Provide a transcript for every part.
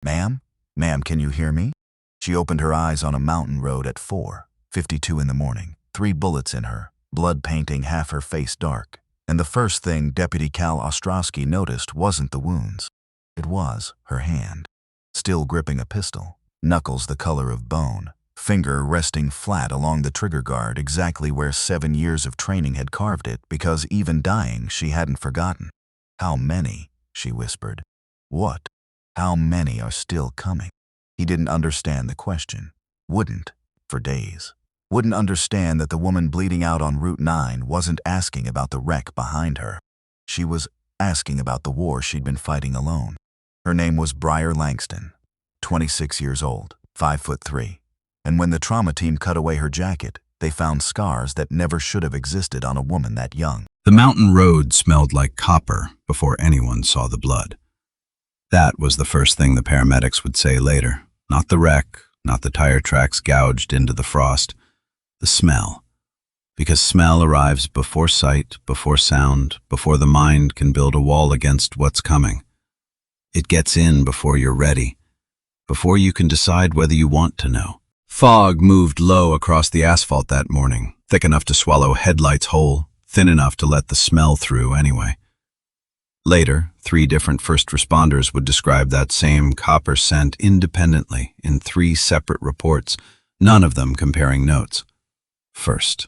Ma'am? Ma'am, can you hear me? She opened her eyes on a mountain road at 4:52 in the morning, 3 bullets in her, blood painting half her face dark. And the first thing Deputy Cal Ostrowski noticed wasn't the wounds. It was her hand, still gripping a pistol, knuckles the color of bone, finger resting flat along the trigger guard exactly where 7 years of training had carved it, because even dying she hadn't forgotten. How many? She whispered. What? How many are still coming? He didn't understand the question. Wouldn't, for days. Wouldn't understand that the woman bleeding out on Route 9 wasn't asking about the wreck behind her. She was asking about the war she'd been fighting alone. Her name was Briar Langston, 26 years old, 5'3". And when the trauma team cut away her jacket, they found scars that never should have existed on a woman that young. The mountain road smelled like copper before anyone saw the blood. That was the first thing the paramedics would say later. Not the wreck, not the tire tracks gouged into the frost. The smell. Because smell arrives before sight, before sound, before the mind can build a wall against what's coming. It gets in before you're ready, before you can decide whether you want to know. Fog moved low across the asphalt that morning, thick enough to swallow headlights whole, thin enough to let the smell through anyway. Later, 3 different first responders would describe that same copper scent independently in 3 separate reports, none of them comparing notes. First.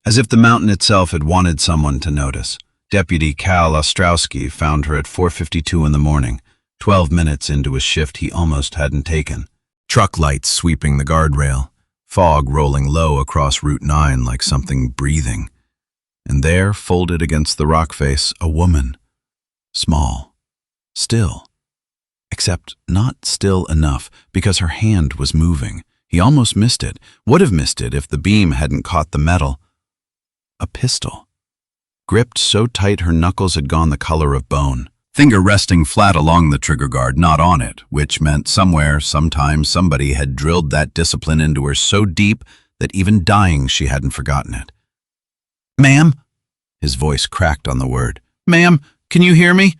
As if the mountain itself had wanted someone to notice, Deputy Cal Ostrowski found her at 4:52 in the morning, 12 minutes into a shift he almost hadn't taken. Truck lights sweeping the guardrail, fog rolling low across Route 9 like something breathing. And there, folded against the rock face, a woman. Small. Still. Except not still enough, because her hand was moving. He almost missed it, would have missed it if the beam hadn't caught the metal. A pistol. Gripped so tight her knuckles had gone the color of bone. Finger resting flat along the trigger guard, not on it, which meant somewhere, sometime, somebody had drilled that discipline into her so deep that even dying she hadn't forgotten it. "Ma'am?" His voice cracked on the word. "Ma'am, can you hear me?"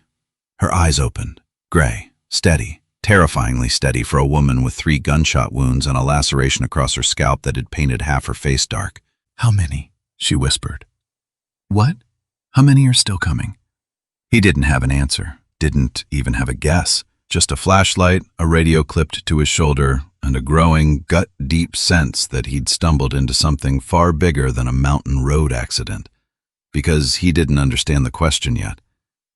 Her eyes opened, gray, steady, terrifyingly steady for a woman with 3 gunshot wounds and a laceration across her scalp that had painted half her face dark. "How many?" she whispered. "What? How many are still coming?" He didn't have an answer, didn't even have a guess. Just a flashlight, a radio clipped to his shoulder, and a growing, gut-deep sense that he'd stumbled into something far bigger than a mountain road accident. Because he didn't understand the question yet.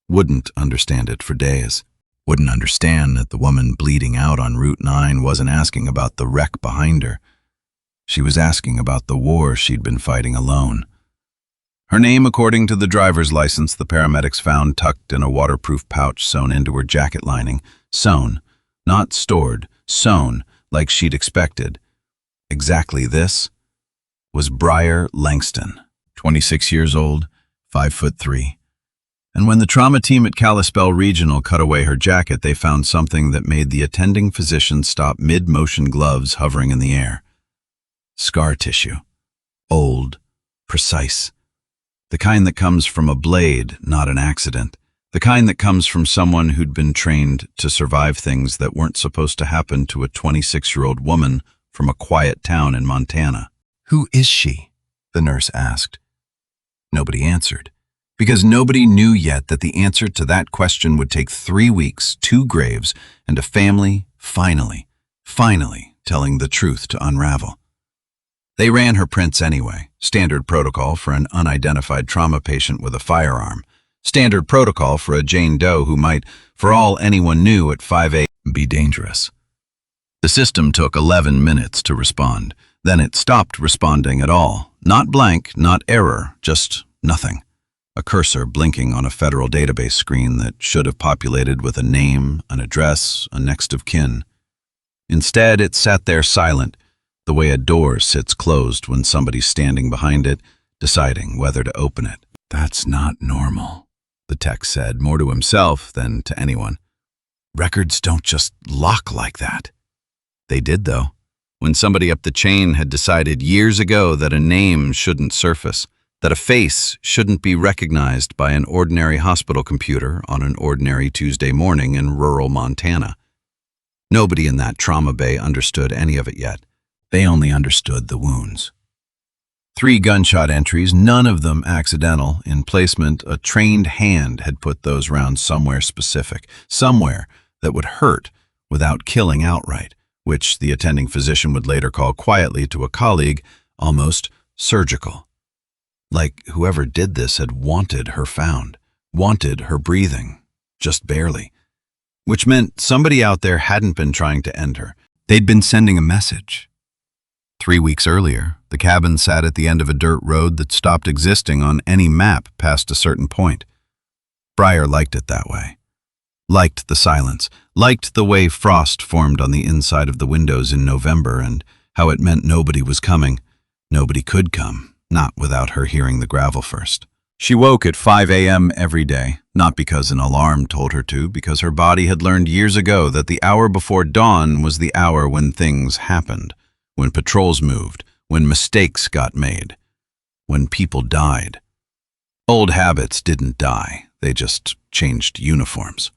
Wouldn't understand it for days. Wouldn't understand that the woman bleeding out on Route 9 wasn't asking about the wreck behind her. She was asking about the war she'd been fighting alone. Her name, according to the driver's license the paramedics found tucked in a waterproof pouch sewn into her jacket lining. Sewn, not stored, sewn, like she'd expected. Exactly this was Briar Langston, 26 years old, 5'3". And when the trauma team at Kalispell Regional cut away her jacket, they found something that made the attending physician stop mid-motion, gloves hovering in the air. Scar tissue. Old, precise. The kind that comes from a blade, not an accident. The kind that comes from someone who'd been trained to survive things that weren't supposed to happen to a 26-year-old woman from a quiet town in Montana. "Who is she?" the nurse asked. Nobody answered, because nobody knew yet that the answer to that question would take 3 weeks, 2 graves, and a family finally telling the truth to unravel. They ran her prints anyway, standard protocol for an unidentified trauma patient with a firearm, standard protocol for a Jane Doe who might, for all anyone knew at 5 a.m., be dangerous. The system took 11 minutes to respond. Then it stopped responding at all. Not blank, not error, just nothing. A cursor blinking on a federal database screen that should have populated with a name, an address, a next of kin. Instead, it sat there silent, the way a door sits closed when somebody's standing behind it, deciding whether to open it. "That's not normal," the tech said, more to himself than to anyone. "Records don't just lock like that." They did, though. When somebody up the chain had decided years ago that a name shouldn't surface, that a face shouldn't be recognized by an ordinary hospital computer on an ordinary Tuesday morning in rural Montana. Nobody in that trauma bay understood any of it yet. They only understood the wounds. 3 gunshot entries, none of them accidental. In placement, a trained hand had put those rounds somewhere specific, somewhere that would hurt without killing outright, which the attending physician would later call quietly to a colleague, almost surgical. Like whoever did this had wanted her found, wanted her breathing, just barely. Which meant somebody out there hadn't been trying to end her. They'd been sending a message. 3 weeks earlier, the cabin sat at the end of a dirt road that stopped existing on any map past a certain point. Briar liked it that way. Liked the silence, liked the way frost formed on the inside of the windows in November and how it meant nobody was coming. Nobody could come, not without her hearing the gravel first. She woke at 5 a.m. every day, not because an alarm told her to, because her body had learned years ago that the hour before dawn was the hour when things happened, when patrols moved, when mistakes got made, when people died. Old habits didn't die, they just changed uniforms.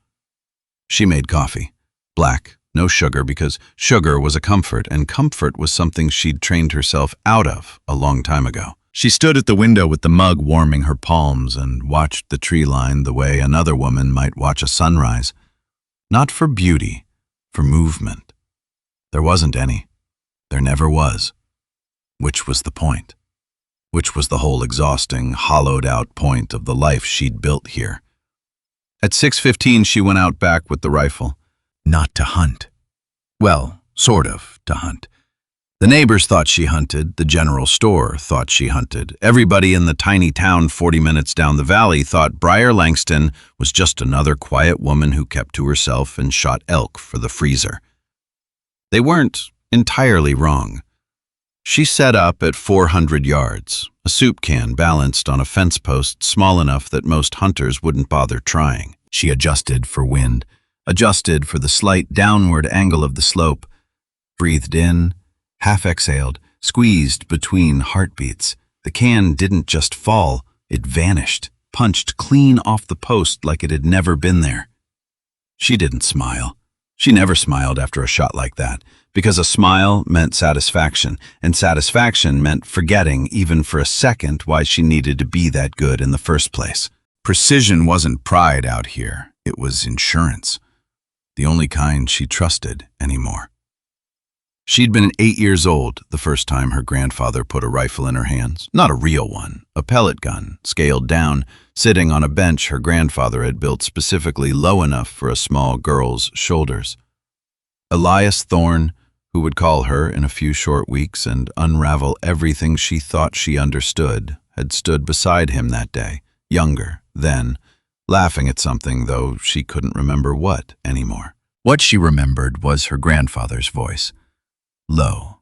She made coffee, black, no sugar, because sugar was a comfort, and comfort was something she'd trained herself out of a long time ago. She stood at the window with the mug warming her palms and watched the tree line the way another woman might watch a sunrise. Not for beauty, for movement. There wasn't any. There never was. Which was the point? Which was the whole exhausting, hollowed-out point of the life she'd built here. At 6:15, she went out back with the rifle. Not to hunt. Well, sort of to hunt. The neighbors thought she hunted, the general store thought she hunted. Everybody in the tiny town 40 minutes down the valley thought Briar Langston was just another quiet woman who kept to herself and shot elk for the freezer. They weren't entirely wrong. She set up at 400 yards, a soup can balanced on a fence post small enough that most hunters wouldn't bother trying. She adjusted for wind, adjusted for the slight downward angle of the slope, breathed in, half exhaled, squeezed between heartbeats. The can didn't just fall, it vanished, punched clean off the post like it had never been there. She didn't smile. She never smiled after a shot like that, because a smile meant satisfaction, and satisfaction meant forgetting even for a second why she needed to be that good in the first place. Precision wasn't pride out here, it was insurance. The only kind she trusted anymore. She'd been 8 years old the first time her grandfather put a rifle in her hands. Not a real one, a pellet gun, scaled down, sitting on a bench her grandfather had built specifically low enough for a small girl's shoulders. Elias Thorne, who would call her in a few short weeks and unravel everything she thought she understood, had stood beside him that day, younger, then, laughing at something, though she couldn't remember what anymore. What she remembered was her grandfather's voice. Low,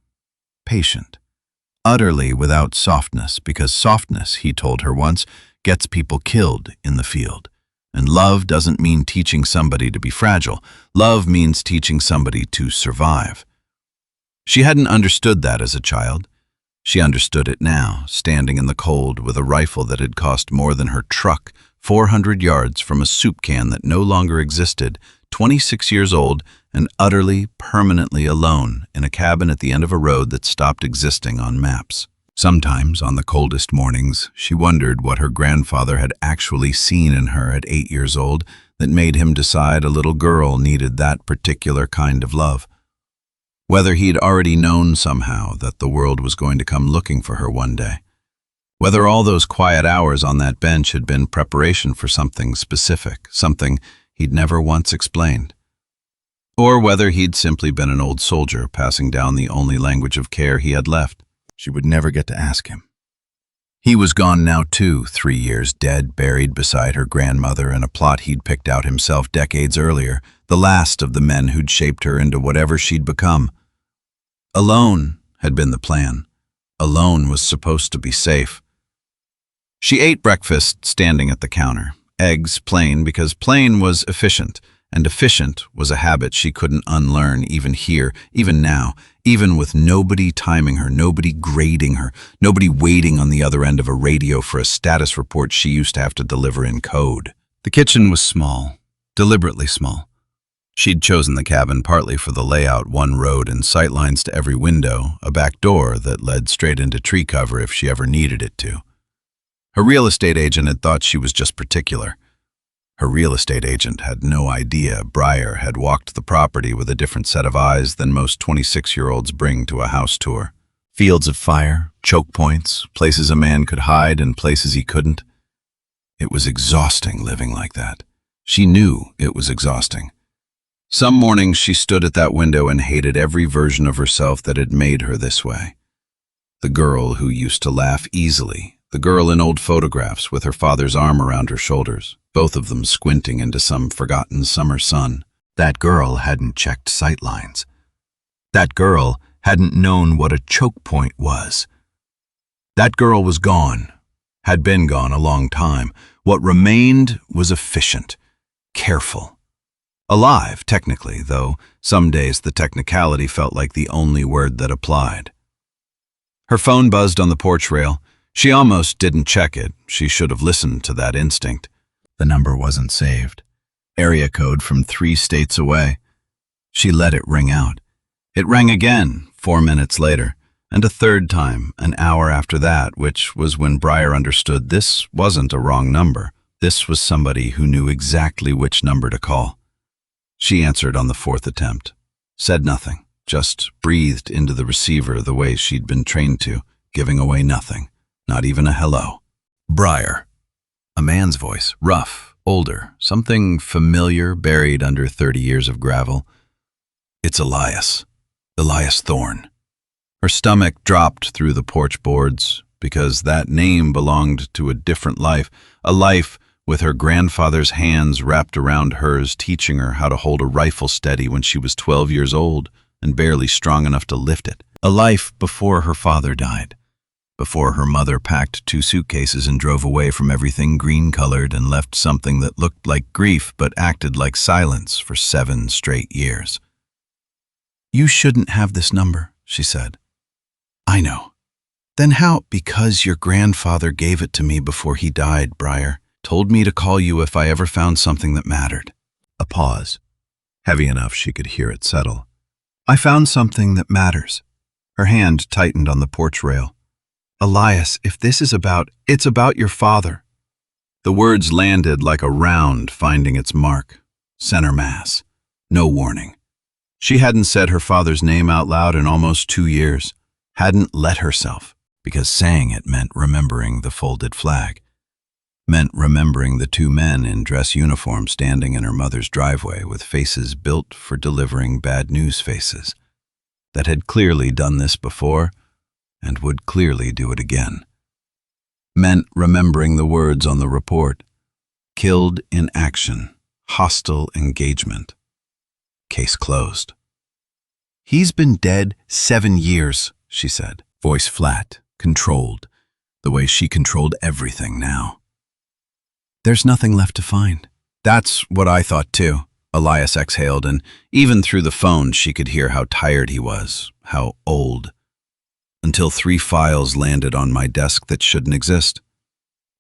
patient, utterly without softness, because softness, he told her once, gets people killed in the field. And love doesn't mean teaching somebody to be fragile. Love means teaching somebody to survive. She hadn't understood that as a child. She understood it now, standing in the cold with a rifle that had cost more than her truck, 400 yards from a soup can that no longer existed, 26 years old, and utterly, permanently alone in a cabin at the end of a road that stopped existing on maps. Sometimes, on the coldest mornings, she wondered what her grandfather had actually seen in her at 8 years old that made him decide a little girl needed that particular kind of love. Whether he'd already known somehow that the world was going to come looking for her one day. Whether all those quiet hours on that bench had been preparation for something specific, something he'd never once explained. Or whether he'd simply been an old soldier passing down the only language of care he had left. She would never get to ask him. He was gone now too, 3 years dead, buried beside her grandmother in a plot he'd picked out himself decades earlier, the last of the men who'd shaped her into whatever she'd become. Alone had been the plan. Alone was supposed to be safe. She ate breakfast standing at the counter. Eggs plain because plain was efficient, and efficient was a habit she couldn't unlearn even here, even now, even with nobody timing her, nobody grading her, nobody waiting on the other end of a radio for a status report she used to have to deliver in code. The kitchen was small, deliberately small. She'd chosen the cabin partly for the layout, one road and sightlines to every window, a back door that led straight into tree cover if she ever needed it to. Her real estate agent had thought she was just particular. Her real estate agent had no idea Briar had walked the property with a different set of eyes than most 26-year-olds bring to a house tour. Fields of fire, choke points, places a man could hide and places he couldn't. It was exhausting living like that. She knew it was exhausting. Some mornings she stood at that window and hated every version of herself that had made her this way. The girl who used to laugh easily, the girl in old photographs with her father's arm around her shoulders, both of them squinting into some forgotten summer sun. That girl hadn't checked sightlines. That girl hadn't known what a choke point was. That girl was gone, had been gone a long time. What remained was efficient, careful. Alive, technically, though some days the technicality felt like the only word that applied. Her phone buzzed on the porch rail. She almost didn't check it. She should have listened to that instinct. The number wasn't saved. Area code from 3 states away. She let it ring out. It rang again, 4 minutes later, and a third time, an hour after that, which was when Briar understood this wasn't a wrong number. This was somebody who knew exactly which number to call. She answered on the 4th attempt, said nothing, just breathed into the receiver the way she'd been trained to, giving away nothing, not even a hello. Briar. A man's voice, rough, older, something familiar buried under 30 years of gravel. It's Elias. Elias Thorne. Her stomach dropped through the porch boards because that name belonged to a different life, a life with her grandfather's hands wrapped around hers, teaching her how to hold a rifle steady when she was 12 years old and barely strong enough to lift it. A life before her father died, before her mother packed 2 suitcases and drove away from everything green-colored and left something that looked like grief but acted like silence for 7 straight years. "You shouldn't have this number," she said. "I know." "Then how?" "Because your grandfather gave it to me before he died, Briar. Told me to call you if I ever found something that mattered." A pause, heavy enough she could hear it settle. "I found something that matters." Her hand tightened on the porch rail. "Elias, if this is it's about your father." The words landed like a round finding its mark. Center mass. No warning. She hadn't said her father's name out loud in almost 2 years. Hadn't let herself, because saying it meant remembering the folded flag. Meant remembering the 2 men in dress uniform standing in her mother's driveway with faces built for delivering bad news faces, that had clearly done this before and would clearly do it again. Meant remembering the words on the report. Killed in action. Hostile engagement. Case closed. "He's been dead 7 years, she said, voice flat, controlled, the way she controlled everything now. "There's nothing left to find." "That's what I thought too," Elias exhaled, and even through the phone she could hear how tired he was, how old. "Until 3 files landed on my desk that shouldn't exist.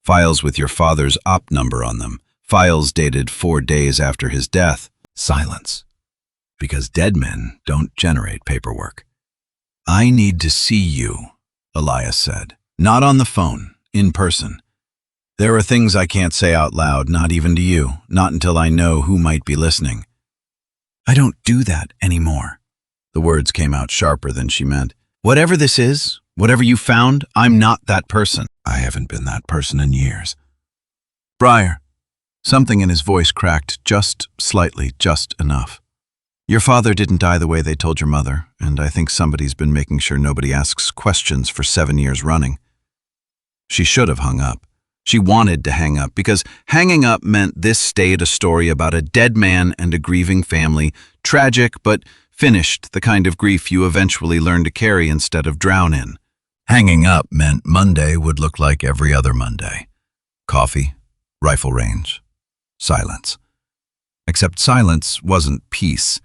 Files with your father's op number on them, files dated 4 days after his death." Silence. Because dead men don't generate paperwork. "I need to see you," Elias said. "Not on the phone, in person. There are things I can't say out loud, not even to you, not until I know who might be listening." "I don't do that anymore." The words came out sharper than she meant. "Whatever this is, whatever you found, I'm not that person." "I haven't been that person in years." "Briar." Something in his voice cracked just slightly, just enough. "Your father didn't die the way they told your mother, and I think somebody's been making sure nobody asks questions for 7 years running." She should have hung up. She wanted to hang up, because hanging up meant this stayed a story about a dead man and a grieving family, tragic but finished, the kind of grief you eventually learn to carry instead of drown in. Hanging up meant Monday would look like every other Monday. Coffee, rifle range, silence. Except silence wasn't peace.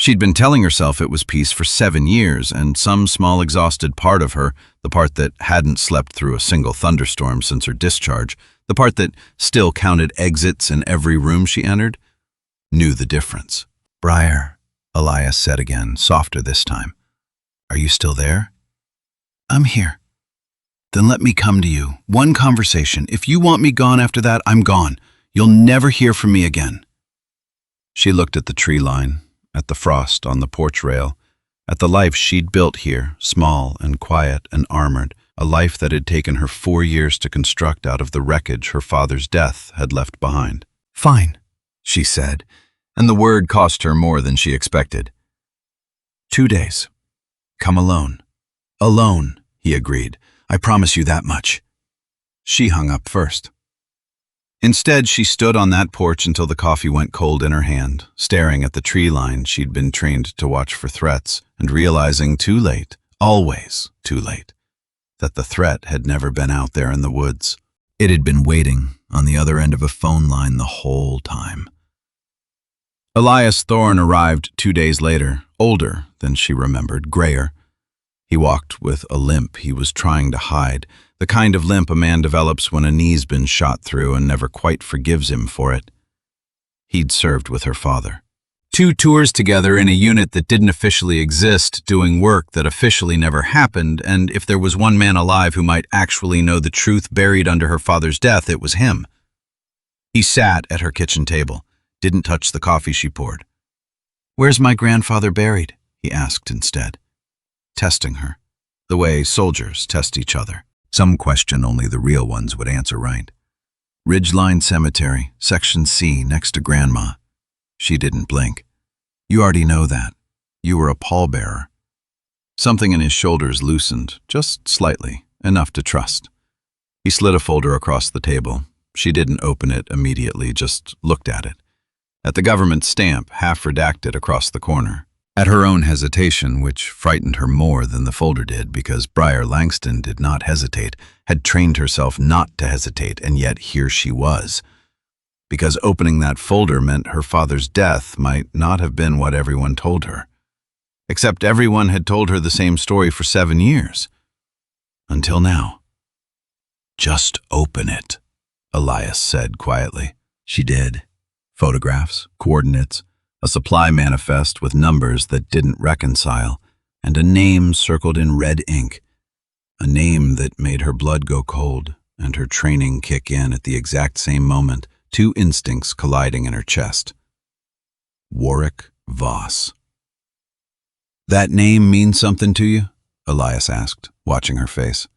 She'd been telling herself it was peace for 7 years, and some small exhausted part of her, the part that hadn't slept through a single thunderstorm since her discharge, the part that still counted exits in every room she entered, knew the difference. Briar, Elias said again, softer this time. Are you still there? I'm here. Then let me come to you. One conversation. If you want me gone after that, I'm gone. You'll never hear from me again. She looked at the tree line, at the frost on the porch rail, at the life she'd built here, small and quiet and armored, a life that had taken her 4 years to construct out of the wreckage her father's death had left behind. Fine, she said, and the word cost her more than she expected. 2 days. Come alone. Alone, he agreed. I promise you that much. She hung up first. Instead, she stood on that porch until the coffee went cold in her hand, staring at the tree line she'd been trained to watch for threats, and realizing too late, always too late, that the threat had never been out there in the woods. It had been waiting on the other end of a phone line the whole time. Elias Thorne arrived 2 days later, older than she remembered, grayer. He walked with a limp he was trying to hide, the kind of limp a man develops when a knee's been shot through and never quite forgives him for it. He'd served with her father. 2 tours together in a unit that didn't officially exist, doing work that officially never happened, and if there was one man alive who might actually know the truth buried under her father's death, it was him. He sat at her kitchen table, didn't touch the coffee she poured. "Where's my grandfather buried?" he asked instead, testing her, the way soldiers test each other. Some question only the real ones would answer right. Ridgeline Cemetery, Section C, next to Grandma. She didn't blink. You already know that. You were a pallbearer. Something in his shoulders loosened, just slightly, enough to trust. He slid a folder across the table. She didn't open it immediately, just looked at it. At the government stamp, half redacted across the corner. At her own hesitation, which frightened her more than the folder did because Briar Langston did not hesitate, had trained herself not to hesitate, and yet here she was. Because opening that folder meant her father's death might not have been what everyone told her. Except everyone had told her the same story for 7 years. Until now. "Just open it," Elias said quietly. She did. Photographs, coordinates, a supply manifest with numbers that didn't reconcile, and a name circled in red ink. A name that made her blood go cold and her training kick in at the exact same moment, 2 instincts colliding in her chest. Warwick Voss. "That name mean something to you?" Elias asked, watching her face.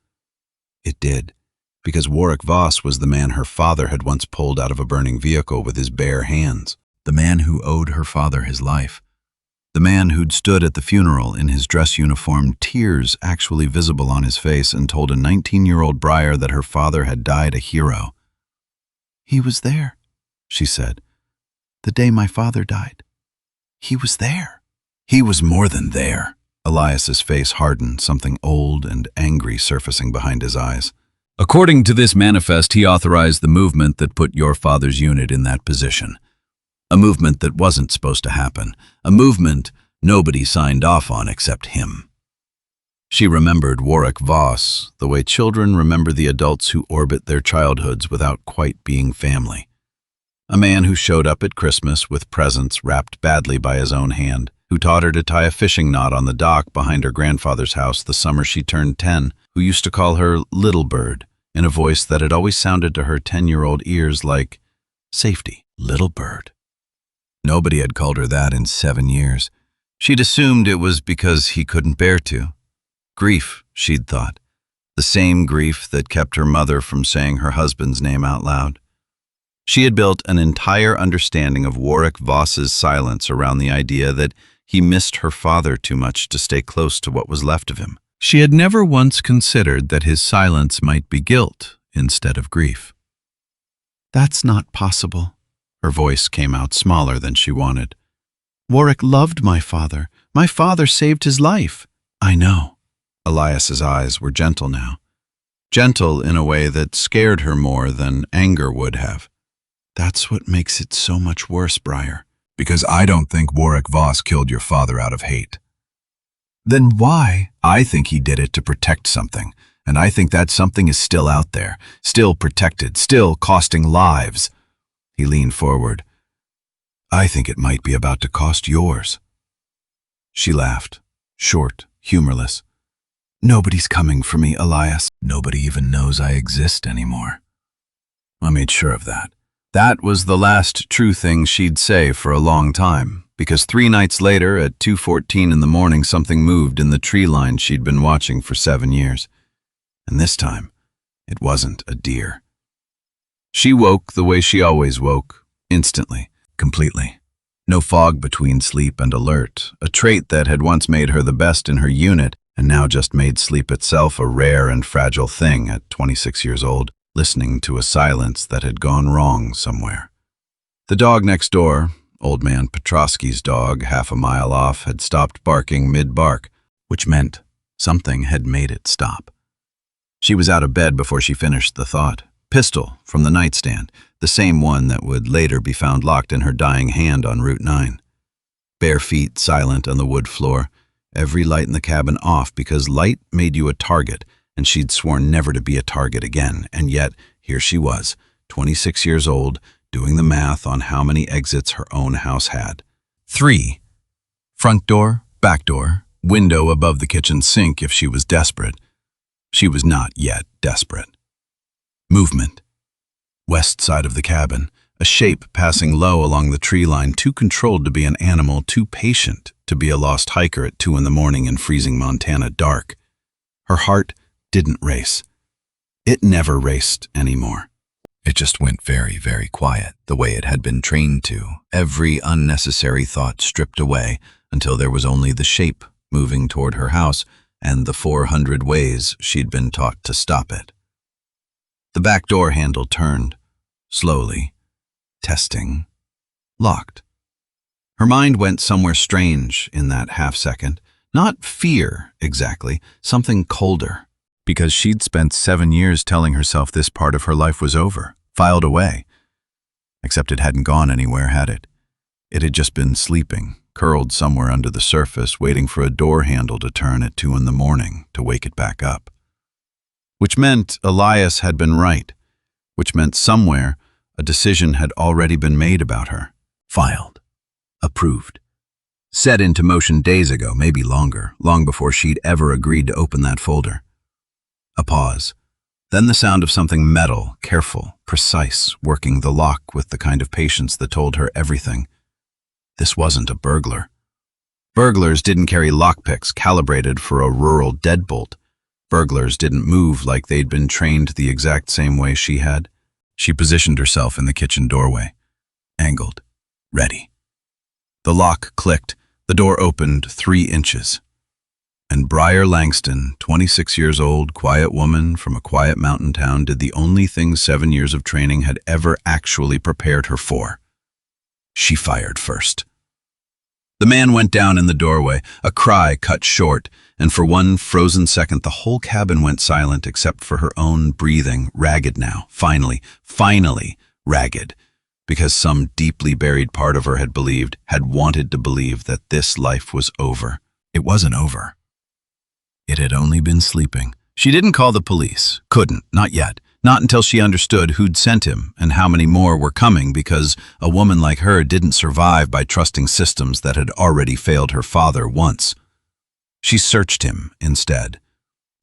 It did, because Warwick Voss was the man her father had once pulled out of a burning vehicle with his bare hands. The man who owed her father his life. The man who'd stood at the funeral in his dress uniform, tears actually visible on his face, and told a 19-year-old Briar that her father had died a hero. "He was there," she said. "The day my father died. He was there." He was more than there. Elias's face hardened, something old and angry surfacing behind his eyes. "According to this manifest, he authorized the movement that put your father's unit in that position. A movement that wasn't supposed to happen. A movement nobody signed off on except him." She remembered Warwick Voss, the way children remember the adults who orbit their childhoods without quite being family. A man who showed up at Christmas with presents wrapped badly by his own hand, who taught her to tie a fishing knot on the dock behind her grandfather's house the summer she turned 10, who used to call her Little Bird, in a voice that had always sounded to her 10-year-old ears like safety. Little Bird. Nobody had called her that in 7 years. She'd assumed it was because he couldn't bear to. Grief, she'd thought. The same grief that kept her mother from saying her husband's name out loud. She had built an entire understanding of Warwick Voss's silence around the idea that he missed her father too much to stay close to what was left of him. She had never once considered that his silence might be guilt instead of grief. "That's not possible." Her voice came out smaller than she wanted. "Warwick loved my father. My father saved his life." "I know." Elias's eyes were gentle now. Gentle in a way that scared her more than anger would have. "That's what makes it so much worse, Briar." "Because I don't think Warwick Voss killed your father out of hate." "Then why?" "I think he did it to protect something, and I think that something is still out there, still protected, still costing lives." He leaned forward. I think it might be about to cost yours." She laughed, short, humorless. "Nobody's coming for me, Elias. Nobody even knows I exist anymore." I made sure of that. That was the last true thing she'd say for a long time, because 3 nights later, at 2:14 in the morning, something moved in the tree line she'd been watching for 7 years. And this time, it wasn't a deer. She woke the way she always woke, instantly, completely. No fog between sleep and alert, a trait that had once made her the best in her unit and now just made sleep itself a rare and fragile thing at 26 years old, listening to a silence that had gone wrong somewhere. The dog next door, old man Petrosky's dog, half a mile off, had stopped barking mid-bark, which meant something had made it stop. She was out of bed before she finished the thought. Pistol from the nightstand, the same one that would later be found locked in her dying hand on Route 9. Bare feet silent on the wood floor, every light in the cabin off because light made you a target, and she'd sworn never to be a target again. And yet, here she was, 26 years old, doing the math on how many exits her own house had. 3. Front door, back door, window above the kitchen sink if she was desperate. She was not yet desperate. Movement. West side of the cabin, a shape passing low along the tree line, too controlled to be an animal, too patient to be a lost hiker at 2 in the morning in freezing Montana dark. Her heart didn't race. It never raced anymore. It just went very, very quiet, the way it had been trained to, every unnecessary thought stripped away until there was only the shape moving toward her house and the 400 ways she'd been taught to stop it. The back door handle turned, slowly, testing, locked. Her mind went somewhere strange in that half-second, not fear exactly, something colder, because she'd spent 7 years telling herself this part of her life was over, filed away. Except it hadn't gone anywhere, had it? It had just been sleeping, curled somewhere under the surface, waiting for a door handle to turn at 2 in the morning to wake it back up. Which meant Elias had been right, which meant somewhere a decision had already been made about her. Filed. Approved. Set into motion days ago, maybe longer, long before she'd ever agreed to open that folder. A pause. Then the sound of something metal, careful, precise, working the lock with the kind of patience that told her everything. This wasn't a burglar. Burglars didn't carry lockpicks calibrated for a rural deadbolt. Burglars didn't move like they'd been trained the exact same way she had. She positioned herself in the kitchen doorway, angled, ready. The lock clicked, the door opened 3 inches. And Briar Langston, 26 years old, quiet woman from a quiet mountain town, did the only thing 7 years of training had ever actually prepared her for. She fired first. The man went down in the doorway, a cry cut short, and for one frozen second the whole cabin went silent except for her own breathing, ragged now, finally ragged, because some deeply buried part of her had wanted to believe that this life was over. It wasn't over. It had only been sleeping. She didn't call the police, couldn't, not yet. Not until she understood who'd sent him and how many more were coming, because a woman like her didn't survive by trusting systems that had already failed her father once. She searched him instead,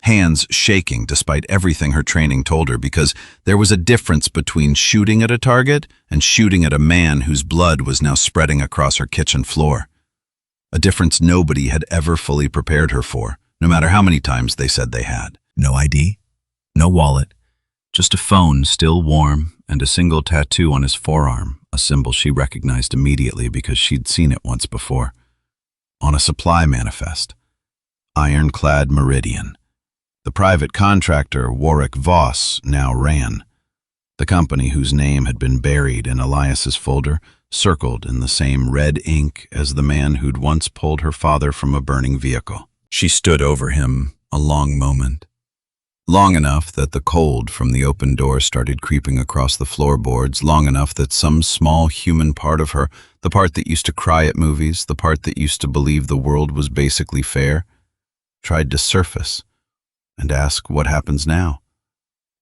hands shaking despite everything her training told her, because there was a difference between shooting at a target and shooting at a man whose blood was now spreading across her kitchen floor. A difference nobody had ever fully prepared her for, no matter how many times they said they had. No ID, no wallet. Just a phone still warm and a single tattoo on his forearm, a symbol she recognized immediately because she'd seen it once before. On a supply manifest. Ironclad Meridian. The private contractor Warwick Voss now ran. The company whose name had been buried in Elias's folder, circled in the same red ink as the man who'd once pulled her father from a burning vehicle. She stood over him a long moment. Long enough that the cold from the open door started creeping across the floorboards, long enough that some small human part of her, the part that used to cry at movies, the part that used to believe the world was basically fair, tried to surface and ask what happens now.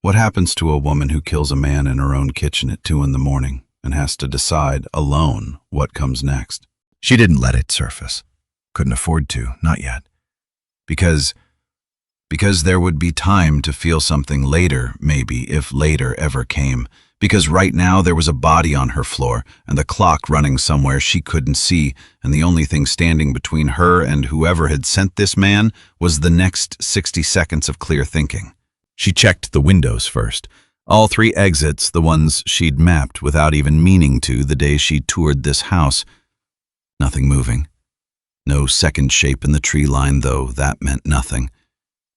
What happens to a woman who kills a man in her own kitchen at 2 in the morning and has to decide alone what comes next. She didn't let it surface. Couldn't afford to, not yet. Because there would be time to feel something later, maybe, if later ever came. Because right now there was a body on her floor, and the clock running somewhere she couldn't see, and the only thing standing between her and whoever had sent this man was the next 60 seconds of clear thinking. She checked the windows first. All 3 exits, the ones she'd mapped without even meaning to the day she toured this house. Nothing moving. No second shape in the tree line, though that meant nothing.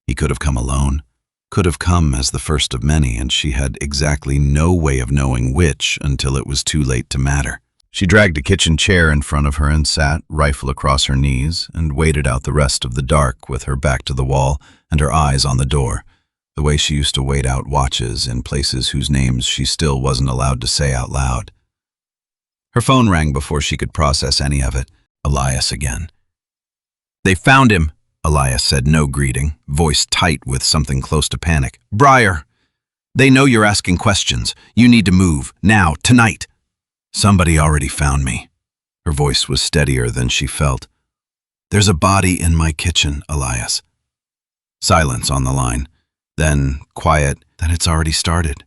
He could have come alone. Could have come as the first of many, and she had exactly no way of knowing which until it was too late to matter. She dragged a kitchen chair in front of her and sat, rifle across her knees, and waited out the rest of the dark with her back to the wall and her eyes on the door, the way she used to wait out watches in places whose names she still wasn't allowed to say out loud. Her phone rang before she could process any of it. Elias again. "They found him," Elias said, no greeting, voice tight with something close to panic. "Briar, they know you're asking questions. You need to move, now, tonight." "Somebody already found me." Her voice was steadier than she felt. "There's a body in my kitchen, Elias." Silence on the line. Then, quiet, "Then it's already started.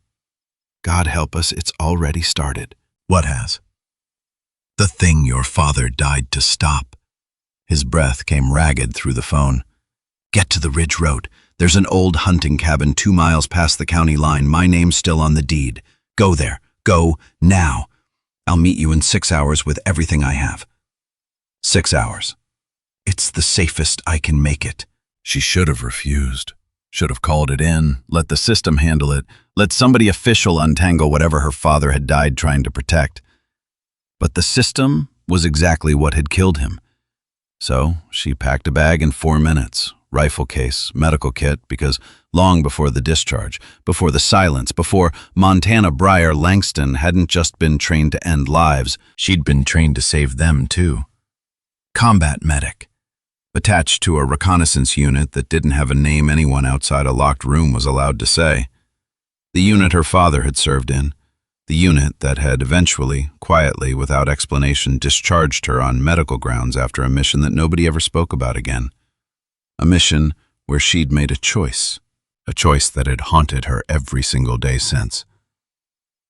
God help us, it's already started." "What has?" "The thing your father died to stop." His breath came ragged through the phone. "Get to the Ridge Road. There's an old hunting cabin 2 miles past the county line. My name's still on the deed. Go there. Go now. I'll meet you in 6 hours with everything I have." 6 hours. "It's the safest I can make it." She should have refused. Should have called it in, let the system handle it, let somebody official untangle whatever her father had died trying to protect. But the system was exactly what had killed him. So she packed a bag in 4 minutes, rifle case, medical kit, because long before the discharge, before the silence, before Montana Briar Langston hadn't just been trained to end lives, she'd been trained to save them too. Combat medic. Attached to a reconnaissance unit that didn't have a name anyone outside a locked room was allowed to say. The unit her father had served in. The unit that had eventually, quietly, without explanation, discharged her on medical grounds after a mission that nobody ever spoke about again. A mission where she'd made a choice that had haunted her every single day since.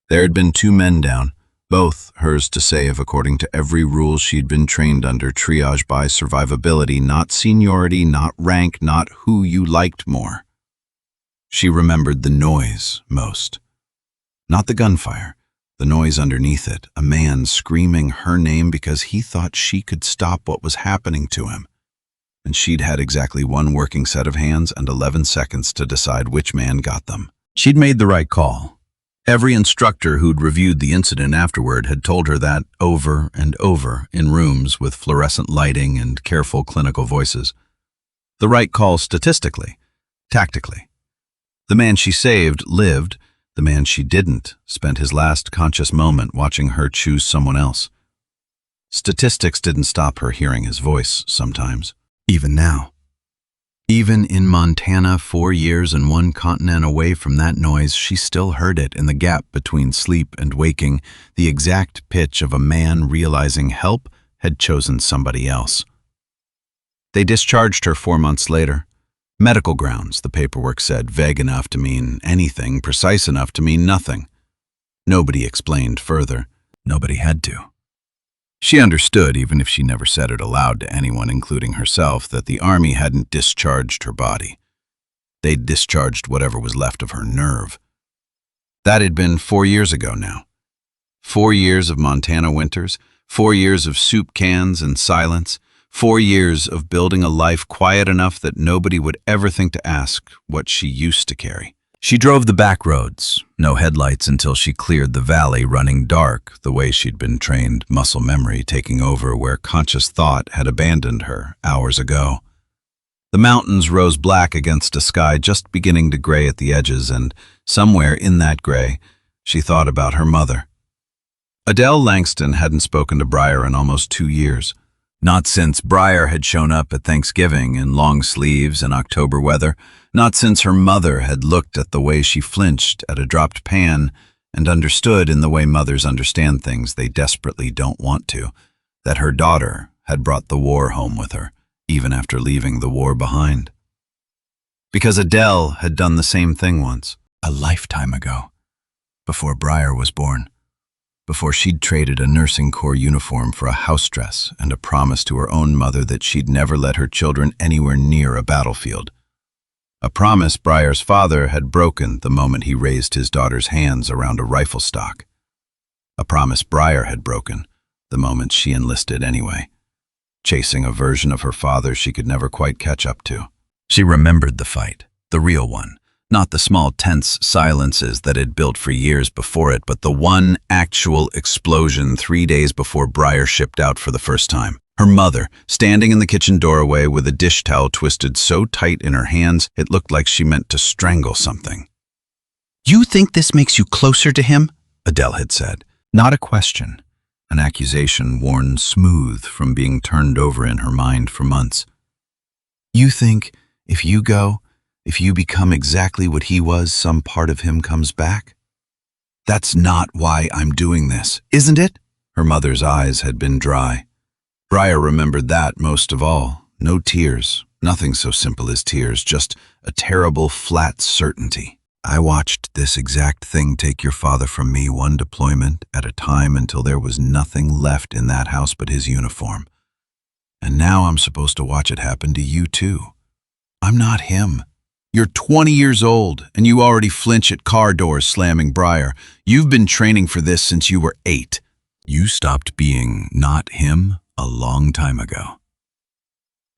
There had been 2 men down, both hers to save according to every rule she'd been trained under, triage by survivability, not seniority, not rank, not who you liked more. She remembered the noise most. Not the gunfire, the noise underneath it, a man screaming her name because he thought she could stop what was happening to him. And she'd had exactly 1 working set of hands and 11 seconds to decide which man got them. She'd made the right call. Every instructor who'd reviewed the incident afterward had told her that over and over in rooms with fluorescent lighting and careful clinical voices. The right call statistically, tactically. The man she saved lived. The man she didn't spent his last conscious moment watching her choose someone else. Statistics didn't stop her hearing his voice sometimes. Even now. Even in Montana, 4 years and 1 continent away from that noise, she still heard it in the gap between sleep and waking, the exact pitch of a man realizing help had chosen somebody else. They discharged her 4 months later. Medical grounds, the paperwork said, vague enough to mean anything, precise enough to mean nothing. Nobody explained further. Nobody had to. She understood, even if she never said it aloud to anyone, including herself, that the Army hadn't discharged her body. They'd discharged whatever was left of her nerve. That had been 4 years ago now. 4 years of Montana winters, 4 years of soup cans and silence, 4 years of building a life quiet enough that nobody would ever think to ask what she used to carry. She drove the back roads, no headlights until she cleared the valley, running dark the way she'd been trained, muscle memory taking over where conscious thought had abandoned her hours ago. The mountains rose black against a sky just beginning to gray at the edges, and somewhere in that gray, she thought about her mother. Adele Langston hadn't spoken to Briar in almost 2 years. Not since Briar had shown up at Thanksgiving in long sleeves and October weather, not since her mother had looked at the way she flinched at a dropped pan and understood in the way mothers understand things they desperately don't want to, that her daughter had brought the war home with her, even after leaving the war behind. Because Adele had done the same thing once, a lifetime ago, before Briar was born, before she'd traded a nursing corps uniform for a house dress and a promise to her own mother that she'd never let her children anywhere near a battlefield. A promise Briar's father had broken the moment he raised his daughter's hands around a rifle stock. A promise Briar had broken the moment she enlisted anyway, chasing a version of her father she could never quite catch up to. She remembered the fight, the real one, not the small tense silences that had built for years before it, but the one actual explosion 3 days before Briar shipped out for the first time. Her mother, standing in the kitchen doorway with a dish towel twisted so tight in her hands it looked like she meant to strangle something. "You think this makes you closer to him?" Adele had said. Not a question, an accusation worn smooth from being turned over in her mind for months. "You think if you go, if you become exactly what he was, some part of him comes back? That's not why I'm doing this, isn't it?" Her mother's eyes had been dry. Briar remembered that most of all. No tears, nothing so simple as tears, just a terrible, flat certainty. "I watched this exact thing take your father from me, one deployment at a time, until there was nothing left in that house but his uniform. And now I'm supposed to watch it happen to you too. I'm not him. You're 20 years old, and you already flinch at car doors slamming Briar. You've been training for this since you were 8. You stopped being not him a long time ago."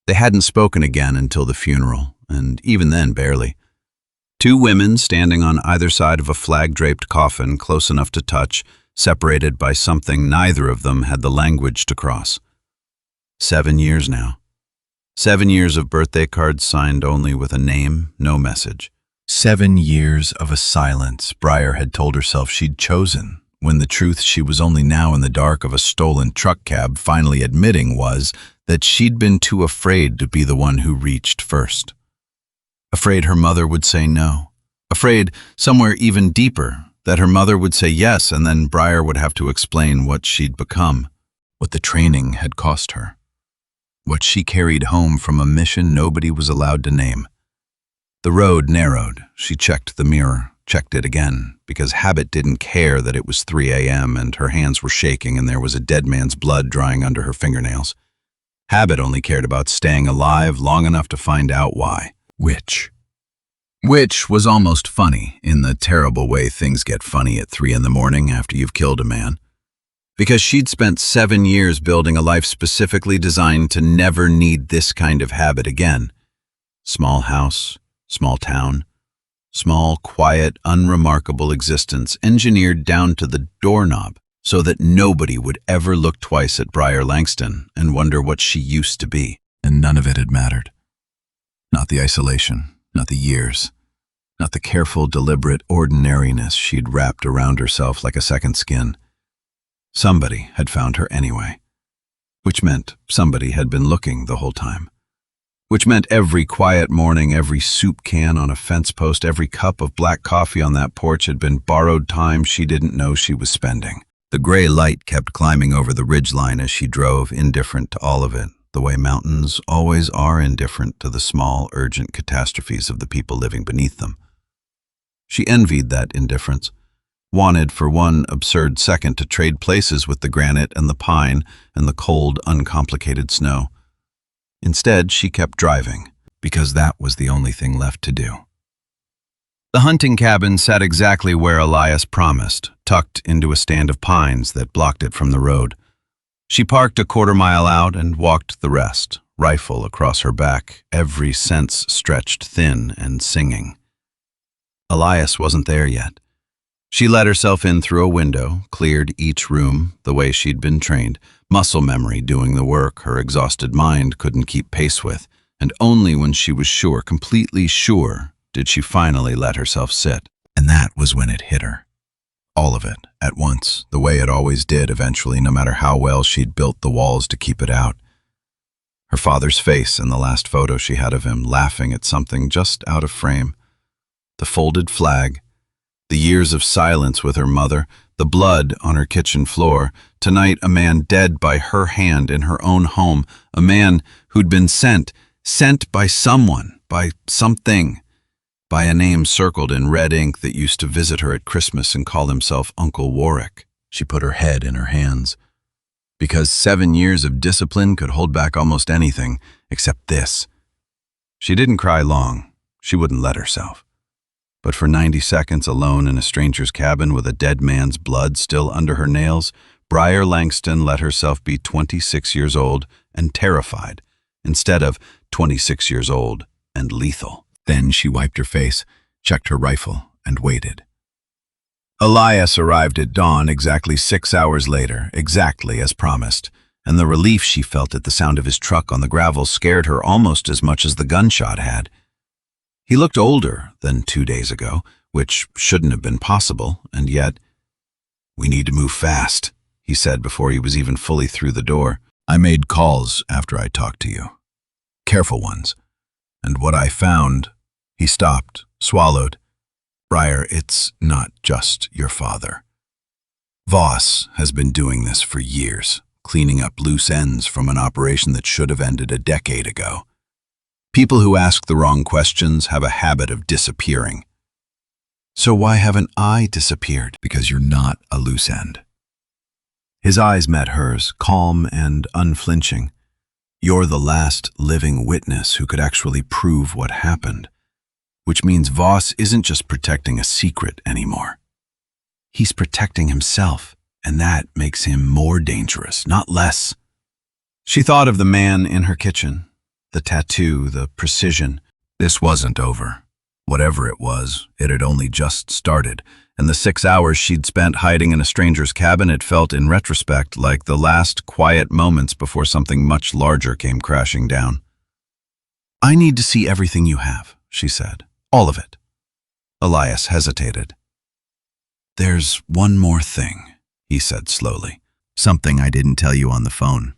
They hadn't spoken again until the funeral, and even then barely. Two women standing on either side of a flag-draped coffin close enough to touch, separated by something neither of them had the language to cross. 7 years now. 7 years of birthday cards signed only with a name, no message. 7 years of a silence Briar had told herself she'd chosen, when the truth she was only now in the dark of a stolen truck cab finally admitting was that she'd been too afraid to be the one who reached first. Afraid her mother would say no. Afraid, somewhere even deeper, that her mother would say yes, and then Briar would have to explain what she'd become, what the training had cost her, what she carried home from a mission nobody was allowed to name. The road narrowed. She checked the mirror, checked it again, because habit didn't care that it was 3 a.m. and her hands were shaking and there was a dead man's blood drying under her fingernails. Habit only cared about staying alive long enough to find out why. Which was almost funny, in the terrible way things get funny at 3 in the morning after you've killed a man. Because she'd spent 7 years building a life specifically designed to never need this kind of habit again. Small house, small town, small, quiet, unremarkable existence engineered down to the doorknob so that nobody would ever look twice at Briar Langston and wonder what she used to be. And none of it had mattered. Not the isolation, not the years, not the careful, deliberate ordinariness she'd wrapped around herself like a second skin. Somebody had found her anyway, which meant somebody had been looking the whole time. Which meant every quiet morning, every soup can on a fence post, every cup of black coffee on that porch had been borrowed time she didn't know she was spending. The gray light kept climbing over the ridgeline as she drove, indifferent to all of it, the way mountains always are indifferent to the small, urgent catastrophes of the people living beneath them. She envied that indifference, wanted for one absurd second to trade places with the granite and the pine and the cold, uncomplicated snow. Instead, she kept driving, because that was the only thing left to do. The hunting cabin sat exactly where Elias promised, tucked into a stand of pines that blocked it from the road. She parked a quarter-mile out and walked the rest, rifle across her back, every sense stretched thin and singing. Elias wasn't there yet. She let herself in through a window, cleared each room the way she'd been trained, muscle memory doing the work her exhausted mind couldn't keep pace with, and only when she was sure, completely sure, did she finally let herself sit. And that was when it hit her. All of it, at once, the way it always did eventually, no matter how well she'd built the walls to keep it out. Her father's face in the last photo she had of him, laughing at something just out of frame. The folded flag, The years of silence with her mother, the blood on her kitchen floor, tonight a man dead by her hand in her own home, a man who'd been sent by someone, by something, by a name circled in red ink that used to visit her at Christmas and call himself Uncle Warwick. She put her head in her hands. Because 7 years of discipline could hold back almost anything, except this. She didn't cry long. She wouldn't let herself. But for 90 seconds alone in a stranger's cabin with a dead man's blood still under her nails, Briar Langston let herself be 26 years old and terrified, instead of 26 years old and lethal. Then she wiped her face, checked her rifle, and waited. Elias arrived at dawn exactly 6 hours later, exactly as promised, and the relief she felt at the sound of his truck on the gravel scared her almost as much as the gunshot had. He looked older than 2 days ago, which shouldn't have been possible, and yet, "We need to move fast," he said before he was even fully through the door. "I made calls after I talked to you. Careful ones. And what I found..." He stopped, swallowed. "Briar, it's not just your father. Voss has been doing this for years, cleaning up loose ends from an operation that should have ended a decade ago. People who ask the wrong questions have a habit of disappearing. So why haven't I disappeared? Because you're not a loose end." His eyes met hers, calm and unflinching. "You're the last living witness who could actually prove what happened. Which means Voss isn't just protecting a secret anymore. He's protecting himself, and that makes him more dangerous, not less." She thought of the man in her kitchen, the tattoo, the precision. This wasn't over. Whatever it was, it had only just started, and the 6 hours she'd spent hiding in a stranger's cabin had felt, in retrospect, like the last quiet moments before something much larger came crashing down. "I need to see everything you have," she said. "All of it." Elias hesitated. "There's one more thing," he said slowly. "Something I didn't tell you on the phone.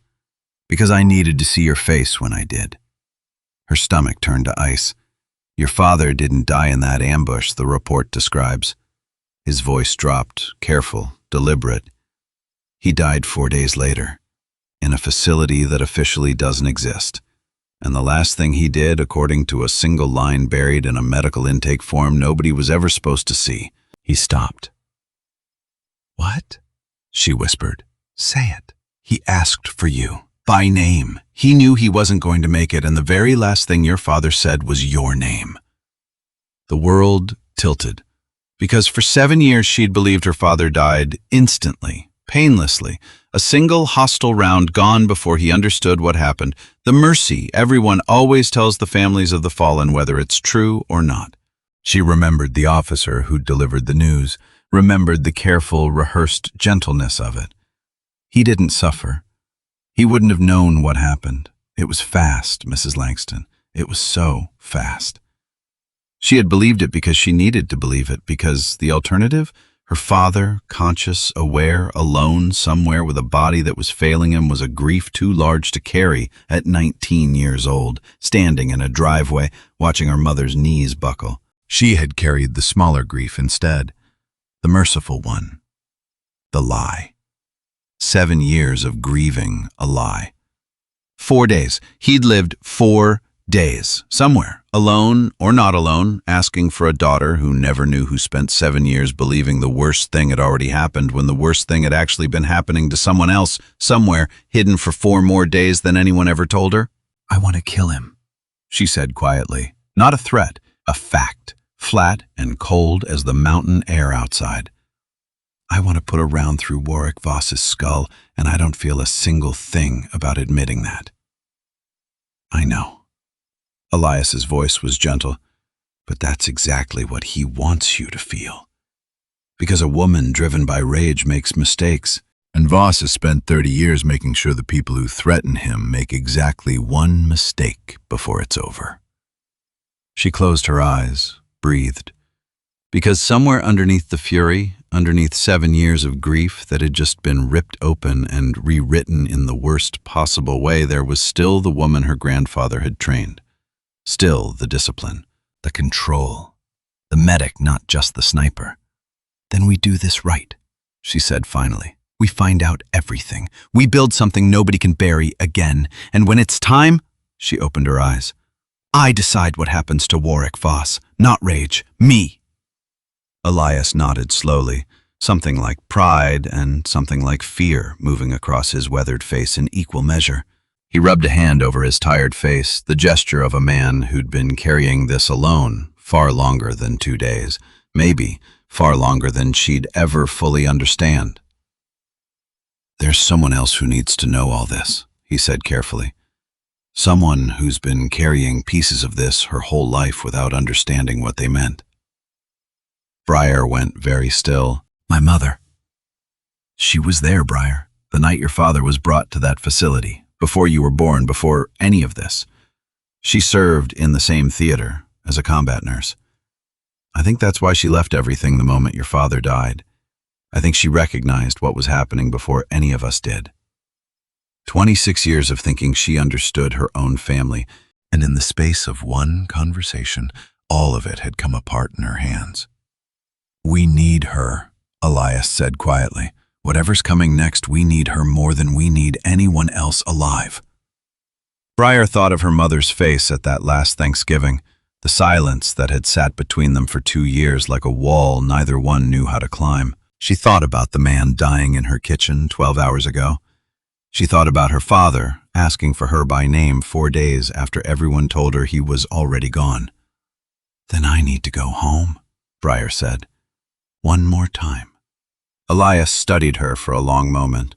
Because I needed to see your face when I did." Her stomach turned to ice. "Your father didn't die in that ambush the report describes." His voice dropped, careful, deliberate. "He died 4 days later, in a facility that officially doesn't exist. And the last thing he did, according to a single line buried in a medical intake form nobody was ever supposed to see." He stopped. "What?" she whispered. "Say it." "He asked for you, by name. He knew he wasn't going to make it, and the very last thing your father said was your name." The world tilted, because for 7 years she'd believed her father died instantly, painlessly, a single hostile round gone before he understood what happened, the mercy everyone always tells the families of the fallen, whether it's true or not. She remembered the officer who delivered the news, remembered the careful, rehearsed gentleness of it. He didn't suffer. He wouldn't have known what happened. It was fast, Mrs. Langston. It was so fast. She had believed it because she needed to believe it, because the alternative, her father, conscious, aware, alone, somewhere with a body that was failing him, was a grief too large to carry at 19 years old, standing in a driveway, watching her mother's knees buckle. She had carried the smaller grief instead, the merciful one, the lie. 7 years of grieving a lie. 4 days. He'd lived 4 days, somewhere, alone or not alone, asking for a daughter who never knew, who spent 7 years believing the worst thing had already happened when the worst thing had actually been happening to someone else, somewhere, hidden for 4 more days than anyone ever told her. "I want to kill him," she said quietly. Not a threat, a fact, flat and cold as the mountain air outside. "I want to put a round through Warwick Voss's skull, and I don't feel a single thing about admitting that." "I know." Elias's voice was gentle, "but that's exactly what he wants you to feel. Because a woman driven by rage makes mistakes, and Voss has spent 30 years making sure the people who threaten him make exactly one mistake before it's over." She closed her eyes, breathed. Because somewhere underneath the fury, underneath 7 years of grief that had just been ripped open and rewritten in the worst possible way, there was still the woman her grandfather had trained. Still the discipline, the control, the medic, not just the sniper. Then we do this right, she said finally. We find out everything. We build something nobody can bury again. And when it's time, she opened her eyes. I decide what happens to Warwick Voss, not Rage, me. Elias nodded slowly, something like pride and something like fear moving across his weathered face in equal measure. He rubbed a hand over his tired face, the gesture of a man who'd been carrying this alone far longer than 2 days, maybe far longer than she'd ever fully understand. There's someone else who needs to know all this, he said carefully. Someone who's been carrying pieces of this her whole life without understanding what they meant. Briar went very still. My mother. She was there, Briar, the night your father was brought to that facility, before you were born, before any of this. She served in the same theater as a combat nurse. I think that's why she left everything the moment your father died. I think she recognized what was happening before any of us did. 26 years of thinking she understood her own family, and in the space of one conversation, all of it had come apart in her hands. We need her, Elias said quietly. Whatever's coming next, we need her more than we need anyone else alive. Briar thought of her mother's face at that last Thanksgiving, the silence that had sat between them for 2 years like a wall neither one knew how to climb. She thought about the man dying in her kitchen 12 hours ago. She thought about her father asking for her by name 4 days after everyone told her he was already gone. Then I need to go home, Briar said. One more time. Elias studied her for a long moment.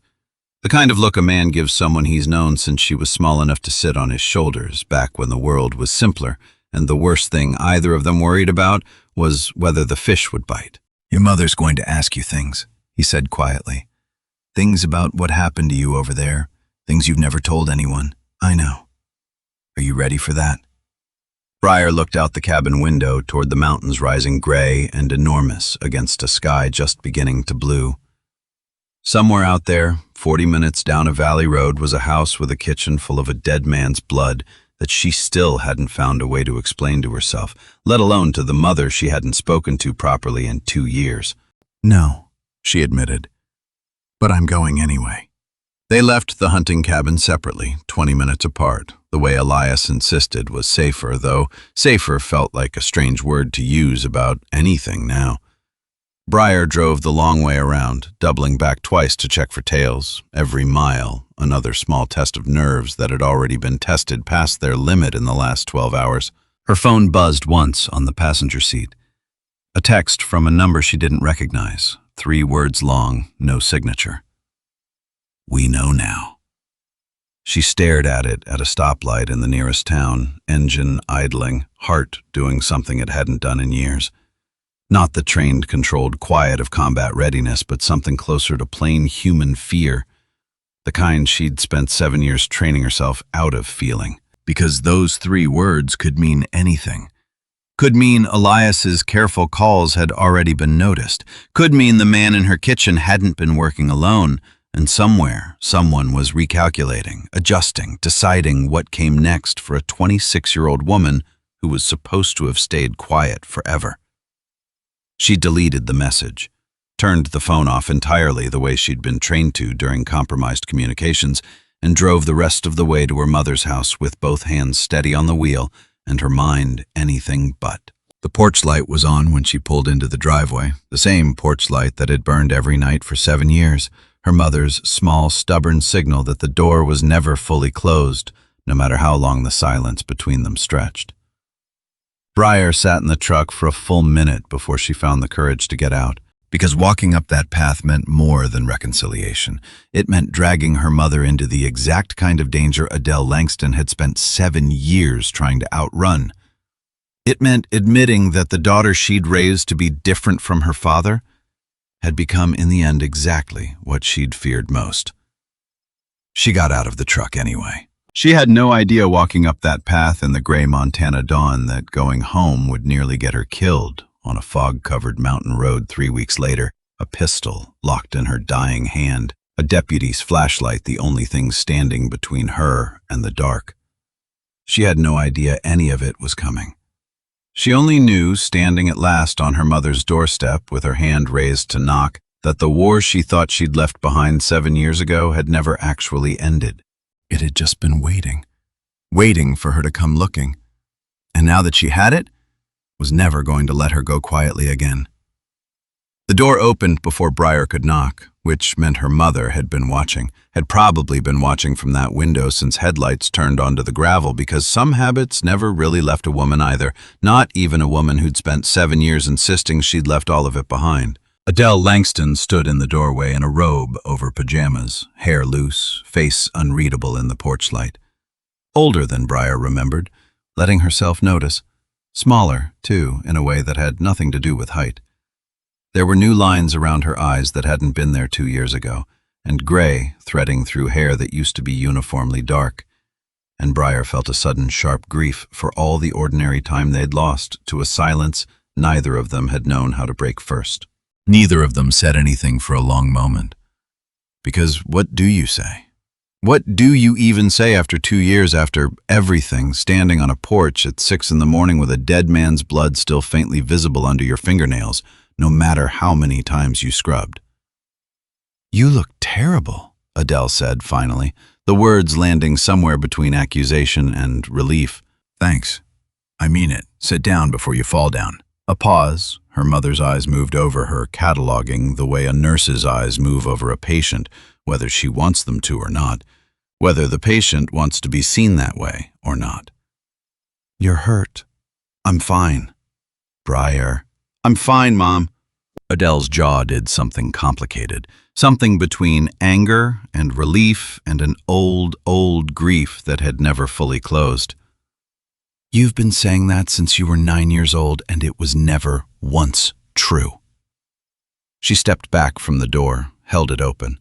The kind of look a man gives someone he's known since she was small enough to sit on his shoulders back when the world was simpler, and the worst thing either of them worried about was whether the fish would bite. Your mother's going to ask you things, he said quietly. Things about what happened to you over there, things you've never told anyone. I know. Are you ready for that? Briar looked out the cabin window toward the mountains rising gray and enormous against a sky just beginning to blue. Somewhere out there, 40 minutes down a valley road, was a house with a kitchen full of a dead man's blood that she still hadn't found a way to explain to herself, let alone to the mother she hadn't spoken to properly in 2 years. No, she admitted, but I'm going anyway. They left the hunting cabin separately, 20 minutes apart. The way Elias insisted was safer, though safer felt like a strange word to use about anything now. Briar drove the long way around, doubling back twice to check for tails. Every mile, another small test of nerves that had already been tested past their limit in the last 12 hours. Her phone buzzed once on the passenger seat. A text from a number she didn't recognize, 3 words long, no signature. We know now. She stared at it at a stoplight in the nearest town, engine idling, heart doing something it hadn't done in years. Not the trained, controlled quiet of combat readiness, but something closer to plain human fear, the kind she'd spent 7 years training herself out of feeling. Because those 3 words could mean anything. Could mean Elias's careful calls had already been noticed. Could mean the man in her kitchen hadn't been working alone, and somewhere, someone was recalculating, adjusting, deciding what came next for a 26-year-old woman who was supposed to have stayed quiet forever. She deleted the message, turned the phone off entirely the way she'd been trained to during compromised communications, and drove the rest of the way to her mother's house with both hands steady on the wheel and her mind anything but. The porch light was on when she pulled into the driveway, the same porch light that had burned every night for 7 years, her mother's small, stubborn signal that the door was never fully closed, no matter how long the silence between them stretched. Briar sat in the truck for a full minute before she found the courage to get out, because walking up that path meant more than reconciliation. It meant dragging her mother into the exact kind of danger Adele Langston had spent 7 years trying to outrun. It meant admitting that the daughter she'd raised to be different from her father had become in the end exactly what she'd feared most. She got out of the truck anyway. She had no idea walking up that path in the gray Montana dawn that going home would nearly get her killed on a fog-covered mountain road 3 weeks later, a pistol locked in her dying hand, a deputy's flashlight the only thing standing between her and the dark. She had no idea any of it was coming. She only knew, standing at last on her mother's doorstep with her hand raised to knock, that the war she thought she'd left behind 7 years ago had never actually ended. It had just been waiting for her to come looking. And now that she had it, was never going to let her go quietly again. The door opened before Briar could knock, which meant her mother had been watching, had probably been watching from that window since headlights turned onto the gravel, because some habits never really left a woman either, not even a woman who'd spent 7 years insisting she'd left all of it behind. Adele Langston stood in the doorway in a robe over pajamas, hair loose, face unreadable in the porch light. Older than Briar remembered, letting herself notice. Smaller, too, in a way that had nothing to do with height. There were new lines around her eyes that hadn't been there 2 years ago, and gray threading through hair that used to be uniformly dark. And Briar felt a sudden sharp grief for all the ordinary time they'd lost to a silence neither of them had known how to break first. Neither of them said anything for a long moment. Because what do you say? What do you even say after 2 years, after everything, standing on a porch at 6 a.m. with a dead man's blood still faintly visible under your fingernails, no matter how many times you scrubbed? "You look terrible," Adele said finally, the words landing somewhere between accusation and relief. "Thanks. I mean it. Sit down before you fall down." A pause. Her mother's eyes moved over her, cataloging the way a nurse's eyes move over a patient, whether she wants them to or not, whether the patient wants to be seen that way or not. "You're hurt." "I'm fine." "Briar." "I'm fine, Mom." Adele's jaw did something complicated, something between anger and relief and an old grief that had never fully closed. "You've been saying that since you were 9 years old, and it was never once true." She stepped back from the door, held it open.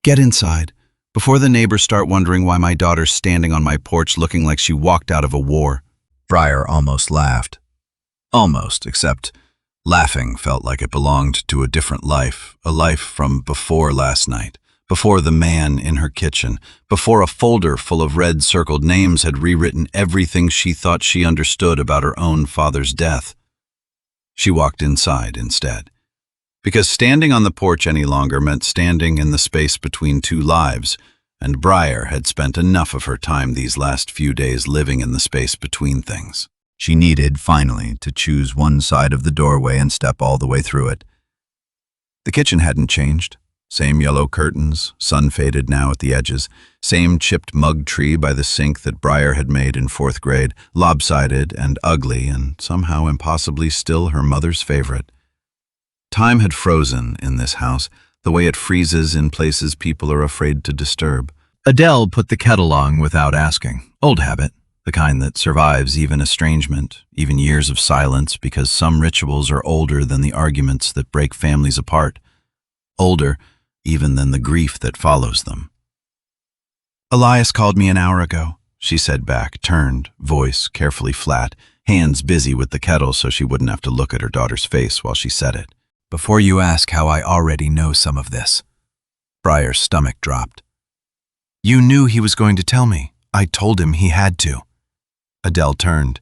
"Get inside, before the neighbors start wondering why my daughter's standing on my porch looking like she walked out of a war." Briar almost laughed. Almost, except laughing felt like it belonged to a different life, a life from before last night, before the man in her kitchen, before a folder full of red circled names had rewritten everything she thought she understood about her own father's death. She walked inside instead, because standing on the porch any longer meant standing in the space between two lives, and Briar had spent enough of her time these last few days living in the space between things. She needed, finally, to choose one side of the doorway and step all the way through it. The kitchen hadn't changed. Same yellow curtains, sun-faded now at the edges, same chipped mug tree by the sink that Briar had made in 4th grade, lopsided and ugly and somehow impossibly still her mother's favorite. Time had frozen in this house, the way it freezes in places people are afraid to disturb. Adele put the kettle on without asking. Old habit, the kind that survives even estrangement, even years of silence, because some rituals are older than the arguments that break families apart. Older even than the grief that follows them. "Elias called me an hour ago," she said back, turned, voice carefully flat, hands busy with the kettle so she wouldn't have to look at her daughter's face while she said it. "Before you ask how I already know some of this." Briar's stomach dropped. "You knew he was going to tell me. I told him he had to." Adele turned,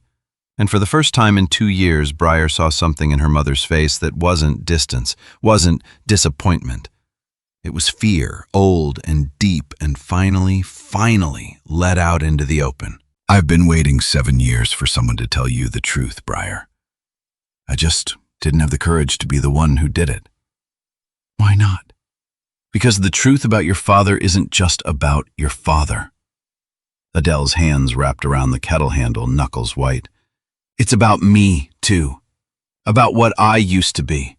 and for the first time in 2 years, Briar saw something in her mother's face that wasn't distance, wasn't disappointment. It was fear, old and deep, and finally let out into the open. "I've been waiting 7 years for someone to tell you the truth, Briar. I just didn't have the courage to be the one who did it." "Why not?" "Because the truth about your father isn't just about your father." Adele's hands wrapped around the kettle handle, knuckles white. "It's about me, too. About what I used to be.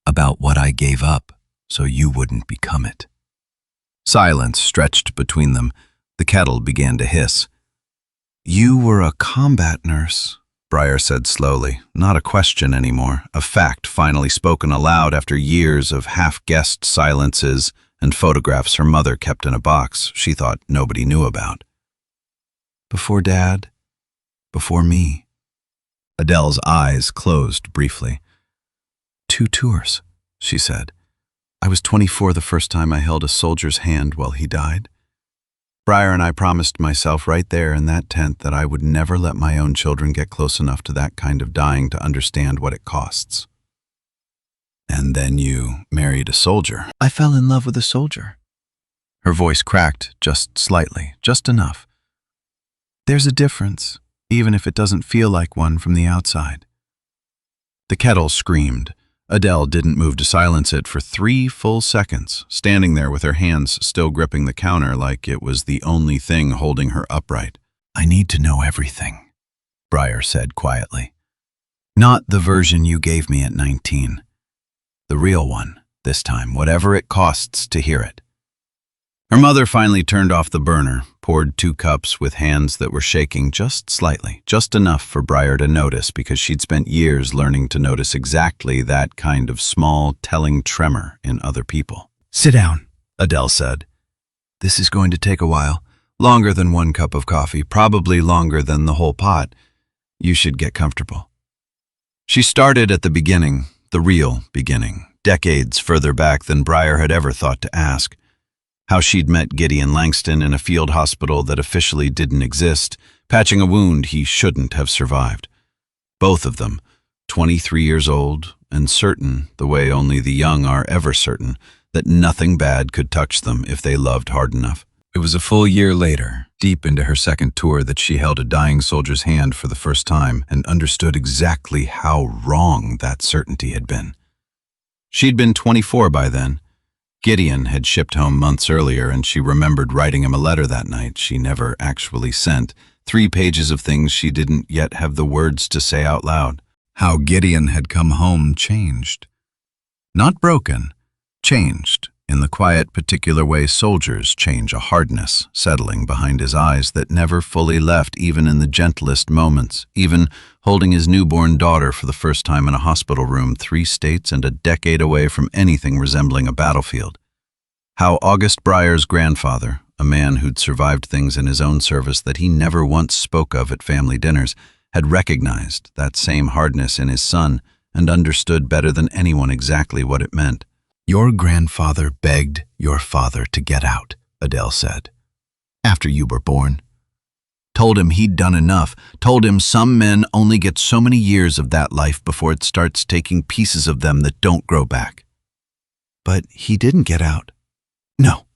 About what I gave up so you wouldn't become it." Silence stretched between them. The kettle began to hiss. "You were a combat nurse," Briar said slowly, not a question anymore, a fact finally spoken aloud after years of half-guessed silences and photographs her mother kept in a box she thought nobody knew about. "Before Dad, before me." Adele's eyes closed briefly. "2 tours, she said. "I was 24 the first time I held a soldier's hand while he died." Briar and I promised myself right there in that tent that I would never let my own children get close enough to that kind of dying to understand what it costs. And then you married a soldier. I fell in love with a soldier. Her voice cracked just slightly, just enough. There's a difference, even if it doesn't feel like one from the outside. The kettle screamed. Adele didn't move to silence it for 3 full seconds, standing there with her hands still gripping the counter like it was the only thing holding her upright. I need to know everything, Briar said quietly. Not the version you gave me at 19. The real one, this time, whatever it costs to hear it. Her mother finally turned off the burner, poured 2 cups with hands that were shaking just slightly, just enough for Briar to notice because she'd spent years learning to notice exactly that kind of small, telling tremor in other people. Sit down, Adele said. This is going to take a while, longer than 1 cup of coffee, probably longer than the whole pot. You should get comfortable. She started at the beginning, the real beginning, decades further back than Briar had ever thought to ask. How she'd met Gideon Langston in a field hospital that officially didn't exist, patching a wound he shouldn't have survived. Both of them, 23 years old, and certain, the way only the young are ever certain, that nothing bad could touch them if they loved hard enough. It was a full year later, deep into her second tour, that she held a dying soldier's hand for the first time and understood exactly how wrong that certainty had been. She'd been 24 by then. Gideon had shipped home months earlier, and she remembered writing him a letter that night she never actually sent, 3 pages of things she didn't yet have the words to say out loud. How Gideon had come home changed. Not broken, changed, in the quiet, particular way soldiers change, a hardness settling behind his eyes that never fully left even in the gentlest moments, even holding his newborn daughter for the first time in a hospital room 3 states and a decade away from anything resembling a battlefield. How August Briar's grandfather, a man who'd survived things in his own service that he never once spoke of at family dinners, had recognized that same hardness in his son and understood better than anyone exactly what it meant. Your grandfather begged your father to get out, Adele said, after you were born. Told him he'd done enough, told him some men only get so many years of that life before it starts taking pieces of them that don't grow back. But he didn't get out. No.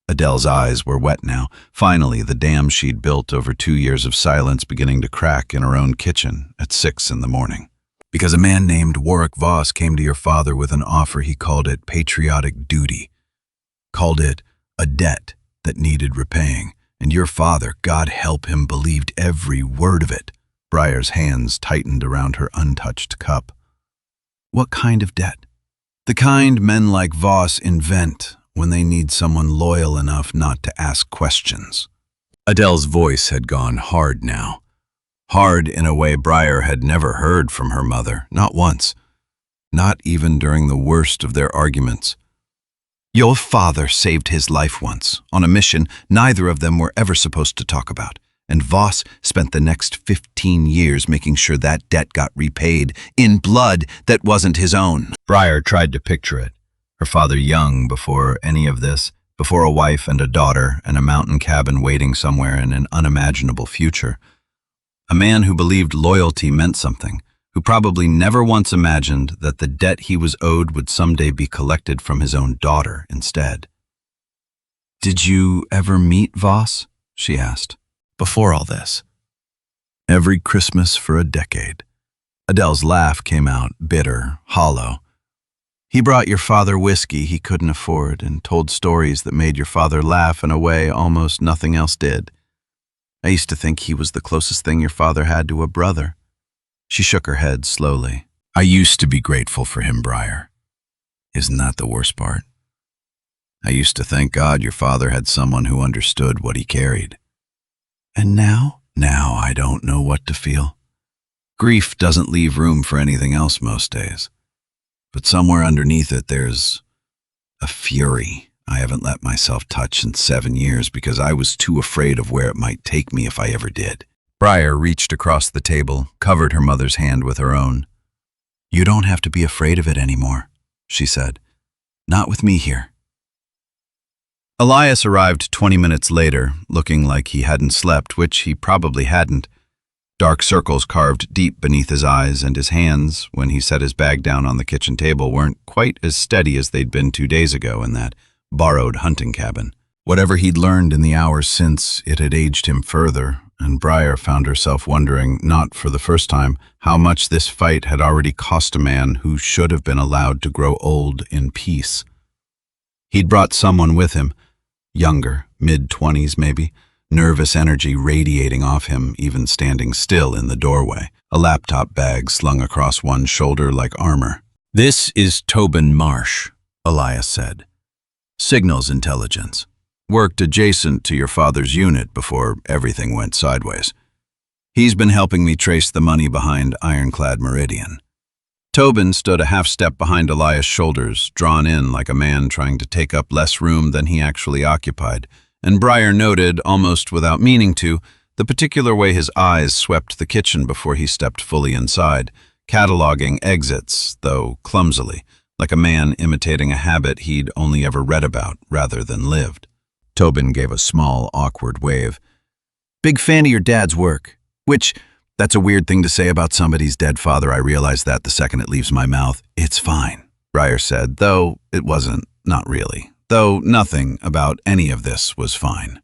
Adele's eyes were wet now. Finally, the dam she'd built over 2 years of silence beginning to crack in her own kitchen at 6 in the morning. Because a man named Warwick Voss came to your father with an offer. He called it patriotic duty, called it a debt that needed repaying, and your father, God help him, believed every word of it. Briar's hands tightened around her untouched cup. What kind of debt? The kind men like Voss invent when they need someone loyal enough not to ask questions. Adele's voice had gone hard now. Hard in a way Briar had never heard from her mother, not once, not even during the worst of their arguments. Your father saved his life once, on a mission neither of them were ever supposed to talk about, and Voss spent the next 15 years making sure that debt got repaid in blood that wasn't his own. Briar tried to picture it, her father young before any of this, before a wife and a daughter and a mountain cabin waiting somewhere in an unimaginable future. A man who believed loyalty meant something, who probably never once imagined that the debt he was owed would someday be collected from his own daughter instead. Did you ever meet Voss? She asked. Before all this. Every Christmas for a decade. Adele's laugh came out, bitter, hollow. He brought your father whiskey he couldn't afford and told stories that made your father laugh in a way almost nothing else did. I used to think he was the closest thing your father had to a brother. She shook her head slowly. I used to be grateful for him, Briar. Isn't that the worst part? I used to thank God your father had someone who understood what he carried. And now I don't know what to feel. Grief doesn't leave room for anything else most days. But somewhere underneath it there's a fury I haven't let myself touch in 7 years because I was too afraid of where it might take me if I ever did. Briar reached across the table, covered her mother's hand with her own. You don't have to be afraid of it anymore, she said. Not with me here. Elias arrived 20 minutes later, looking like he hadn't slept, which he probably hadn't. Dark circles carved deep beneath his eyes, and his hands, when he set his bag down on the kitchen table, weren't quite as steady as they'd been 2 days ago in that borrowed hunting cabin. Whatever he'd learned in the hours since, it had aged him further, and Briar found herself wondering, not for the first time, how much this fight had already cost a man who should have been allowed to grow old in peace. He'd brought someone with him, younger, mid-20s maybe, nervous energy radiating off him even standing still in the doorway, a laptop bag slung across one shoulder like armor. "This is Tobin Marsh," Elias said. "Signals intelligence. Worked adjacent to your father's unit before everything went sideways. He's been helping me trace the money behind Ironclad Meridian." Tobin stood a half step behind Elias' shoulders, drawn in like a man trying to take up less room than he actually occupied, and Briar noted, almost without meaning to, the particular way his eyes swept the kitchen before he stepped fully inside, cataloging exits, though clumsily, like a man imitating a habit he'd only ever read about rather than lived. Tobin gave a small, awkward wave. "Big fan of your dad's work. Which, that's a weird thing to say about somebody's dead father. I realize that the second it leaves my mouth." "It's fine," Briar said, though it wasn't, not really. Though nothing about any of this was fine.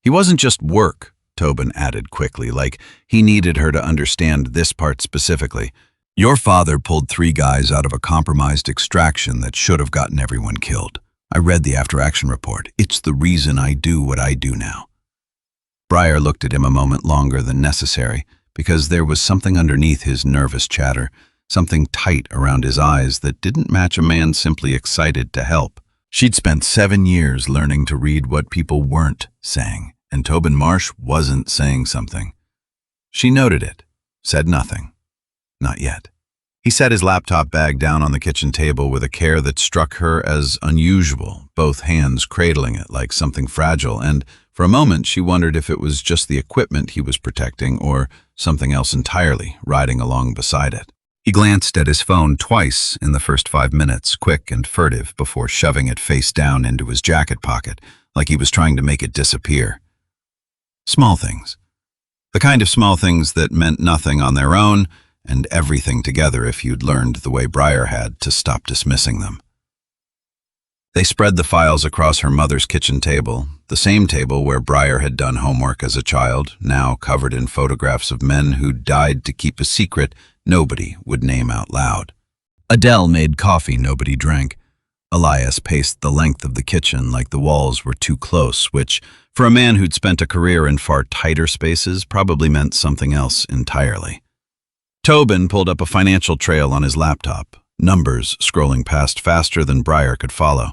He wasn't just work, Tobin added quickly, like he needed her to understand this part specifically. "Your father pulled 3 guys out of a compromised extraction that should have gotten everyone killed. I read the after-action report. It's the reason I do what I do now." Briar looked at him a moment longer than necessary, because there was something underneath his nervous chatter, something tight around his eyes that didn't match a man simply excited to help. She'd spent 7 years learning to read what people weren't saying, and Tobin Marsh wasn't saying something. She noted it, said nothing. Not yet. He set his laptop bag down on the kitchen table with a care that struck her as unusual, both hands cradling it like something fragile, and for a moment she wondered if it was just the equipment he was protecting or something else entirely riding along beside it. He glanced at his phone twice in the first 5 minutes, quick and furtive, before shoving it face down into his jacket pocket, like he was trying to make it disappear. Small things. The kind of small things that meant nothing on their own, and everything together if you'd learned the way Briar had to stop dismissing them. They spread the files across her mother's kitchen table, the same table where Briar had done homework as a child, now covered in photographs of men who'd died to keep a secret nobody would name out loud. Adele made coffee nobody drank. Elias paced the length of the kitchen like the walls were too close, which, for a man who'd spent a career in far tighter spaces, probably meant something else entirely. Tobin pulled up a financial trail on his laptop, numbers scrolling past faster than Briar could follow.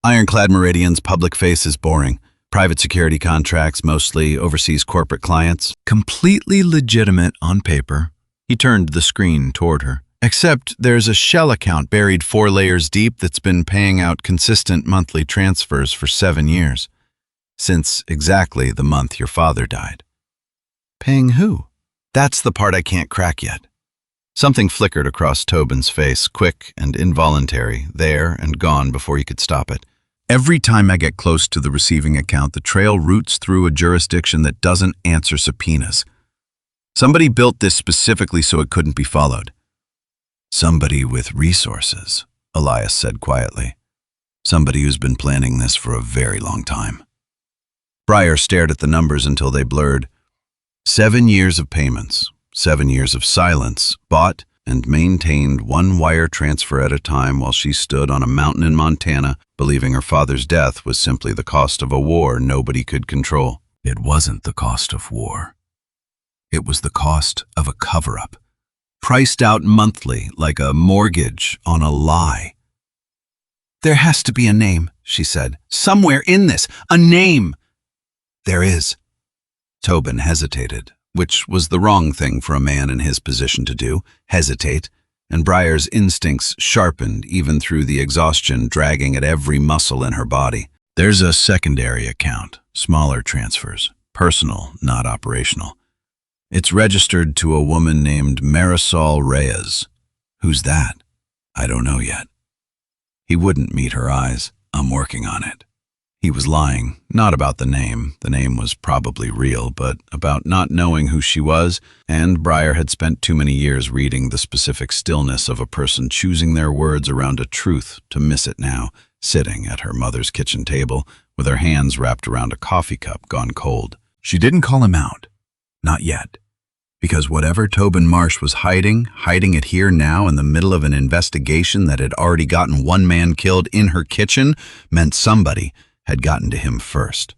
Ironclad Meridian's public face is boring. Private security contracts, mostly overseas corporate clients. Completely legitimate on paper. He turned the screen toward her. Except there's a shell account buried 4 layers deep that's been paying out consistent monthly transfers for 7 years. Since exactly the month your father died. Paying who? That's the part I can't crack yet. Something flickered across Tobin's face, quick and involuntary, there and gone before he could stop it. Every time I get close to the receiving account, the trail routes through a jurisdiction that doesn't answer subpoenas. Somebody built this specifically so it couldn't be followed. Somebody with resources, Elias said quietly. Somebody who's been planning this for a very long time. Briar stared at the numbers until they blurred. 7 years of payments, 7 years of silence, bought and maintained 1 wire transfer at a time while she stood on a mountain in Montana, believing her father's death was simply the cost of a war nobody could control. It wasn't the cost of war. It was the cost of a cover-up, priced out monthly like a mortgage on a lie. "There has to be a name," she said. "Somewhere in this, a name." "There is." Tobin hesitated, which was the wrong thing for a man in his position to do, hesitate, and Briar's instincts sharpened even through the exhaustion dragging at every muscle in her body. "There's a secondary account, smaller transfers, personal, not operational. It's registered to a woman named Marisol Reyes." "Who's that?" "I don't know yet." He wouldn't meet her eyes. I'm working on it. He was lying, not about the name was probably real, but about not knowing who she was, and Briar had spent too many years reading the specific stillness of a person choosing their words around a truth to miss it now, sitting at her mother's kitchen table with her hands wrapped around a coffee cup gone cold. She didn't call him out. Not yet. Because whatever Tobin Marsh was hiding it here now in the middle of an investigation that had already gotten one man killed in her kitchen, meant somebody had gotten to him first.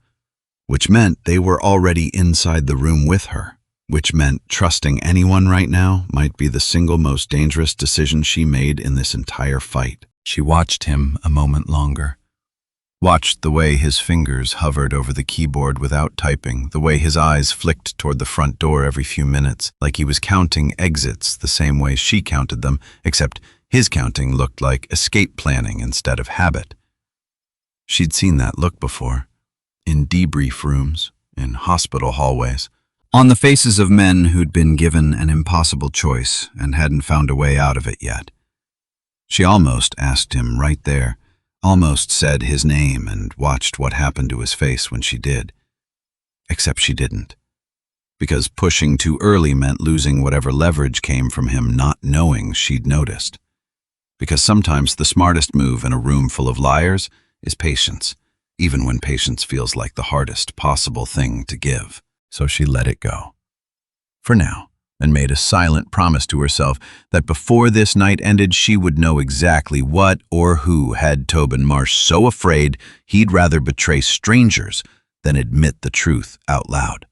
Which meant they were already inside the room with her. Which meant trusting anyone right now might be the single most dangerous decision she made in this entire fight. She watched him a moment longer. Watched the way his fingers hovered over the keyboard without typing, the way his eyes flicked toward the front door every few minutes, like he was counting exits the same way she counted them, except his counting looked like escape planning instead of habit. She'd seen that look before, in debrief rooms, in hospital hallways, on the faces of men who'd been given an impossible choice and hadn't found a way out of it yet. She almost asked him right there, almost said his name and watched what happened to his face when she did. Except she didn't. Because pushing too early meant losing whatever leverage came from him not knowing she'd noticed. Because sometimes the smartest move in a room full of liars is patience, even when patience feels like the hardest possible thing to give. So she let it go. For now. And made a silent promise to herself that before this night ended she would know exactly what or who had Tobin Marsh so afraid he'd rather betray strangers than admit the truth out loud.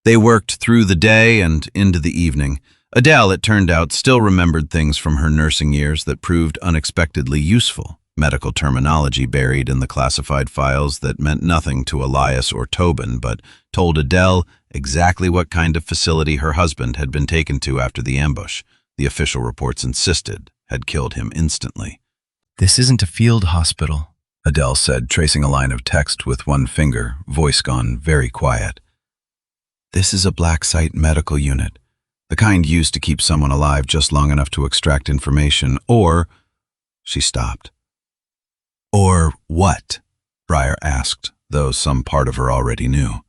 They worked through the day and into the evening. Adele, it turned out, still remembered things from her nursing years that proved unexpectedly useful. Medical terminology buried in the classified files that meant nothing to Elias or Tobin, but told Adele exactly what kind of facility her husband had been taken to after the ambush. The official reports insisted had killed him instantly. "This isn't a field hospital," Adele said, tracing a line of text with one finger, voice gone very quiet. "This is a black site medical unit, the kind used to keep someone alive just long enough to extract information, or..." She stopped. "Or what?" Briar asked, though some part of her already knew.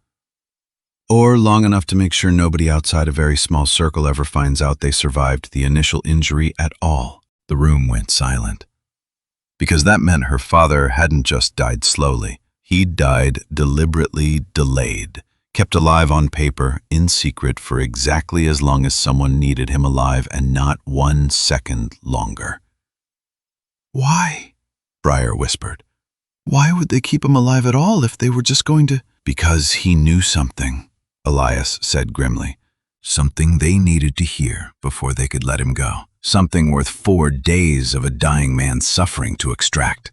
"Or long enough to make sure nobody outside a very small circle ever finds out they survived the initial injury at all." The room went silent. Because that meant her father hadn't just died slowly. He'd died deliberately delayed, kept alive on paper, in secret for exactly as long as someone needed him alive, and not 1 second longer. "Why?" Briar whispered. "Why would they keep him alive at all if they were just going to—" "Because he knew something," Elias said grimly. "Something they needed to hear before they could let him go. Something worth 4 days of a dying man's suffering to extract."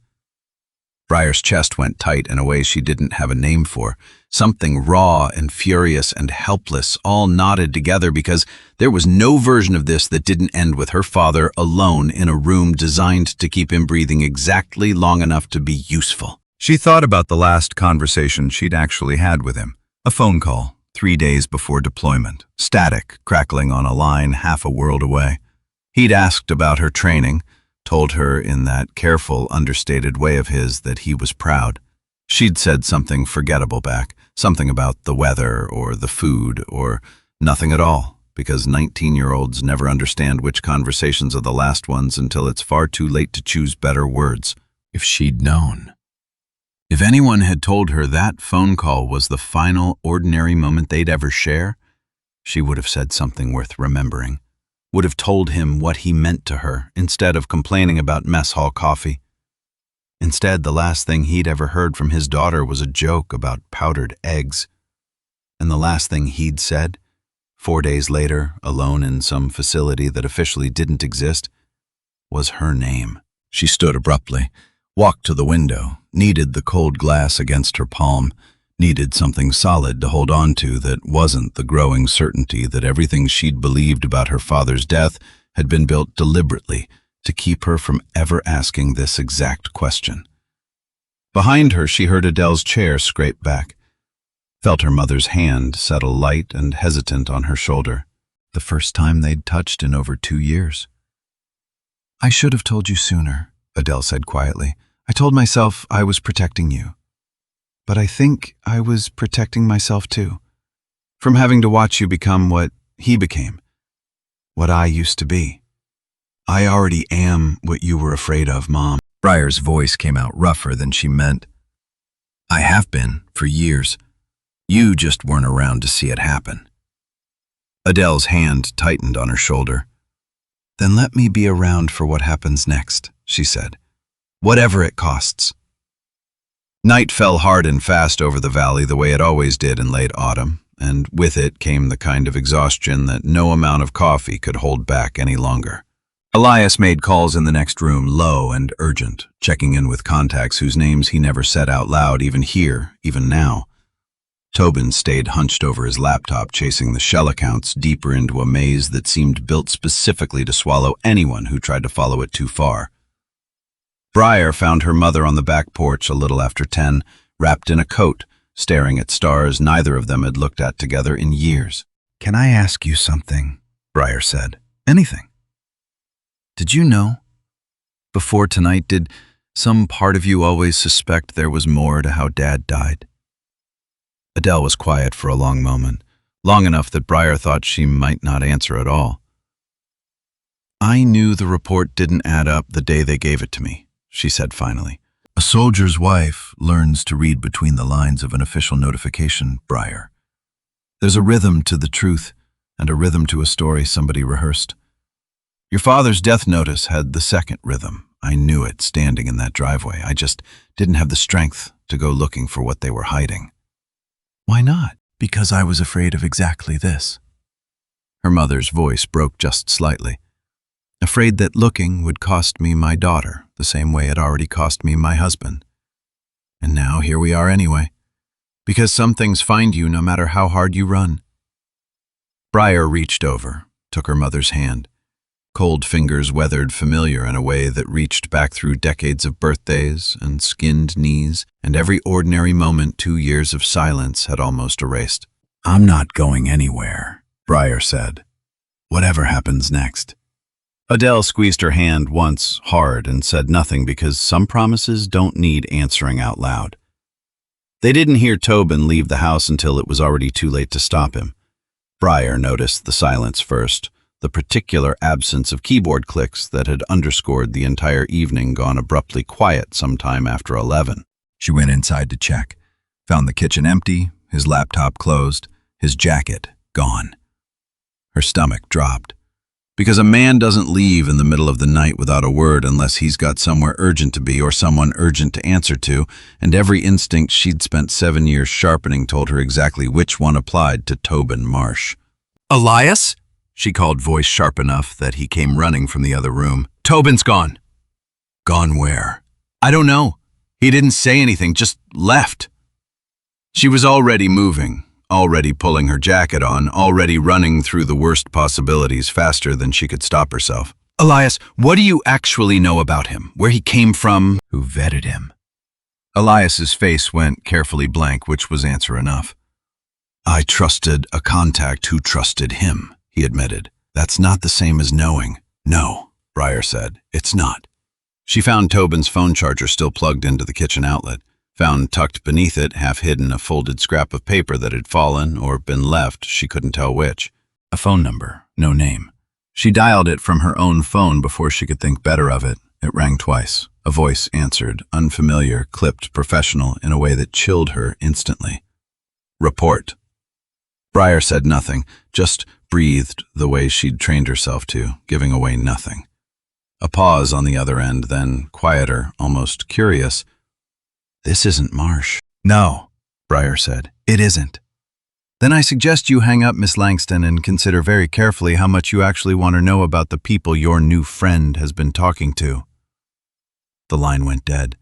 Briar's chest went tight in a way she didn't have a name for. Something raw and furious and helpless, all knotted together, because there was no version of this that didn't end with her father alone in a room designed to keep him breathing exactly long enough to be useful. She thought about the last conversation she'd actually had with him. A phone call, 3 days before deployment, static crackling on a line half a world away. He'd asked about her training, told her in that careful, understated way of his that he was proud. She'd said something forgettable back, something about the weather or the food or nothing at all, because 19-year-olds never understand which conversations are the last ones until it's far too late to choose better words. If she'd known. If anyone had told her that phone call was the final, ordinary moment they'd ever share, she would have said something worth remembering. Would have told him what he meant to her, instead of complaining about mess hall coffee. Instead, the last thing he'd ever heard from his daughter was a joke about powdered eggs. And the last thing he'd said, 4 days later, alone in some facility that officially didn't exist, was her name. She stood abruptly, walked to the window, kneaded the cold glass against her palm, needed something solid to hold on to that wasn't the growing certainty that everything she'd believed about her father's death had been built deliberately to keep her from ever asking this exact question. Behind her, she heard Adele's chair scrape back, felt her mother's hand settle light and hesitant on her shoulder, the first time they'd touched in over 2 years. "I should have told you sooner," Adele said quietly. I told myself I was protecting you. But I think I was protecting myself too. From having to watch you become what he became. What I used to be. I already am what you were afraid of, Mom. Briar's voice came out rougher than she meant. I have been, for years. You just weren't around to see it happen. Adele's hand tightened on her shoulder. Then let me be around for what happens next, she said. Whatever it costs. Night fell hard and fast over the valley the way it always did in late autumn, and with it came the kind of exhaustion that no amount of coffee could hold back any longer. Elias made calls in the next room, low and urgent, checking in with contacts whose names he never said out loud, even here, even now. Tobin stayed hunched over his laptop, chasing the shell accounts deeper into a maze that seemed built specifically to swallow anyone who tried to follow it too far. Briar found her mother on the back porch a little after 10, wrapped in a coat, staring at stars neither of them had looked at together in years. Can I ask you something? Briar said. Anything. Did you know? Before tonight, did some part of you always suspect there was more to how Dad died? Adele was quiet for a long moment, long enough that Briar thought she might not answer at all. I knew the report didn't add up the day they gave it to me, she said finally. A soldier's wife learns to read between the lines of an official notification, Briar. There's a rhythm to the truth and a rhythm to a story somebody rehearsed. Your father's death notice had the second rhythm. I knew it standing in that driveway. I just didn't have the strength to go looking for what they were hiding. Why not? Because I was afraid of exactly this. Her mother's voice broke just slightly. Afraid that looking would cost me my daughter, the same way it already cost me my husband. And now here we are anyway. Because some things find you no matter how hard you run. Briar reached over, took her mother's hand. Cold fingers weathered familiar in a way that reached back through decades of birthdays and skinned knees and every ordinary moment 2 years of silence had almost erased. I'm not going anywhere, Briar said. Whatever happens next. Adele squeezed her hand once hard and said nothing because some promises don't need answering out loud. They didn't hear Tobin leave the house until it was already too late to stop him. Briar noticed the silence first, the particular absence of keyboard clicks that had underscored the entire evening gone abruptly quiet sometime after 11. She went inside to check, found the kitchen empty, his laptop closed, his jacket gone. Her stomach dropped. Because a man doesn't leave in the middle of the night without a word unless he's got somewhere urgent to be or someone urgent to answer to, and every instinct she'd spent 7 years sharpening told her exactly which one applied to Tobin Marsh. Elias? She called, voice sharp enough that he came running from the other room. Tobin's gone. Gone where? I don't know. He didn't say anything, just left. She was already moving, already pulling her jacket on, already running through the worst possibilities faster than she could stop herself. Elias, what do you actually know about him? Where he came from? Who vetted him? Elias's face went carefully blank, which was answer enough. I trusted a contact who trusted him, he admitted. That's not the same as knowing. No, Briar said. It's not. She found Tobin's phone charger still plugged into the kitchen outlet, found tucked beneath it, half hidden, a folded scrap of paper that had fallen or been left, she couldn't tell which. A phone number, no name. She dialed it from her own phone before she could think better of it. It rang twice. A voice answered, unfamiliar, clipped, professional, in a way that chilled her instantly. Report. Briar said nothing, just breathed the way she'd trained herself to, giving away nothing. A pause on the other end, then quieter, almost curious. This isn't Marsh. No, Briar said. It isn't. Then I suggest you hang up, Miss Langston, and consider very carefully how much you actually want to know about the people your new friend has been talking to. The line went dead.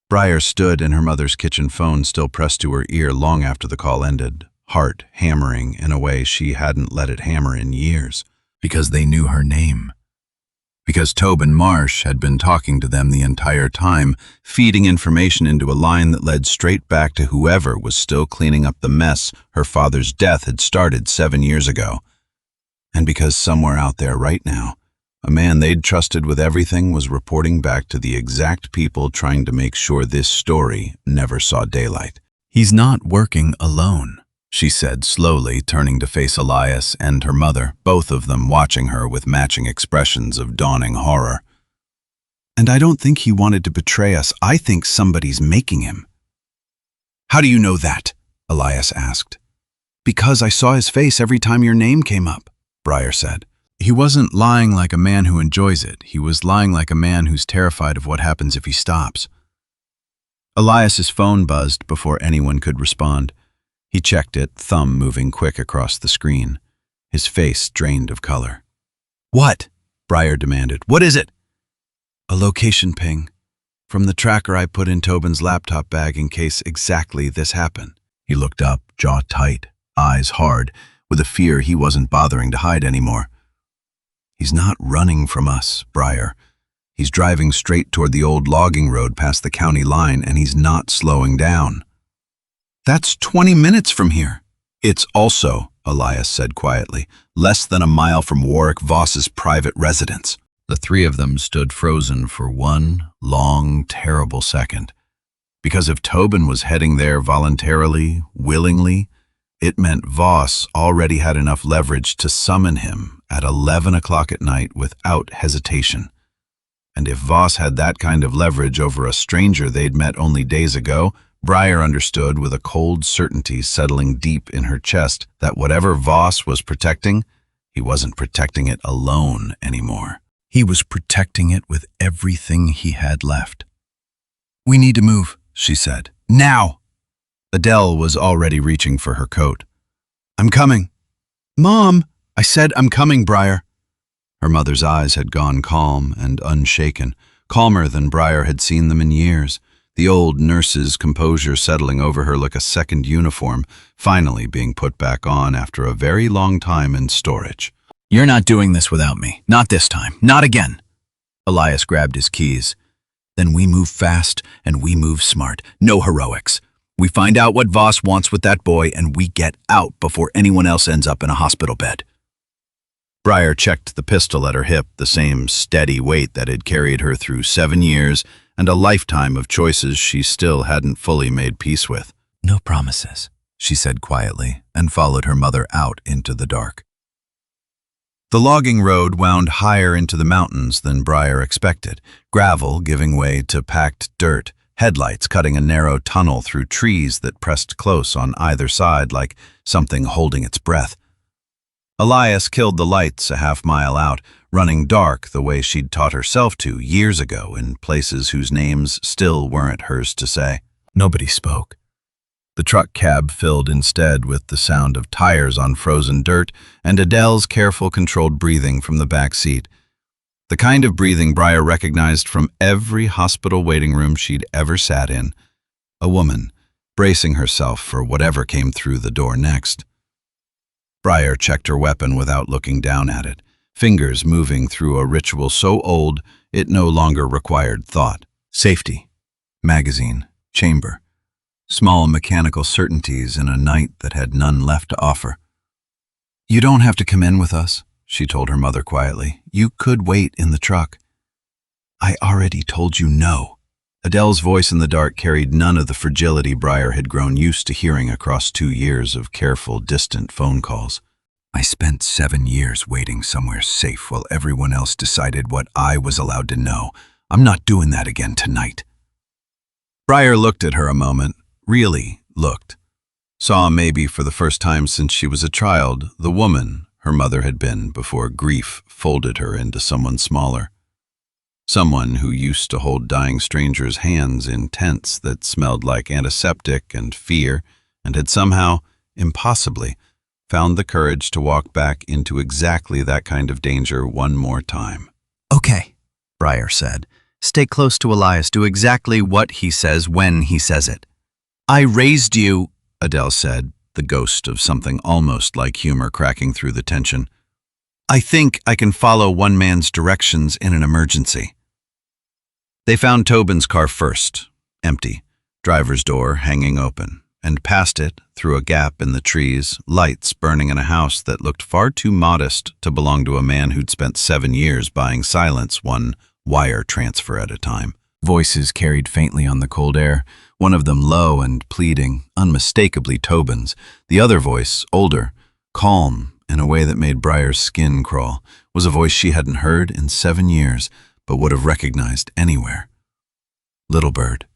Briar stood in her mother's kitchen phone still pressed to her ear long after the call ended, heart hammering in a way she hadn't let it hammer in years. Because they knew her name. Because Tobin Marsh had been talking to them the entire time, feeding information into a line that led straight back to whoever was still cleaning up the mess her father's death had started 7 years ago. And because somewhere out there right now, A man they'd trusted with everything was reporting back to the exact people trying to make sure this story never saw daylight. "He's not working alone," she said slowly, turning to face Elias and her mother, both of them watching her with matching expressions of dawning horror. "And I don't think he wanted to betray us. I think somebody's making him." "How do you know that?" Elias asked. "Because I saw his face every time your name came up," Briar said. "He wasn't lying like a man who enjoys it. He was lying like a man who's terrified of what happens if he stops." Elias's phone buzzed before anyone could respond. He checked it, thumb moving quick across the screen. His face drained of color. "What?" Briar demanded. "What is it?" "A location ping. From the tracker I put in Tobin's laptop bag in case exactly this happened." He looked up, jaw tight, eyes hard, with a fear he wasn't bothering to hide anymore. "He's not running from us, Briar. He's driving straight toward the old logging road past the county line, and he's not slowing down." "That's 20 minutes from here." "It's also," Elias said quietly, "less than a mile from Warwick Voss's private residence." The three of them stood frozen for one long, terrible second. Because if Tobin was heading there voluntarily, willingly, it meant Voss already had enough leverage to summon him at 11 o'clock at night without hesitation. And if Voss had that kind of leverage over a stranger they'd met only days ago, Briar understood with a cold certainty settling deep in her chest that whatever Voss was protecting, he wasn't protecting it alone anymore. He was protecting it with everything he had left. "We need to move," she said. "Now!" Adele was already reaching for her coat. "I'm coming." "Mom!" "I said I'm coming, Briar." Her mother's eyes had gone calm and unshaken, calmer than Briar had seen them in years, the old nurse's composure settling over her like a second uniform, finally being put back on after a very long time in storage. "You're not doing this without me. Not this time. Not again." Elias grabbed his keys. "Then we move fast and we move smart. No heroics. We find out what Voss wants with that boy and we get out before anyone else ends up in a hospital bed." Briar checked the pistol at her hip, the same steady weight that had carried her through 7 years and a lifetime of choices she still hadn't fully made peace with. "No promises," she said quietly, and followed her mother out into the dark. The logging road wound higher into the mountains than Briar expected, gravel giving way to packed dirt, headlights cutting a narrow tunnel through trees that pressed close on either side like something holding its breath. Elias killed the lights a half-mile out, running dark the way she'd taught herself to years ago in places whose names still weren't hers to say. Nobody spoke. The truck cab filled instead with the sound of tires on frozen dirt and Adele's careful, controlled breathing from the back seat. The kind of breathing Briar recognized from every hospital waiting room she'd ever sat in. A woman, bracing herself for whatever came through the door next. Briar checked her weapon without looking down at it, fingers moving through a ritual so old it no longer required thought. Safety, magazine, chamber. Small mechanical certainties in a night that had none left to offer. "You don't have to come in with us," she told her mother quietly. "You could wait in the truck." "I already told you no." Adele's voice in the dark carried none of the fragility Briar had grown used to hearing across 2 years of careful, distant phone calls. "I spent 7 years waiting somewhere safe while everyone else decided what I was allowed to know. I'm not doing that again tonight." Briar looked at her a moment, really looked. Saw maybe for the first time since she was a child the woman her mother had been before grief folded her into someone smaller. Someone who used to hold dying strangers' hands in tents that smelled like antiseptic and fear and had somehow, impossibly, found the courage to walk back into exactly that kind of danger one more time. "Okay," Briar said. "Stay close to Elias. Do exactly what he says when he says it." "I raised you," Adele said, the ghost of something almost like humor cracking through the tension. "I think I can follow one man's directions in an emergency." They found Tobin's car first, empty, driver's door hanging open, and past it, through a gap in the trees, lights burning in a house that looked far too modest to belong to a man who'd spent 7 years buying silence, one wire transfer at a time. Voices carried faintly on the cold air, one of them low and pleading, unmistakably Tobin's. The other voice, older, calm, in a way that made Briar's skin crawl, was a voice she hadn't heard in 7 years, but would have recognized anywhere. Little Bird.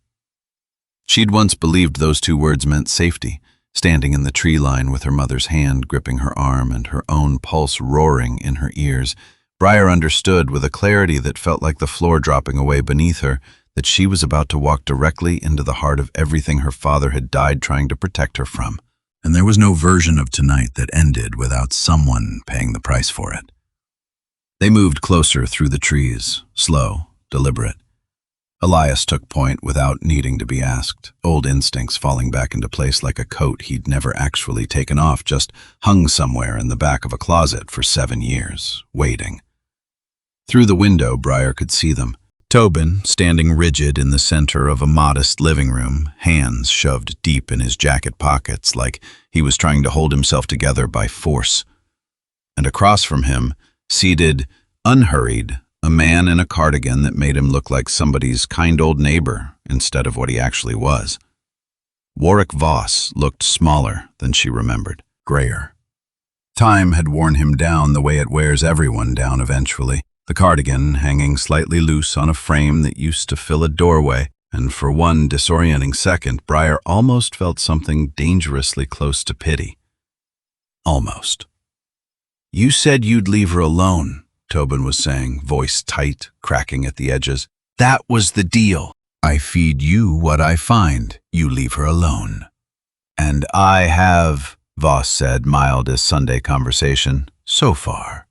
She'd once believed those 2 words meant safety, standing in the tree line with her mother's hand gripping her arm and her own pulse roaring in her ears. Briar understood with a clarity that felt like the floor dropping away beneath her that she was about to walk directly into the heart of everything her father had died trying to protect her from. And there was no version of tonight that ended without someone paying the price for it. They moved closer through the trees, slow, deliberate. Elias took point without needing to be asked, old instincts falling back into place like a coat he'd never actually taken off, just hung somewhere in the back of a closet for 7 years, waiting. Through the window, Briar could see them. Tobin, standing rigid in the center of a modest living room, hands shoved deep in his jacket pockets like he was trying to hold himself together by force. And across from him, seated, unhurried, a man in a cardigan that made him look like somebody's kind old neighbor instead of what he actually was. Warwick Voss looked smaller than she remembered, grayer. Time had worn him down the way it wears everyone down eventually, the cardigan hanging slightly loose on a frame that used to fill a doorway, and for one disorienting second, Briar almost felt something dangerously close to pity. Almost. "You said you'd leave her alone," Tobin was saying, voice tight, cracking at the edges. "That was the deal. I feed you what I find. You leave her alone." "And I have," Voss said, mild as Sunday conversation, "so far."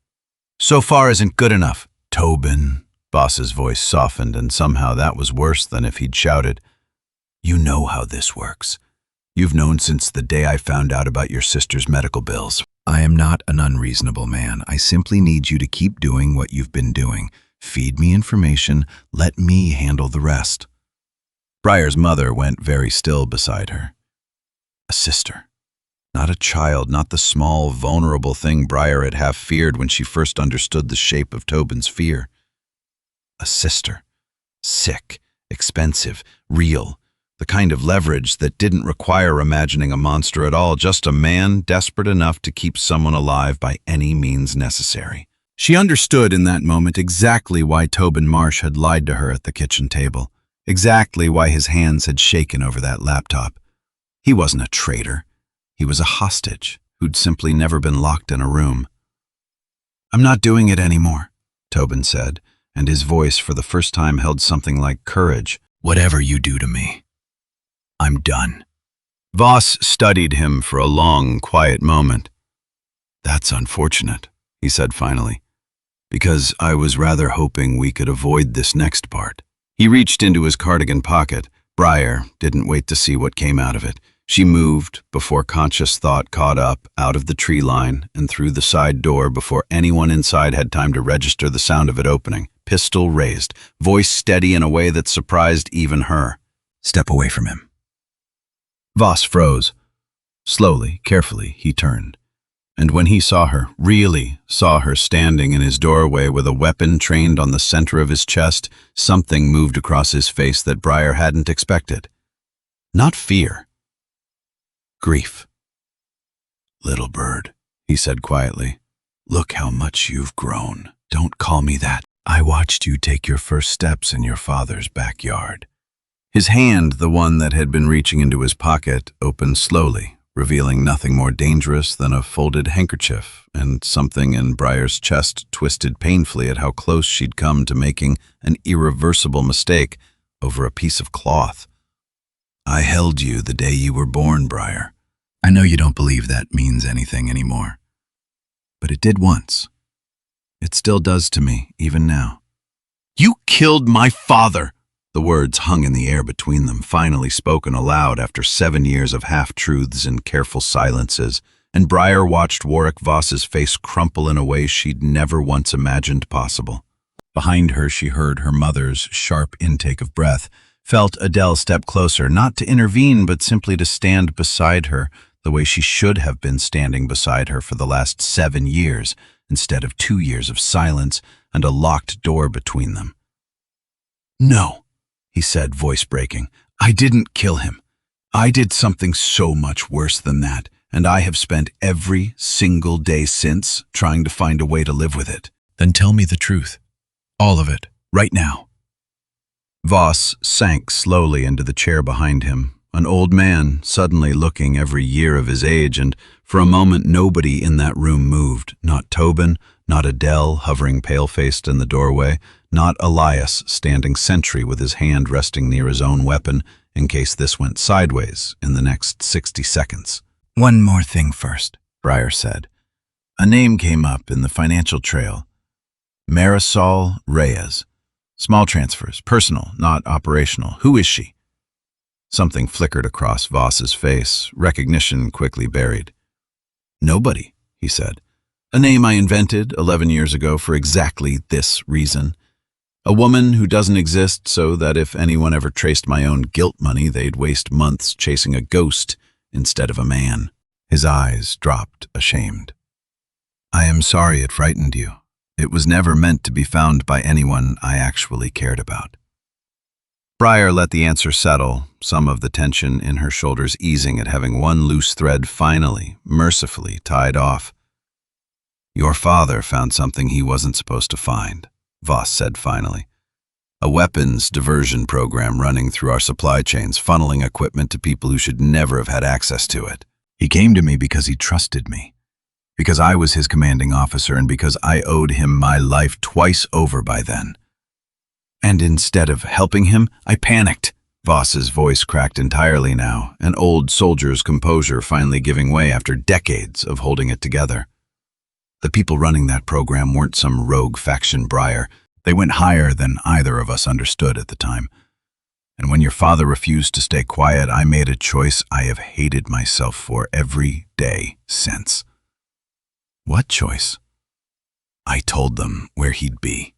"So far isn't good enough." "Tobin," Voss's voice softened, and somehow that was worse than if he'd shouted. "You know how this works. You've known since the day I found out about your sister's medical bills. I am not an unreasonable man. I simply need you to keep doing what you've been doing. Feed me information. Let me handle the rest." Briar's mother went very still beside her. A sister. Not a child, not the small, vulnerable thing Briar had half feared when she first understood the shape of Tobin's fear. A sister. Sick, expensive, real. The kind of leverage that didn't require imagining a monster at all, just a man desperate enough to keep someone alive by any means necessary. She understood in that moment exactly why Tobin Marsh had lied to her at the kitchen table, exactly why his hands had shaken over that laptop. He wasn't a traitor. He was a hostage who'd simply never been locked in a room. "I'm not doing it anymore," Tobin said, and his voice for the first time held something like courage. "Whatever you do to me, I'm done." Voss studied him for a long, quiet moment. "That's unfortunate," he said finally, "because I was rather hoping we could avoid this next part." He reached into his cardigan pocket. Briar didn't wait to see what came out of it. She moved before conscious thought caught up, out of the tree line and through the side door before anyone inside had time to register the sound of it opening. Pistol raised, voice steady in a way that surprised even her. "Step away from him." Voss froze. Slowly, carefully, he turned. And when he saw her, really saw her standing in his doorway with a weapon trained on the center of his chest, something moved across his face that Briar hadn't expected. Not fear. Grief. "Little bird," he said quietly, "look how much you've grown. Don't call me that. I watched you take your first steps in your father's backyard." His hand, the one that had been reaching into his pocket, opened slowly, revealing nothing more dangerous than a folded handkerchief, and something in Briar's chest twisted painfully at how close she'd come to making an irreversible mistake over a piece of cloth. "I held you the day you were born, Briar. I know you don't believe that means anything anymore. But it did once. It still does to me, even now." "You killed my father!" The words hung in the air between them, finally spoken aloud after 7 years of half-truths and careful silences, and Briar watched Warwick Voss's face crumple in a way she'd never once imagined possible. Behind her, she heard her mother's sharp intake of breath, felt Adele step closer, not to intervene, but simply to stand beside her, the way she should have been standing beside her for the last 7 years, instead of 2 years of silence and a locked door between them. "No," he said, voice breaking. "I didn't kill him. I did something so much worse than that, and I have spent every single day since trying to find a way to live with it." Then tell me the truth. All of it, right now. Voss sank slowly into the chair behind him, an old man suddenly looking every year of his age, and for a moment nobody in that room moved, not Tobin, not Adele hovering pale-faced in the doorway, not Elias standing sentry with his hand resting near his own weapon in case this went sideways in the next 60 seconds. One more thing first, Briar said. A name came up in the financial trail. Marisol Reyes. Small transfers, personal, not operational. Who is she? Something flickered across Voss's face, recognition quickly buried. Nobody, he said. A name I invented 11 years ago for exactly this reason. A woman who doesn't exist so that if anyone ever traced my own guilt money, they'd waste months chasing a ghost instead of a man. His eyes dropped, ashamed. I am sorry it frightened you. It was never meant to be found by anyone I actually cared about. Briar let the answer settle, some of the tension in her shoulders easing at having one loose thread finally, mercifully tied off. Your father found something he wasn't supposed to find, Voss said finally. A weapons diversion program running through our supply chains, funneling equipment to people who should never have had access to it. He came to me because he trusted me, because I was his commanding officer and because I owed him my life twice over by then. And instead of helping him, I panicked. Voss's voice cracked entirely now, an old soldier's composure finally giving way after decades of holding it together. The people running that program weren't some rogue faction, Briar. They went higher than either of us understood at the time. And when your father refused to stay quiet, I made a choice I have hated myself for every day since. What choice? I told them where he'd be.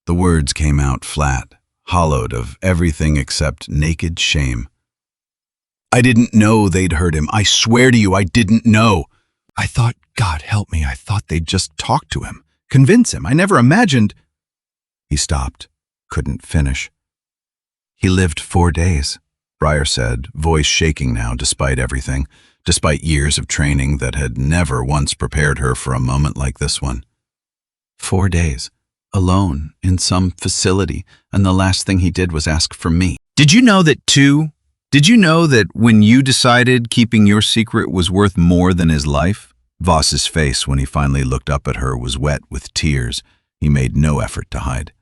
The words came out flat, hollowed of everything except naked shame. I didn't know they'd hurt him. I swear to you, I didn't know. I thought, God help me, I thought they'd just talk to him, convince him. I never imagined. He stopped, couldn't finish. He lived 4 days, Briar said, voice shaking now despite everything, despite years of training that had never once prepared her for a moment like this one. 4 days, alone, in some facility, and the last thing he did was ask for me. Did you know that when you decided keeping your secret was worth more than his life? Voss's face, when he finally looked up at her, was wet with tears. He made no effort to hide.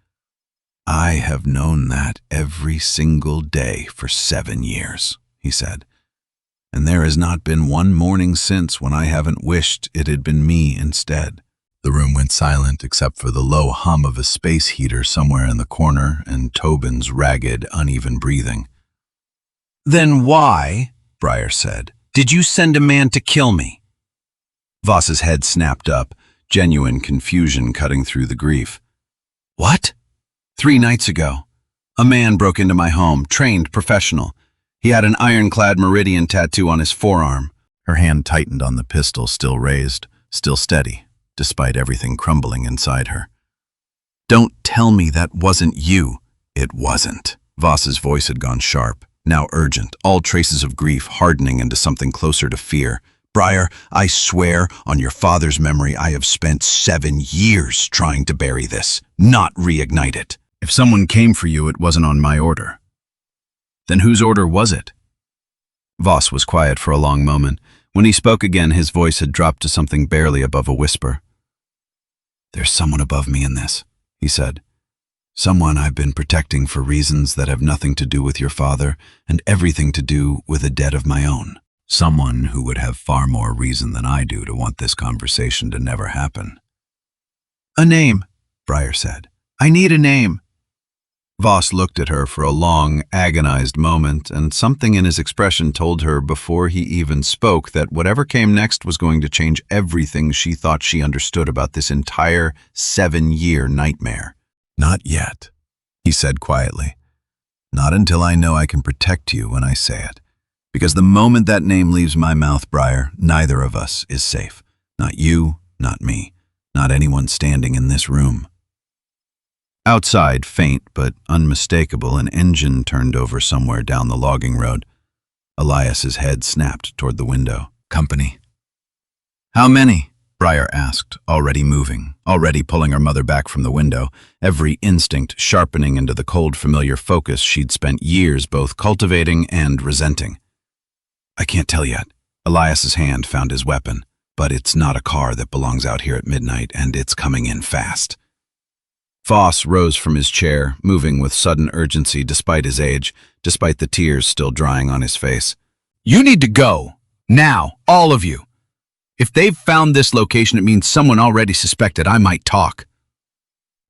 I have known that every single day for 7 years, he said. And there has not been one morning since when I haven't wished it had been me instead. The room went silent except for the low hum of a space heater somewhere in the corner and Tobin's ragged, uneven breathing. Then why, Briar said, did you send a man to kill me? Voss's head snapped up, genuine confusion cutting through the grief. What? 3 nights ago. A man broke into my home, trained professional. He had an ironclad meridian tattoo on his forearm. Her hand tightened on the pistol, still raised, still steady, despite everything crumbling inside her. Don't tell me that wasn't you. It wasn't. Voss's voice had gone sharp, now urgent, all traces of grief hardening into something closer to fear. Briar, I swear on your father's memory I have spent 7 years trying to bury this, not reignite it. If someone came for you, it wasn't on my order. Then whose order was it? Voss was quiet for a long moment. When he spoke again, his voice had dropped to something barely above a whisper. There's someone above me in this, he said. Someone I've been protecting for reasons that have nothing to do with your father and everything to do with a debt of my own. Someone who would have far more reason than I do to want this conversation to never happen. A name, Briar said. I need a name. Voss looked at her for a long, agonized moment, and something in his expression told her before he even spoke that whatever came next was going to change everything she thought she understood about this entire 7-year nightmare. Not yet, he said quietly. Not until I know I can protect you when I say it. Because the moment that name leaves my mouth, Briar, neither of us is safe. Not you, not me, not anyone standing in this room. Outside, faint but unmistakable, an engine turned over somewhere down the logging road. Elias's head snapped toward the window. Company. How many? Briar asked, already moving, already pulling her mother back from the window, every instinct sharpening into the cold, familiar focus she'd spent years both cultivating and resenting. I can't tell yet. Elias's hand found his weapon, but it's not a car that belongs out here at midnight, and it's coming in fast. Voss rose from his chair, moving with sudden urgency despite his age, despite the tears still drying on his face. You need to go. Now, all of you. If they've found this location, it means someone already suspected I might talk.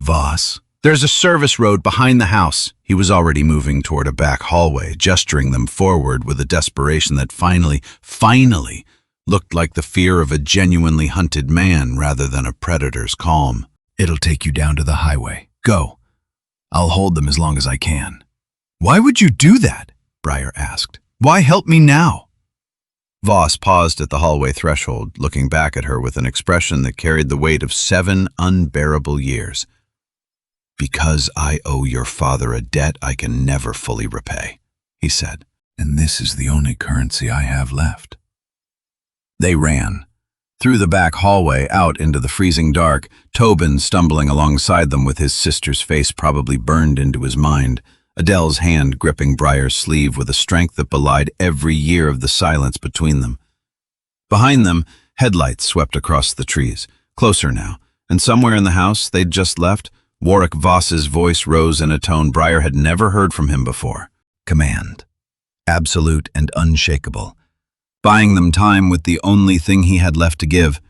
Voss. There's a service road behind the house. He was already moving toward a back hallway, gesturing them forward with a desperation that finally looked like the fear of a genuinely hunted man rather than a predator's calm. It'll take you down to the highway. Go. I'll hold them as long as I can. Why would you do that? Briar asked. Why help me now? Voss paused at the hallway threshold, looking back at her with an expression that carried the weight of 7 unbearable years. Because I owe your father a debt I can never fully repay, he said, and this is the only currency I have left. They ran. Through the back hallway, out into the freezing dark, Tobin stumbling alongside them with his sister's face probably burned into his mind, Adele's hand gripping Briar's sleeve with a strength that belied every year of the silence between them. Behind them, headlights swept across the trees, closer now, and somewhere in the house they'd just left, Warwick Voss's voice rose in a tone Briar had never heard from him before. Command. Absolute and unshakable. Buying them time with the only thing he had left to give.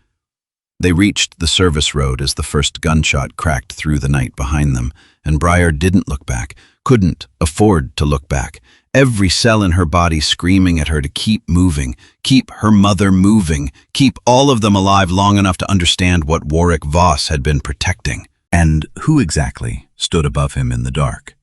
They reached the service road as the first gunshot cracked through the night behind them, and Briar didn't look back, couldn't afford to look back. Every cell in her body screaming at her to keep moving, keep her mother moving, keep all of them alive long enough to understand what Warwick Voss had been protecting. And who exactly stood above him in the dark?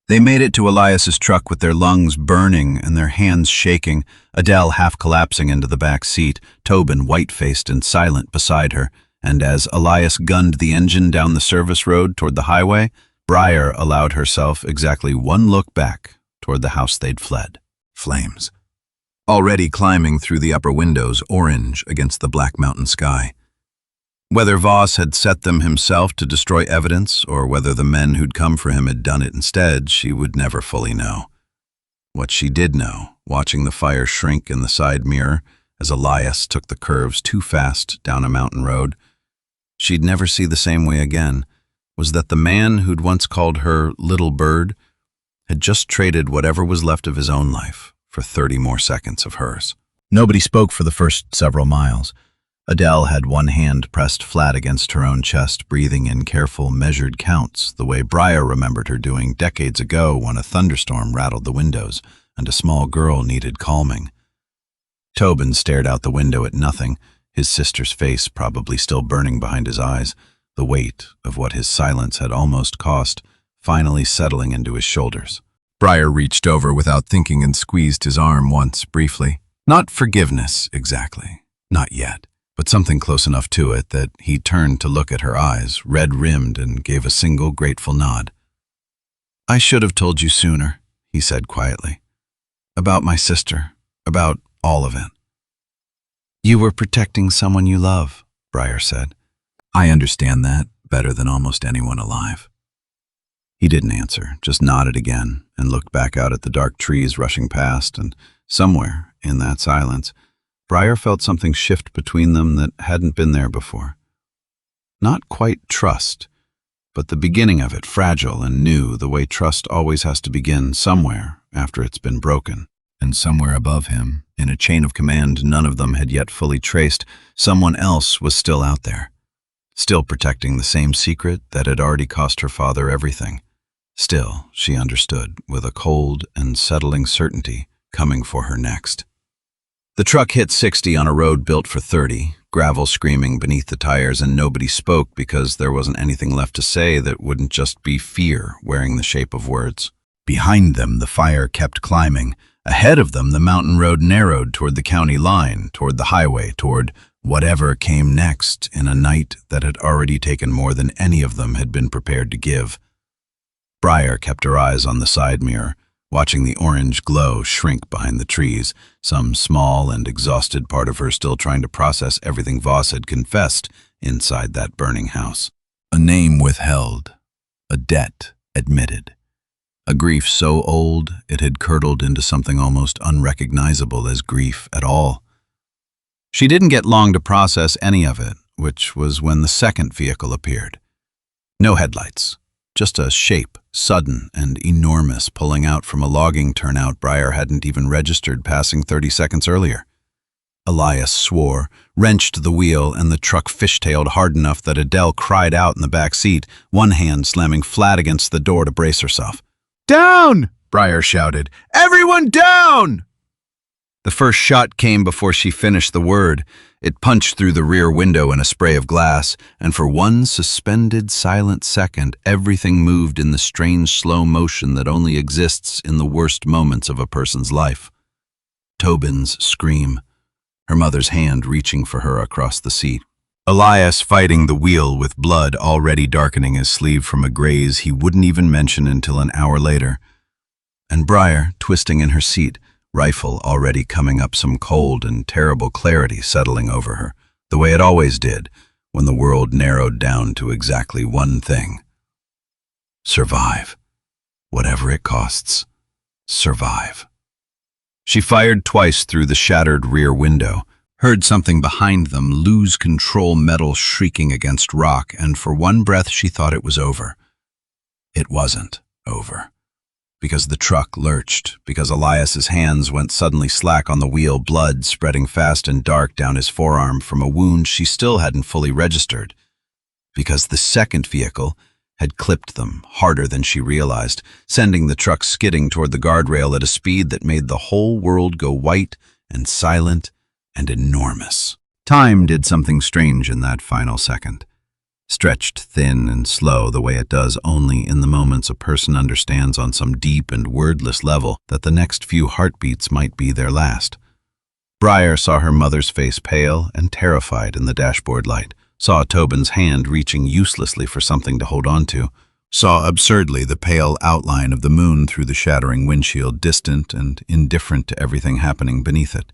They made it to Elias's truck with their lungs burning and their hands shaking, Adele half collapsing into the back seat, Tobin white-faced and silent beside her, and as Elias gunned the engine down the service road toward the highway, Briar allowed herself exactly one look back toward the house they'd fled. Flames. Already climbing through the upper windows, orange against the black mountain sky. Whether Voss had set them himself to destroy evidence, or whether the men who'd come for him had done it instead, she would never fully know. What she did know, watching the fire shrink in the side mirror as Elias took the curves too fast down a mountain road, she'd never see the same way again, was that the man who'd once called her Little Bird had just traded whatever was left of his own life for 30 more seconds of hers. Nobody spoke for the first several miles. Adele had one hand pressed flat against her own chest, breathing in careful, measured counts, the way Briar remembered her doing decades ago when a thunderstorm rattled the windows and a small girl needed calming. Tobin stared out the window at nothing, his sister's face probably still burning behind his eyes, the weight of what his silence had almost cost finally settling into his shoulders. Briar reached over without thinking and squeezed his arm once, briefly. Not forgiveness, exactly. Not yet. But something close enough to it that he turned to look at her eyes, red-rimmed, and gave a single grateful nod. I should have told you sooner, he said quietly. About my sister, about all of it. You were protecting someone you love, Briar said. I understand that better than almost anyone alive. He didn't answer, just nodded again and looked back out at the dark trees rushing past, and somewhere in that silence, Briar felt something shift between them that hadn't been there before. Not quite trust, but the beginning of it, fragile and new, the way trust always has to begin somewhere after it's been broken. And somewhere above him, in a chain of command none of them had yet fully traced, someone else was still out there, still protecting the same secret that had already cost her father everything. Still, she understood, with a cold and settling certainty coming for her next. The truck hit 60 on a road built for 30, gravel screaming beneath the tires, and nobody spoke because there wasn't anything left to say that wouldn't just be fear wearing the shape of words. Behind them, the fire kept climbing. Ahead of them, the mountain road narrowed toward the county line, toward the highway, toward whatever came next in a night that had already taken more than any of them had been prepared to give. Briar kept her eyes on the side mirror, watching the orange glow shrink behind the trees, some small and exhausted part of her still trying to process everything Voss had confessed inside that burning house. A name withheld, a debt admitted, a grief so old it had curdled into something almost unrecognizable as grief at all. She didn't get long to process any of it, which was when the second vehicle appeared. No headlights, just a shape, sudden and enormous, pulling out from a logging turnout Briar hadn't even registered passing 30 seconds earlier. Elias swore, wrenched the wheel, and the truck fishtailed hard enough that Adele cried out in the back seat, one hand slamming flat against the door to brace herself. "Down!" Briar shouted. "Everyone down!" The first shot came before she finished the word. It punched through the rear window in a spray of glass, and for one suspended, silent second, everything moved in the strange slow motion that only exists in the worst moments of a person's life. Tobin's scream, her mother's hand reaching for her across the seat. Elias fighting the wheel with blood already darkening his sleeve from a graze he wouldn't even mention until an hour later. And Briar twisting in her seat, rifle already coming up, some cold and terrible clarity settling over her, the way it always did when the world narrowed down to exactly one thing. Survive. Whatever it costs. Survive. She fired twice through the shattered rear window, heard something behind them lose control, metal shrieking against rock, and for one breath she thought it was over. It wasn't over. Because the truck lurched, because Elias's hands went suddenly slack on the wheel, blood spreading fast and dark down his forearm from a wound she still hadn't fully registered. Because the second vehicle had clipped them harder than she realized, sending the truck skidding toward the guardrail at a speed that made the whole world go white and silent and enormous. Time did something strange in that final second. Stretched thin and slow the way it does only in the moments a person understands on some deep and wordless level that the next few heartbeats might be their last. Briar saw her mother's face pale and terrified in the dashboard light, saw Tobin's hand reaching uselessly for something to hold on to, saw absurdly the pale outline of the moon through the shattering windshield, distant and indifferent to everything happening beneath it.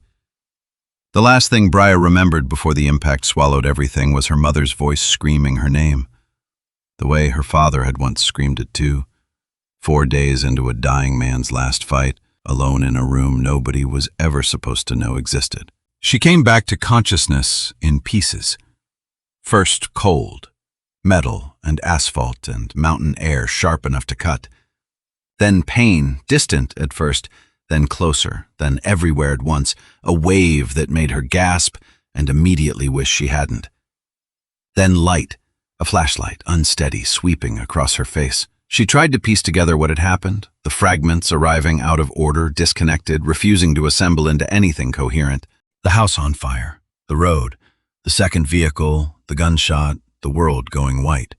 The last thing Briar remembered before the impact swallowed everything was her mother's voice screaming her name, the way her father had once screamed it too, 4 days into a dying man's last fight, alone in a room nobody was ever supposed to know existed. She came back to consciousness in pieces. First cold, metal and asphalt and mountain air sharp enough to cut. Then pain, distant at first, then closer, then everywhere at once, a wave that made her gasp and immediately wish she hadn't. Then light, a flashlight, unsteady, sweeping across her face. She tried to piece together what had happened, the fragments arriving out of order, disconnected, refusing to assemble into anything coherent. The house on fire, the road, the second vehicle, the gunshot, the world going white.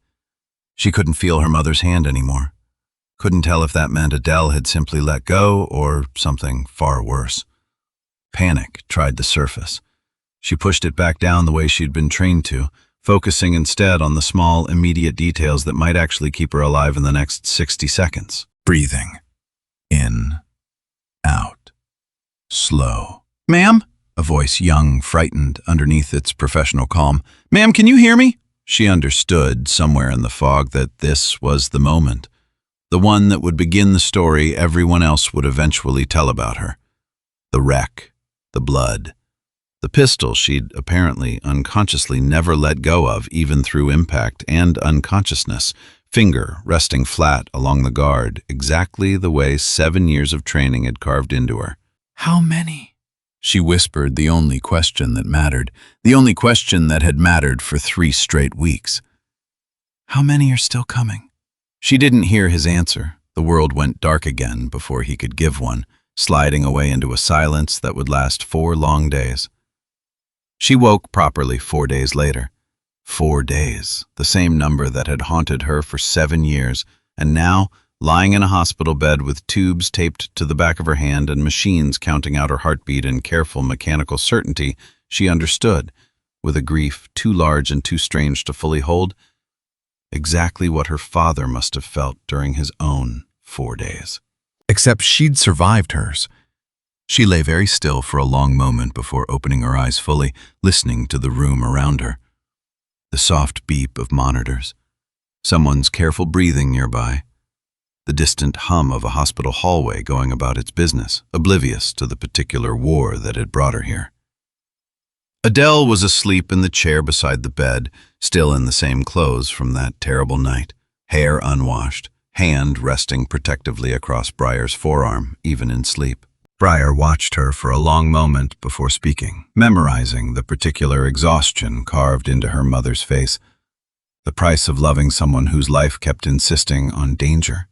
She couldn't feel her mother's hand anymore. Couldn't tell if that meant Adele had simply let go or something far worse. Panic tried to surface. She pushed it back down the way she'd been trained to, focusing instead on the small, immediate details that might actually keep her alive in the next 60 seconds. Breathing. In. Out. Slow. "Ma'am?" A voice young, frightened, underneath its professional calm. "Ma'am, can you hear me?" She understood, somewhere in the fog, that this was the moment. The one that would begin the story everyone else would eventually tell about her. The wreck, the blood, the pistol she'd apparently unconsciously never let go of, even through impact and unconsciousness, finger resting flat along the guard, exactly the way 7 years of training had carved into her. "How many?" She whispered the only question that mattered, the only question that had mattered for 3 straight weeks. "How many are still coming?" She didn't hear his answer. The world went dark again before he could give one, sliding away into a silence that would last 4 long days. She woke properly 4 days later. 4 days, the same number that had haunted her for 7 years, and now lying in a hospital bed with tubes taped to the back of her hand and machines counting out her heartbeat in careful mechanical certainty, she understood, with a grief too large and too strange to fully hold, exactly what her father must have felt during his own 4 days. Except she'd survived hers. She lay very still for a long moment before opening her eyes fully, listening to the room around her. The soft beep of monitors, someone's careful breathing nearby, the distant hum of a hospital hallway going about its business, oblivious to the particular war that had brought her here. Adele was asleep in the chair beside the bed, still in the same clothes from that terrible night, hair unwashed, hand resting protectively across Briar's forearm, even in sleep. Briar watched her for a long moment before speaking, memorizing the particular exhaustion carved into her mother's face, the price of loving someone whose life kept insisting on danger.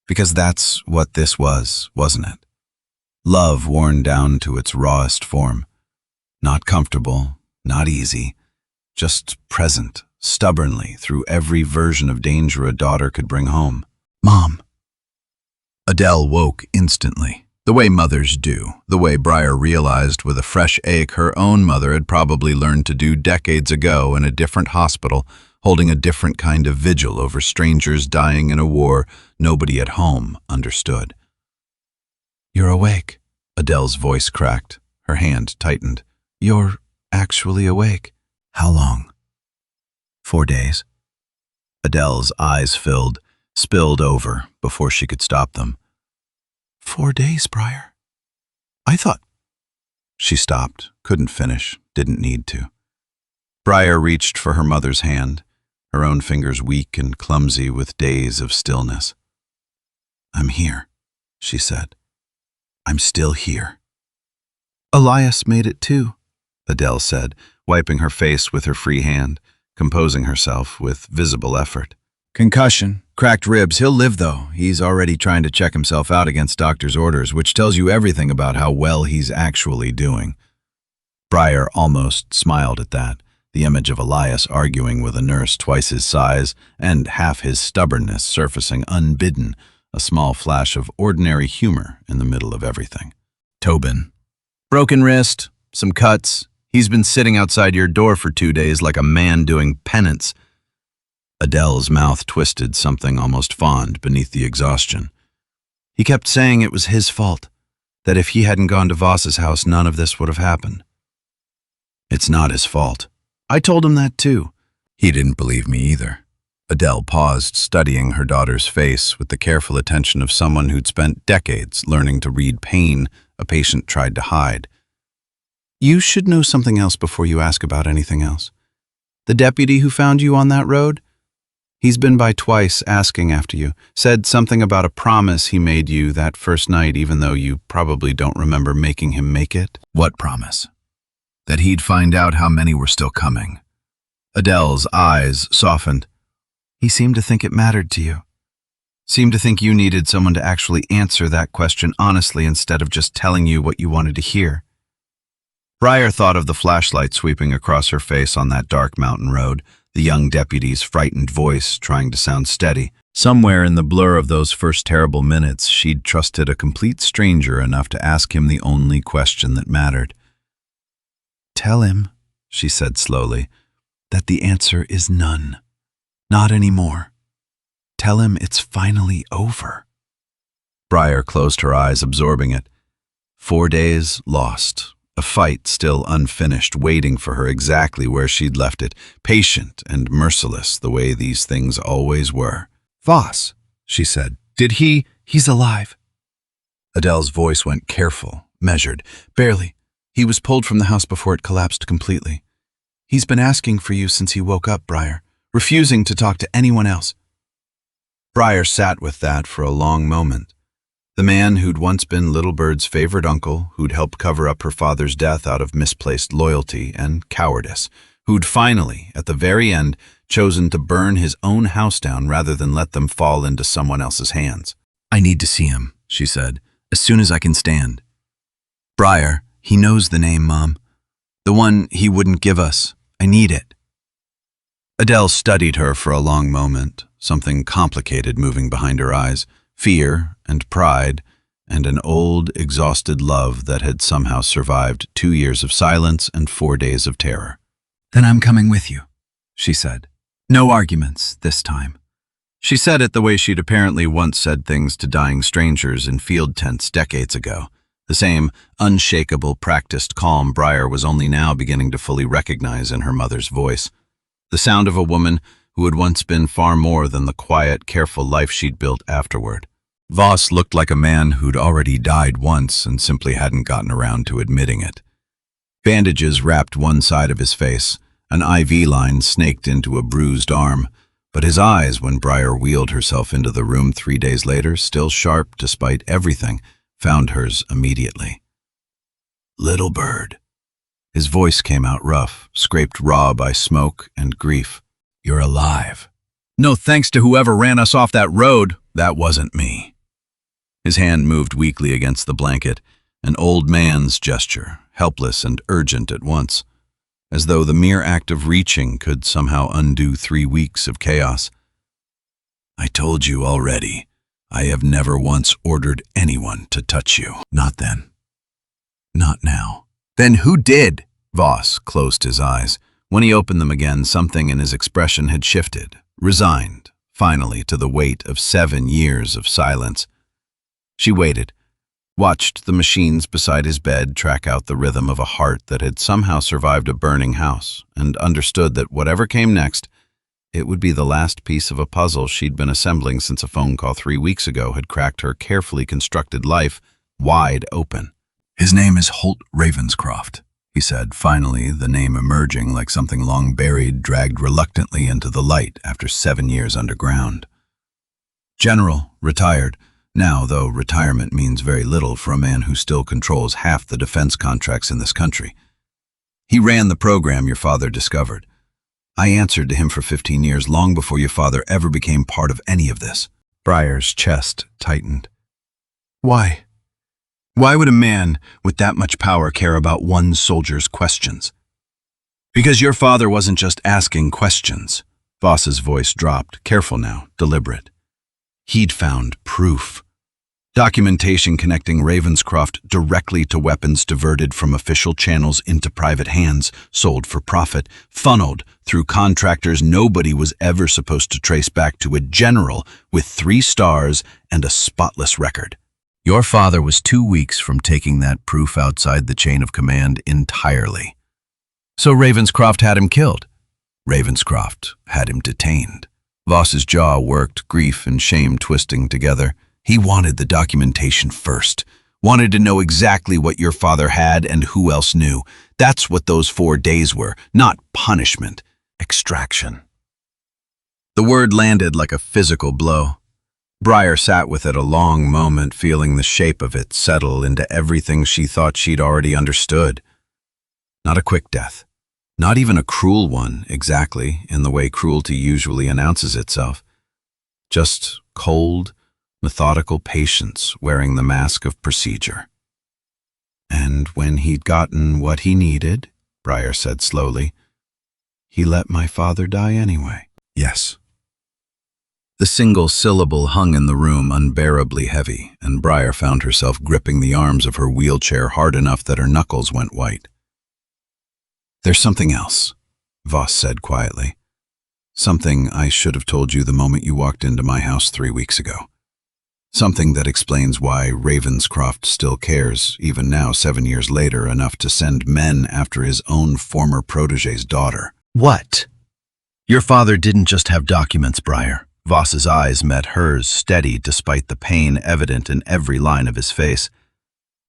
Because that's what this was, wasn't it? Love worn down to its rawest form. Not comfortable, not easy, just present, stubbornly, through every version of danger a daughter could bring home. "Mom." Adele woke instantly, the way mothers do, the way Briar realized with a fresh ache her own mother had probably learned to do decades ago in a different hospital, holding a different kind of vigil over strangers dying in a war nobody at home understood. "You're awake." Adele's voice cracked, her hand tightened. "You're actually awake. How long?" 4 days. Adele's eyes spilled over before she could stop them. 4 days, Briar. I thought... She stopped, couldn't finish, didn't need to. Briar reached for her mother's hand, her own fingers weak and clumsy with days of stillness. "I'm here," she said. "I'm still here." "Elias made it too," Adele said, wiping her face with her free hand, composing herself with visible effort. "Concussion, cracked ribs. He'll live, though. He's already trying to check himself out against doctor's orders, which tells you everything about how well he's actually doing." Briar almost smiled at that, the image of Elias arguing with a nurse twice his size and half his stubbornness surfacing unbidden, a small flash of ordinary humor in the middle of everything. "Tobin. Broken wrist, some cuts. He's been sitting outside your door for 2 days like a man doing penance." Adele's mouth twisted, something almost fond beneath the exhaustion. "He kept saying it was his fault, that if he hadn't gone to Voss's house, none of this would have happened." "It's not his fault. I told him that too." He didn't believe me either. Adele paused, studying her daughter's face with the careful attention of someone who'd spent decades learning to read pain a patient tried to hide. "You should know something else before you ask about anything else. The deputy who found you on that road? He's been by twice asking after you, said something about a promise he made you that first night, even though you probably don't remember making him make it." "What promise?" "That he'd find out how many were still coming." Adele's eyes softened. "He seemed to think it mattered to you. Seemed to think you needed someone to actually answer that question honestly instead of just telling you what you wanted to hear." Briar thought of the flashlight sweeping across her face on that dark mountain road, the young deputy's frightened voice trying to sound steady. Somewhere in the blur of those first terrible minutes, she'd trusted a complete stranger enough to ask him the only question that mattered. "Tell him," she said slowly, "that the answer is none. Not anymore. Tell him it's finally over." Briar closed her eyes, absorbing it. 4 days lost. A fight still unfinished, waiting for her exactly where she'd left it, patient and merciless the way these things always were. "Voss," she said. He's alive." Adele's voice went careful, measured. "Barely. He was pulled from the house before it collapsed completely. He's been asking for you since he woke up, Briar, refusing to talk to anyone else." Briar sat with that for a long moment. The man who'd once been Little Bird's favorite uncle, who'd helped cover up her father's death out of misplaced loyalty and cowardice, who'd finally, at the very end, chosen to burn his own house down rather than let them fall into someone else's hands. "I need to see him," she said, "as soon as I can stand." "Briar, he knows the name, Mom. The one he wouldn't give us. I need it." Adele studied her for a long moment, something complicated moving behind her eyes, fear and pride, and an old, exhausted love that had somehow survived 2 years of silence and 4 days of terror. "Then I'm coming with you," she said. No arguments this time. She said it the way she'd apparently once said things to dying strangers in field tents decades ago. The same unshakable, practiced calm Briar was only now beginning to fully recognize in her mother's voice. The sound of a woman who had once been far more than the quiet, careful life she'd built afterward. Voss looked like a man who'd already died once and simply hadn't gotten around to admitting it. Bandages wrapped one side of his face, an IV line snaked into a bruised arm, but his eyes, when Briar wheeled herself into the room 3 days later, still sharp despite everything, found hers immediately. "Little bird." His voice came out rough, scraped raw by smoke and grief. "You're alive." "No thanks to whoever ran us off that road." "That wasn't me." His hand moved weakly against the blanket, an old man's gesture, helpless and urgent at once, as though the mere act of reaching could somehow undo 3 weeks of chaos. "I told you already, I have never once ordered anyone to touch you." "Not then. Not now." "Then who did?" Voss closed his eyes. When he opened them again, something in his expression had shifted, resigned, finally, to the weight of 7 years of silence. She waited, watched the machines beside his bed track out the rhythm of a heart that had somehow survived a burning house, and understood that whatever came next, it would be the last piece of a puzzle she'd been assembling since a phone call 3 weeks ago had cracked her carefully constructed life wide open. "His name is Holt Ravenscroft," he said, finally, the name emerging like something long buried, dragged reluctantly into the light after 7 years underground. "General, retired. Now, though retirement means very little for a man who still controls half the defense contracts in this country. He ran the program your father discovered. I answered to him for 15 years, long before your father ever became part of any of this." Briar's chest tightened. "Why? Why would a man with that much power care about one soldier's questions?" "Because your father wasn't just asking questions." Voss's voice dropped, careful now, deliberate. He'd found proof. Documentation connecting Ravenscroft directly to weapons diverted from official channels into private hands, sold for profit, funneled through contractors nobody was ever supposed to trace back to a general with 3 stars and a spotless record. Your father was 2 weeks from taking that proof outside the chain of command entirely. So Ravenscroft had him killed. Ravenscroft had him detained. Voss's jaw worked, grief and shame twisting together. He wanted the documentation first, wanted to know exactly what your father had and who else knew. That's what those 4 days were, not punishment, extraction. The word landed like a physical blow. Briar sat with it a long moment, feeling the shape of it settle into everything she thought she'd already understood. Not a quick death. Not even a cruel one, exactly, in the way cruelty usually announces itself. Just cold, methodical patience wearing the mask of procedure. "And when he'd gotten what he needed," Briar said slowly, "he let my father die anyway." "Yes." The single syllable hung in the room unbearably heavy, and Briar found herself gripping the arms of her wheelchair hard enough that her knuckles went white. "There's something else," Voss said quietly. "Something I should have told you the moment you walked into my house 3 weeks ago. Something that explains why Ravenscroft still cares, even now 7 years later, enough to send men after his own former protege's daughter." "What?" "Your father didn't just have documents, Briar." Voss's eyes met hers, steady despite the pain evident in every line of his face.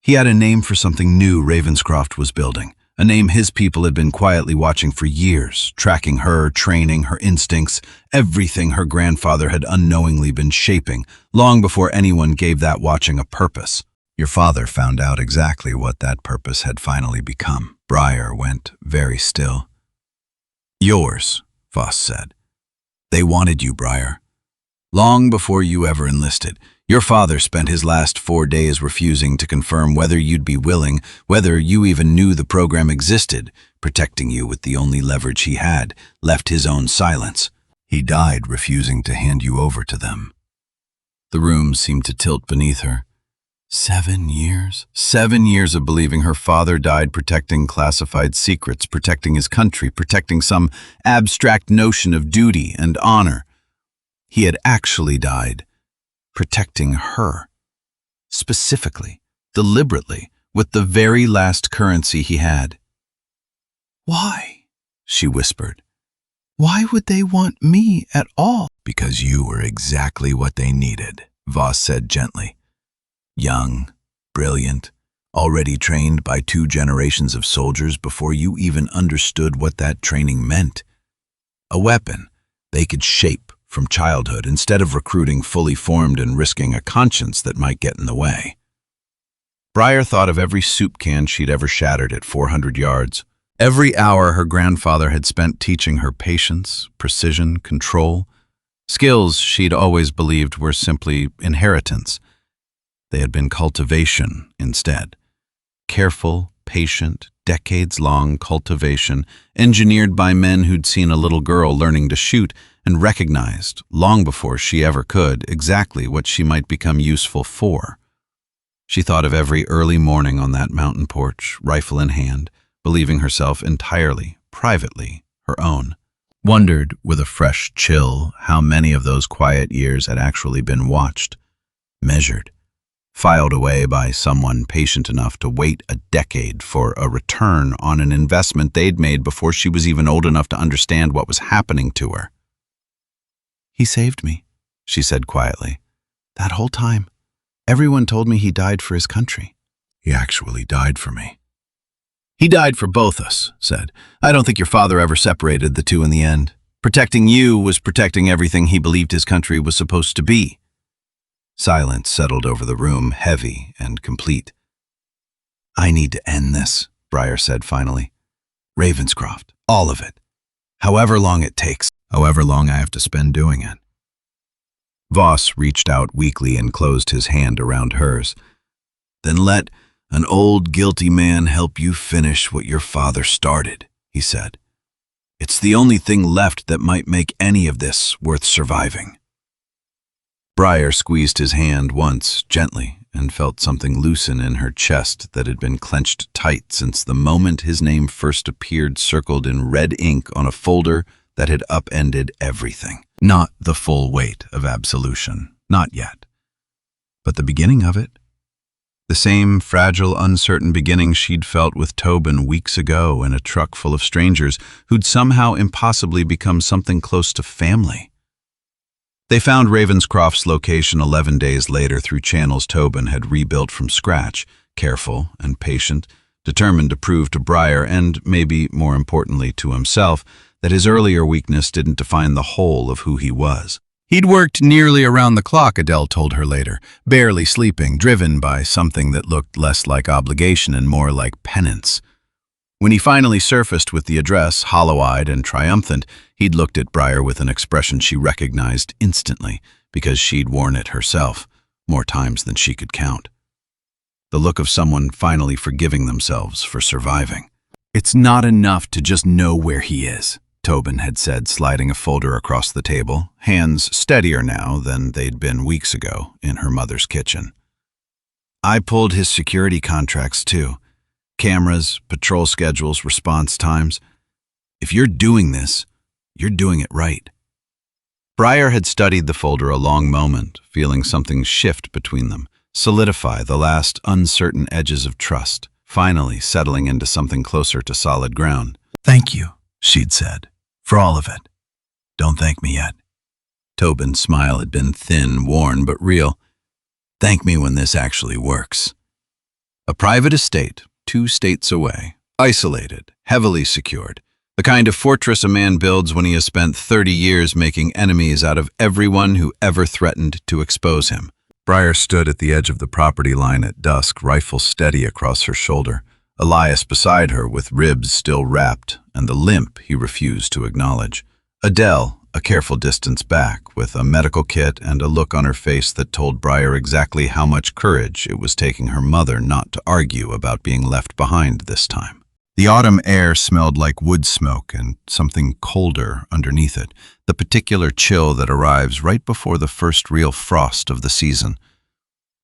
He had a name for something new Ravenscroft was building. A name his people had been quietly watching for years, tracking her, training her instincts, everything her grandfather had unknowingly been shaping, long before anyone gave that watching a purpose. Your father found out exactly what that purpose had finally become. Briar went very still. "Yours," Voss said. "They wanted you, Briar. Long before you ever enlisted. Your father spent his last 4 days refusing to confirm whether you'd be willing, whether you even knew the program existed, protecting you with the only leverage he had, left his own silence. He died refusing to hand you over to them. The room seemed to tilt beneath her. 7 years? 7 years of believing her father died protecting classified secrets, protecting his country, protecting some abstract notion of duty and honor. He had actually died protecting her. Specifically, deliberately, with the very last currency he had. "Why?" she whispered. "Why would they want me at all?" "Because you were exactly what they needed," Voss said gently. "Young, brilliant, already trained by 2 generations of soldiers before you even understood what that training meant. A weapon they could shape from childhood instead of recruiting fully formed and risking a conscience that might get in the way." Briar thought of every soup can she'd ever shattered at 400 yards. Every hour her grandfather had spent teaching her patience, precision, control, skills she'd always believed were simply inheritance. They had been cultivation instead. Careful, patient, decades-long cultivation, engineered by men who'd seen a little girl learning to shoot and recognized, long before she ever could, exactly what she might become useful for. She thought of every early morning on that mountain porch, rifle in hand, believing herself entirely, privately, her own. Wondered, with a fresh chill, how many of those quiet years had actually been watched, measured, filed away by someone patient enough to wait a decade for a return on an investment they'd made before she was even old enough to understand what was happening to her. "He saved me," she said quietly. "That whole time, everyone told me he died for his country." "He actually died for me." "He died for both us," said. "I don't think your father ever separated the two in the end. Protecting you was protecting everything he believed his country was supposed to be." Silence settled over the room, heavy and complete. "I need to end this," Briar said finally. "Ravenscroft, all of it. However long it takes, however long I have to spend doing it." Voss reached out weakly and closed his hand around hers. "Then let an old, guilty man help you finish what your father started," he said. "It's the only thing left that might make any of this worth surviving." Briar squeezed his hand once, gently, and felt something loosen in her chest that had been clenched tight since the moment his name first appeared circled in red ink on a folder that had upended everything. Not the full weight of absolution, not yet, but the beginning of it. The same fragile, uncertain beginning she'd felt with Tobin weeks ago in a truck full of strangers who'd somehow impossibly become something close to family. They found Ravenscroft's location 11 days later through channels Tobin had rebuilt from scratch, careful and patient, determined to prove to Briar, and maybe more importantly to himself, that his earlier weakness didn't define the whole of who he was. He'd worked nearly around the clock, Adele told her later, barely sleeping, driven by something that looked less like obligation and more like penance. When he finally surfaced with the address, hollow-eyed and triumphant, he'd looked at Briar with an expression she recognized instantly, because she'd worn it herself, more times than she could count. The look of someone finally forgiving themselves for surviving. "It's not enough to just know where he is," Tobin had said, sliding a folder across the table, hands steadier now than they'd been weeks ago in her mother's kitchen. "I pulled his security contracts too. Cameras, patrol schedules, response times. If you're doing this, you're doing it right." Briar had studied the folder a long moment, feeling something shift between them, solidify the last uncertain edges of trust, finally settling into something closer to solid ground. "Thank you," she'd said, "for all of it. Don't thank me yet." Tobin's smile had been thin, worn, but real. "Thank me when this actually works." A private estate, 2 states away, isolated, heavily secured, the kind of fortress a man builds when he has spent 30 years making enemies out of everyone who ever threatened to expose him. Briar stood at the edge of the property line at dusk, rifle steady across her shoulder, Elias beside her with ribs still wrapped and the limp he refused to acknowledge. Adele, a careful distance back, with a medical kit and a look on her face that told Briar exactly how much courage it was taking her mother not to argue about being left behind this time. The autumn air smelled like wood smoke and something colder underneath it, the particular chill that arrives right before the first real frost of the season.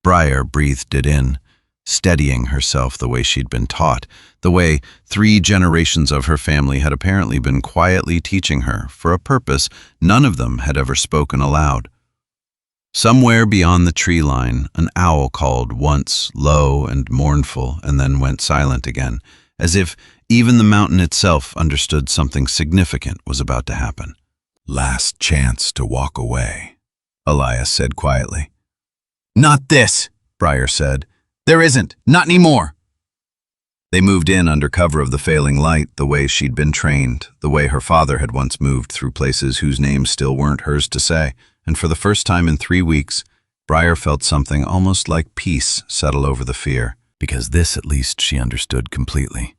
Briar breathed it in, steadying herself the way she'd been taught, the way 3 generations of her family had apparently been quietly teaching her for a purpose none of them had ever spoken aloud. Somewhere beyond the tree line, an owl called once, low and mournful, and then went silent again, as if even the mountain itself understood something significant was about to happen. "Last chance to walk away," Elias said quietly. "Not this," Briar said. "There isn't. Not anymore." They moved in under cover of the failing light, the way she'd been trained, the way her father had once moved through places whose names still weren't hers to say, and for the first time in 3 weeks, Briar felt something almost like peace settle over the fear. Because this, at least, she understood completely.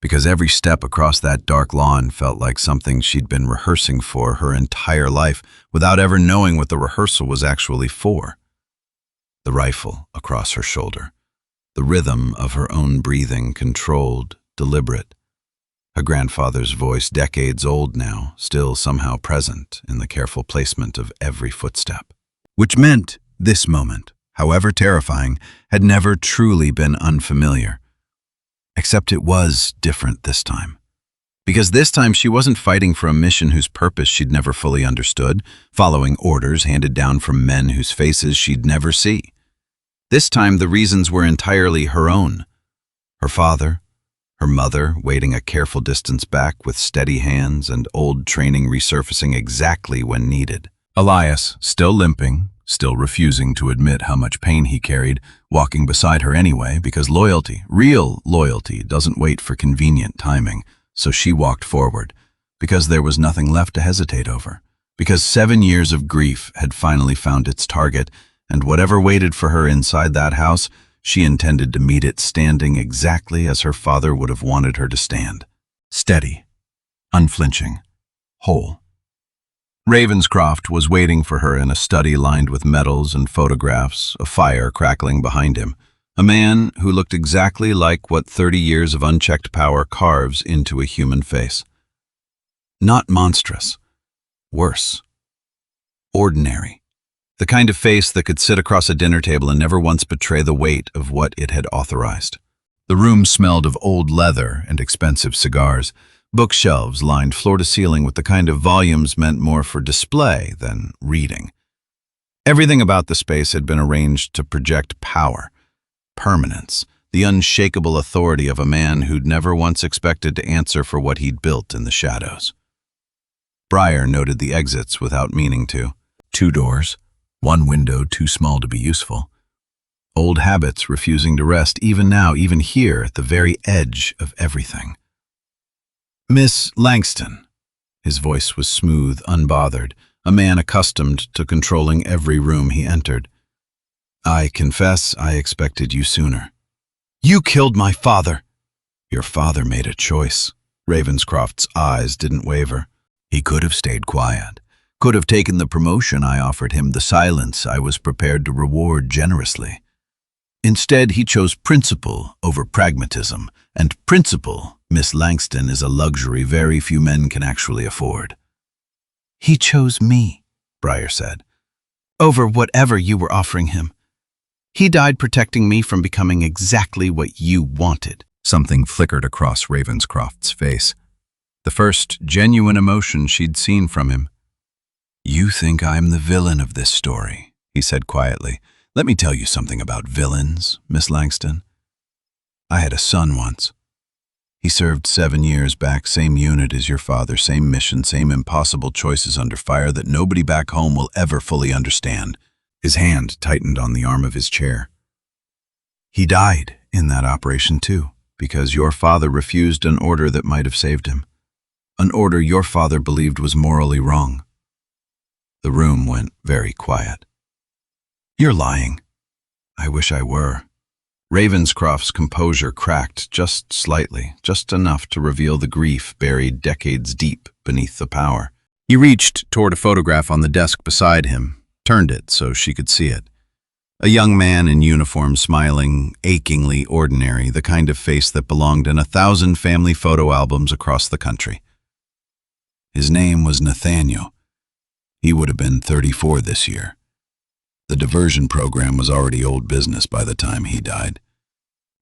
Because every step across that dark lawn felt like something she'd been rehearsing for her entire life without ever knowing what the rehearsal was actually for. The rifle across her shoulder, the rhythm of her own breathing, controlled, deliberate. Her grandfather's voice, decades old now, still somehow present in the careful placement of every footstep. Which meant this moment, however terrifying, had never truly been unfamiliar. Except it was different this time. Because this time she wasn't fighting for a mission whose purpose she'd never fully understood, following orders handed down from men whose faces she'd never see. This time the reasons were entirely her own. Her father, her mother waiting a careful distance back with steady hands and old training resurfacing exactly when needed. Elias, still limping, still refusing to admit how much pain he carried, walking beside her anyway because loyalty, real loyalty, doesn't wait for convenient timing. So she walked forward, because there was nothing left to hesitate over, because 7 years of grief had finally found its target, and whatever waited for her inside that house, she intended to meet it standing exactly as her father would have wanted her to stand. Steady, unflinching, whole. Ravenscroft was waiting for her in a study lined with medals and photographs, a fire crackling behind him. A man who looked exactly like what 30 years of unchecked power carves into a human face. Not monstrous. Worse. Ordinary. The kind of face that could sit across a dinner table and never once betray the weight of what it had authorized. The room smelled of old leather and expensive cigars. Bookshelves lined floor to ceiling with the kind of volumes meant more for display than reading. Everything about the space had been arranged to project power. Permanence, the unshakable authority of a man who'd never once expected to answer for what he'd built in the shadows. Briar noted the exits without meaning to. 2 doors, 1 window too small to be useful. Old habits refusing to rest even now, even here at the very edge of everything. "Miss Langston." His voice was smooth, unbothered, a man accustomed to controlling every room he entered. "I confess I expected you sooner." "You killed my father." "Your father made a choice." Ravenscroft's eyes didn't waver. "He could have stayed quiet, could have taken the promotion I offered him, the silence I was prepared to reward generously. Instead, he chose principle over pragmatism, and principle, Miss Langston, is a luxury very few men can actually afford." "He chose me," Briar said, "over whatever you were offering him. He died protecting me from becoming exactly what you wanted." Something flickered across Ravenscroft's face. The first genuine emotion she'd seen from him. "You think I'm the villain of this story," he said quietly. "Let me tell you something about villains, Miss Langston. I had a son once. He served 7 years back, same unit as your father, same mission, same impossible choices under fire that nobody back home will ever fully understand." His hand tightened on the arm of his chair. "He died in that operation too, because your father refused an order that might have saved him. An order your father believed was morally wrong." The room went very quiet. "You're lying." "I wish I were." Ravenscroft's composure cracked just slightly, just enough to reveal the grief buried decades deep beneath the power. He reached toward a photograph on the desk beside him, turned it so she could see it. A young man in uniform, smiling, achingly ordinary, the kind of face that belonged in 1,000 family photo albums across the country. His name was Nathaniel. He would have been 34 this year. The diversion program was already old business by the time he died.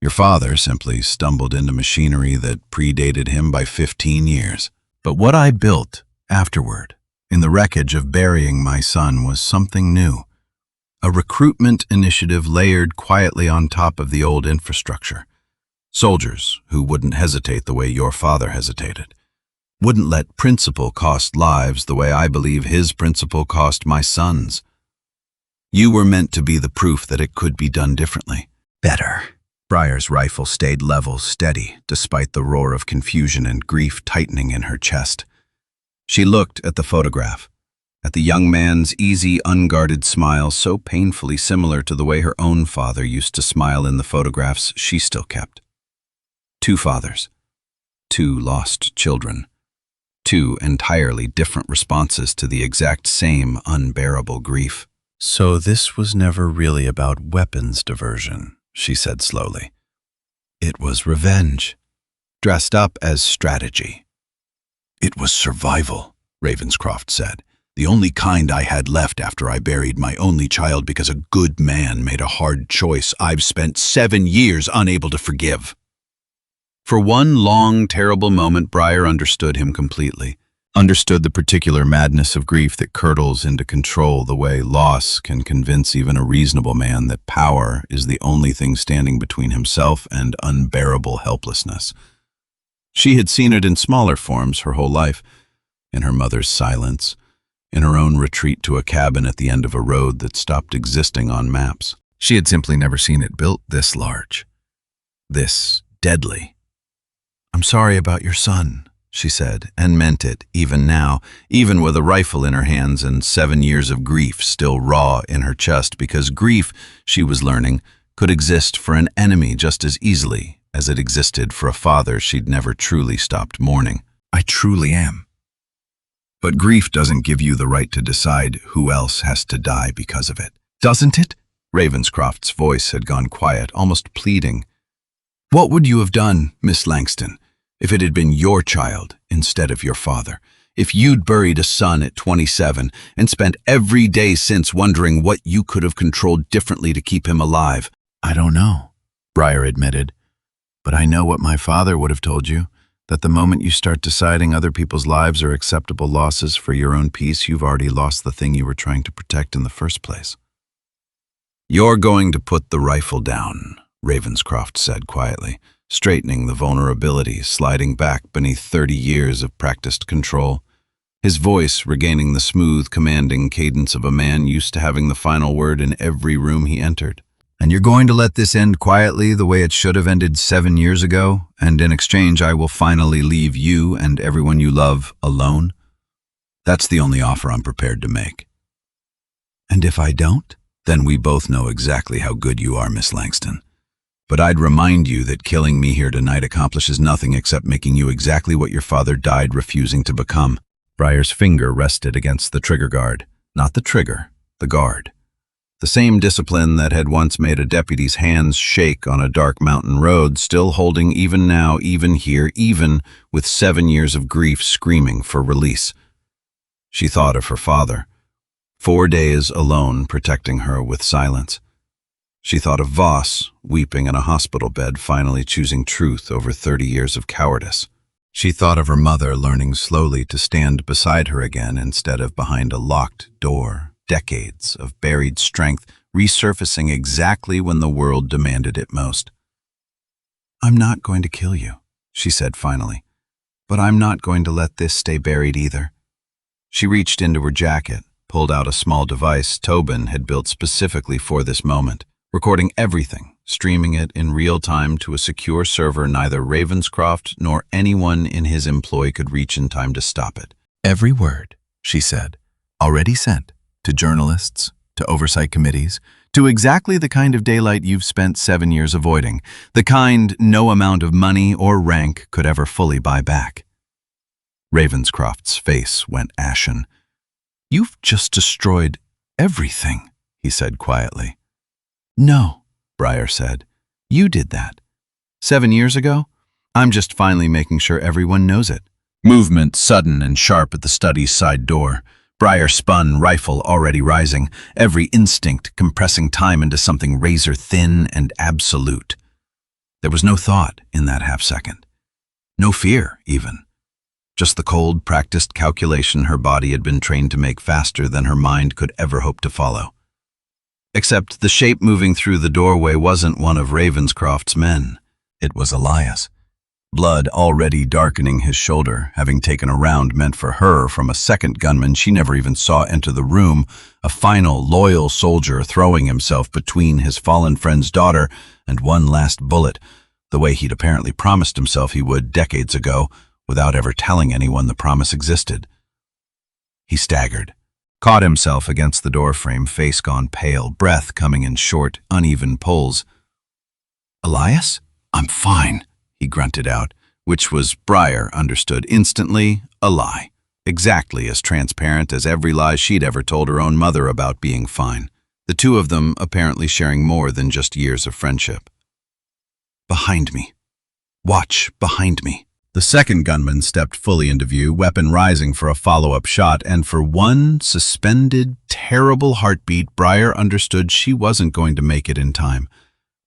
Your father simply stumbled into machinery that predated him by 15 years. But what I built afterward, in the wreckage of burying my son, was something new. A recruitment initiative layered quietly on top of the old infrastructure. Soldiers who wouldn't hesitate the way your father hesitated. Wouldn't let principle cost lives the way I believe his principle cost my son's. You were meant to be the proof that it could be done differently. Better. Briar's rifle stayed level, steady, despite the roar of confusion and grief tightening in her chest. She looked at the photograph, at the young man's easy, unguarded smile, so painfully similar to the way her own father used to smile in the photographs she still kept. 2 fathers, 2 lost children, 2 entirely different responses to the exact same unbearable grief. So this was never really about weapons diversion, she said slowly. It was revenge, dressed up as strategy. It was survival, Ravenscroft said. The only kind I had left after I buried my only child because a good man made a hard choice I've spent 7 years unable to forgive. For one long, terrible moment, Briar understood him completely. Understood the particular madness of grief that curdles into control the way loss can convince even a reasonable man that power is the only thing standing between himself and unbearable helplessness. She had seen it in smaller forms her whole life, in her mother's silence, in her own retreat to a cabin at the end of a road that stopped existing on maps. She had simply never seen it built this large, this deadly. "I'm sorry about your son," she said, and meant it, even now, even with a rifle in her hands and 7 years of grief still raw in her chest, because grief, she was learning, could exist for an enemy just as easily as it existed for a father she'd never truly stopped mourning. "I truly am. But grief doesn't give you the right to decide who else has to die because of it. Doesn't it?" Ravenscroft's voice had gone quiet, almost pleading. "What would you have done, Miss Langston, if it had been your child instead of your father? If you'd buried a son at 27 and spent every day since wondering what you could have controlled differently to keep him alive?" "I don't know," Briar admitted. "But I know what my father would have told you, that the moment you start deciding other people's lives are acceptable losses for your own peace, you've already lost the thing you were trying to protect in the first place." "You're going to put the rifle down," Ravenscroft said quietly, straightening the vulnerability, sliding back beneath 30 years of practiced control, his voice regaining the smooth, commanding cadence of a man used to having the final word in every room he entered. "And you're going to let this end quietly the way it should have ended 7 years ago, and in exchange I will finally leave you and everyone you love alone? That's the only offer I'm prepared to make." "And if I don't?" "Then we both know exactly how good you are, Miss Langston. But I'd remind you that killing me here tonight accomplishes nothing except making you exactly what your father died refusing to become." Briar's finger rested against the trigger guard. Not the trigger, the guard. The same discipline that had once made a deputy's hands shake on a dark mountain road, still holding even now, even here, even with 7 years of grief screaming for release. She thought of her father. 4 days alone protecting her with silence. She thought of Voss, weeping in a hospital bed, finally choosing truth over 30 years of cowardice. She thought of her mother learning slowly to stand beside her again instead of behind a locked door, decades of buried strength resurfacing exactly when the world demanded it most. "I'm not going to kill you," she said finally, "but I'm not going to let this stay buried either." She reached into her jacket, pulled out a small device Tobin had built specifically for this moment, recording everything, streaming it in real time to a secure server neither Ravenscroft nor anyone in his employ could reach in time to stop it. "Every word," she said, "already sent to journalists, to oversight committees, to exactly the kind of daylight you've spent 7 years avoiding, the kind no amount of money or rank could ever fully buy back." Ravenscroft's face went ashen. "You've just destroyed everything," he said quietly. No, Briar said. You did that. 7 years ago? I'm just finally making sure everyone knows it. Movement sudden and sharp at the study's side door. Briar spun, rifle already rising, every instinct compressing time into something razor-thin and absolute. There was no thought in that half-second. No fear, even. Just the cold, practiced calculation her body had been trained to make faster than her mind could ever hope to follow. Except the shape moving through the doorway wasn't one of Ravenscroft's men. It was Elias. Blood already darkening his shoulder, having taken a round meant for her from a second gunman she never even saw enter the room, a final, loyal soldier throwing himself between his fallen friend's daughter and one last bullet, the way he'd apparently promised himself he would decades ago, without ever telling anyone the promise existed. He staggered, caught himself against the doorframe, face gone pale, breath coming in short, uneven pulls. "Elias? I'm fine," he grunted out, which was, Briar understood instantly, a lie, exactly as transparent as every lie she'd ever told her own mother about being fine, the two of them apparently sharing more than just years of friendship. "Behind me. Watch behind me." The second gunman stepped fully into view, weapon rising for a follow-up shot, and for one suspended, terrible heartbeat, Briar understood she wasn't going to make it in time.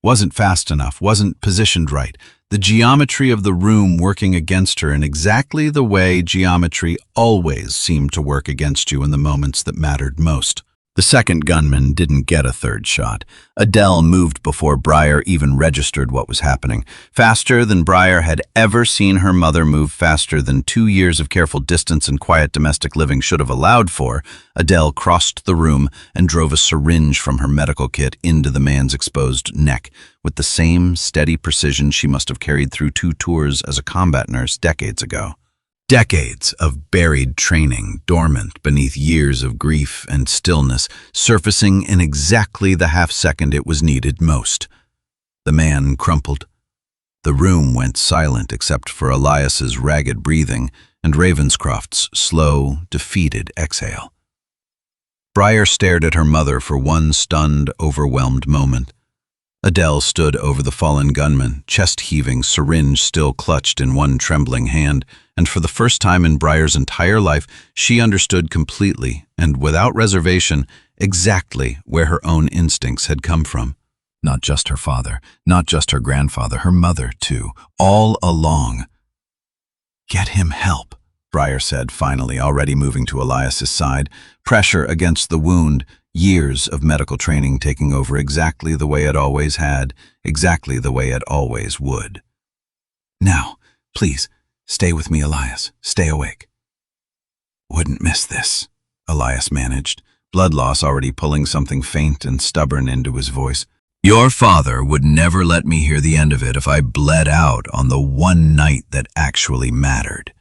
Wasn't fast enough, wasn't positioned right. The geometry of the room working against her in exactly the way geometry always seemed to work against you in the moments that mattered most. The second gunman didn't get a third shot. Adele moved before Briar even registered what was happening. Faster than Briar had ever seen her mother move, faster than 2 years of careful distance and quiet domestic living should have allowed for, Adele crossed the room and drove a syringe from her medical kit into the man's exposed neck, with the same steady precision she must have carried through 2 tours as a combat nurse decades ago. Decades of buried training, dormant beneath years of grief and stillness, surfacing in exactly the half-second it was needed most. The man crumpled. The room went silent except for Elias's ragged breathing and Ravenscroft's slow, defeated exhale. Briar stared at her mother for one stunned, overwhelmed moment. Adele stood over the fallen gunman, chest-heaving, syringe still clutched in one trembling hand, and for the first time in Briar's entire life, she understood completely and without reservation exactly where her own instincts had come from. Not just her father, not just her grandfather, her mother, too, all along. "Get him help," Briar said, finally, already moving to Elias's side, pressure against the wound, years of medical training taking over exactly the way it always had, exactly the way it always would. "Now, please, stay with me, Elias. Stay awake." "Wouldn't miss this," Elias managed, blood loss already pulling something faint and stubborn into his voice. "Your father would never let me hear the end of it if I bled out on the one night that actually mattered."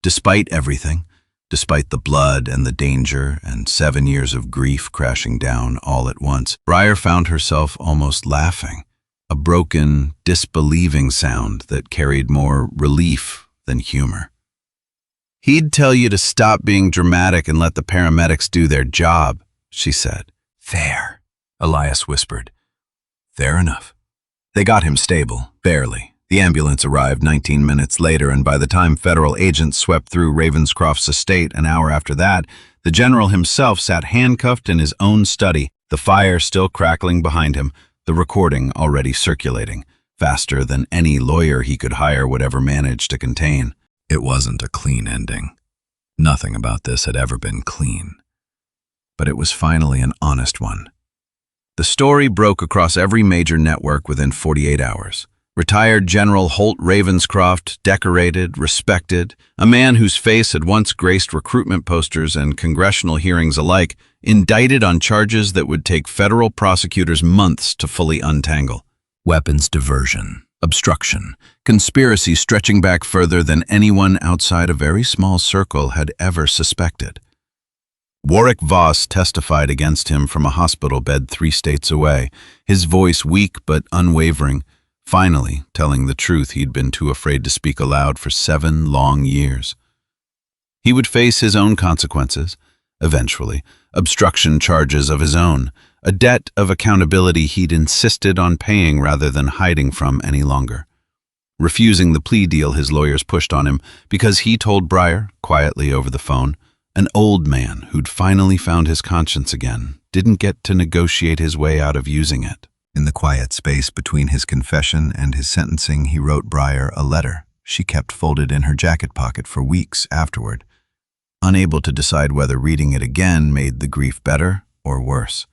Despite everything, despite the blood and the danger and 7 years of grief crashing down all at once, Briar found herself almost laughing, a broken, disbelieving sound that carried more relief than humor. "He'd tell you to stop being dramatic and let the paramedics do their job," she said. "There," Elias whispered. "Fair enough." They got him stable, barely. The ambulance arrived 19 minutes later, and by the time federal agents swept through Ravenscroft's estate an hour after that, the general himself sat handcuffed in his own study, the fire still crackling behind him, the recording already circulating, faster than any lawyer he could hire would ever manage to contain. It wasn't a clean ending. Nothing about this had ever been clean. But it was finally an honest one. The story broke across every major network within 48 hours. Retired General Holt Ravenscroft, decorated, respected, a man whose face had once graced recruitment posters and congressional hearings alike, indicted on charges that would take federal prosecutors months to fully untangle. Weapons diversion, obstruction, conspiracy stretching back further than anyone outside a very small circle had ever suspected. Warwick Voss testified against him from a hospital bed 3 states away, his voice weak but unwavering, finally telling the truth he'd been too afraid to speak aloud for 7 long years. He would face his own consequences, eventually, obstruction charges of his own, a debt of accountability he'd insisted on paying rather than hiding from any longer. Refusing the plea deal his lawyers pushed on him because he told Briar, quietly over the phone, an old man who'd finally found his conscience again didn't get to negotiate his way out of using it. In the quiet space between his confession and his sentencing, he wrote Briar a letter she kept folded in her jacket pocket for weeks afterward, unable to decide whether reading it again made the grief better or worse.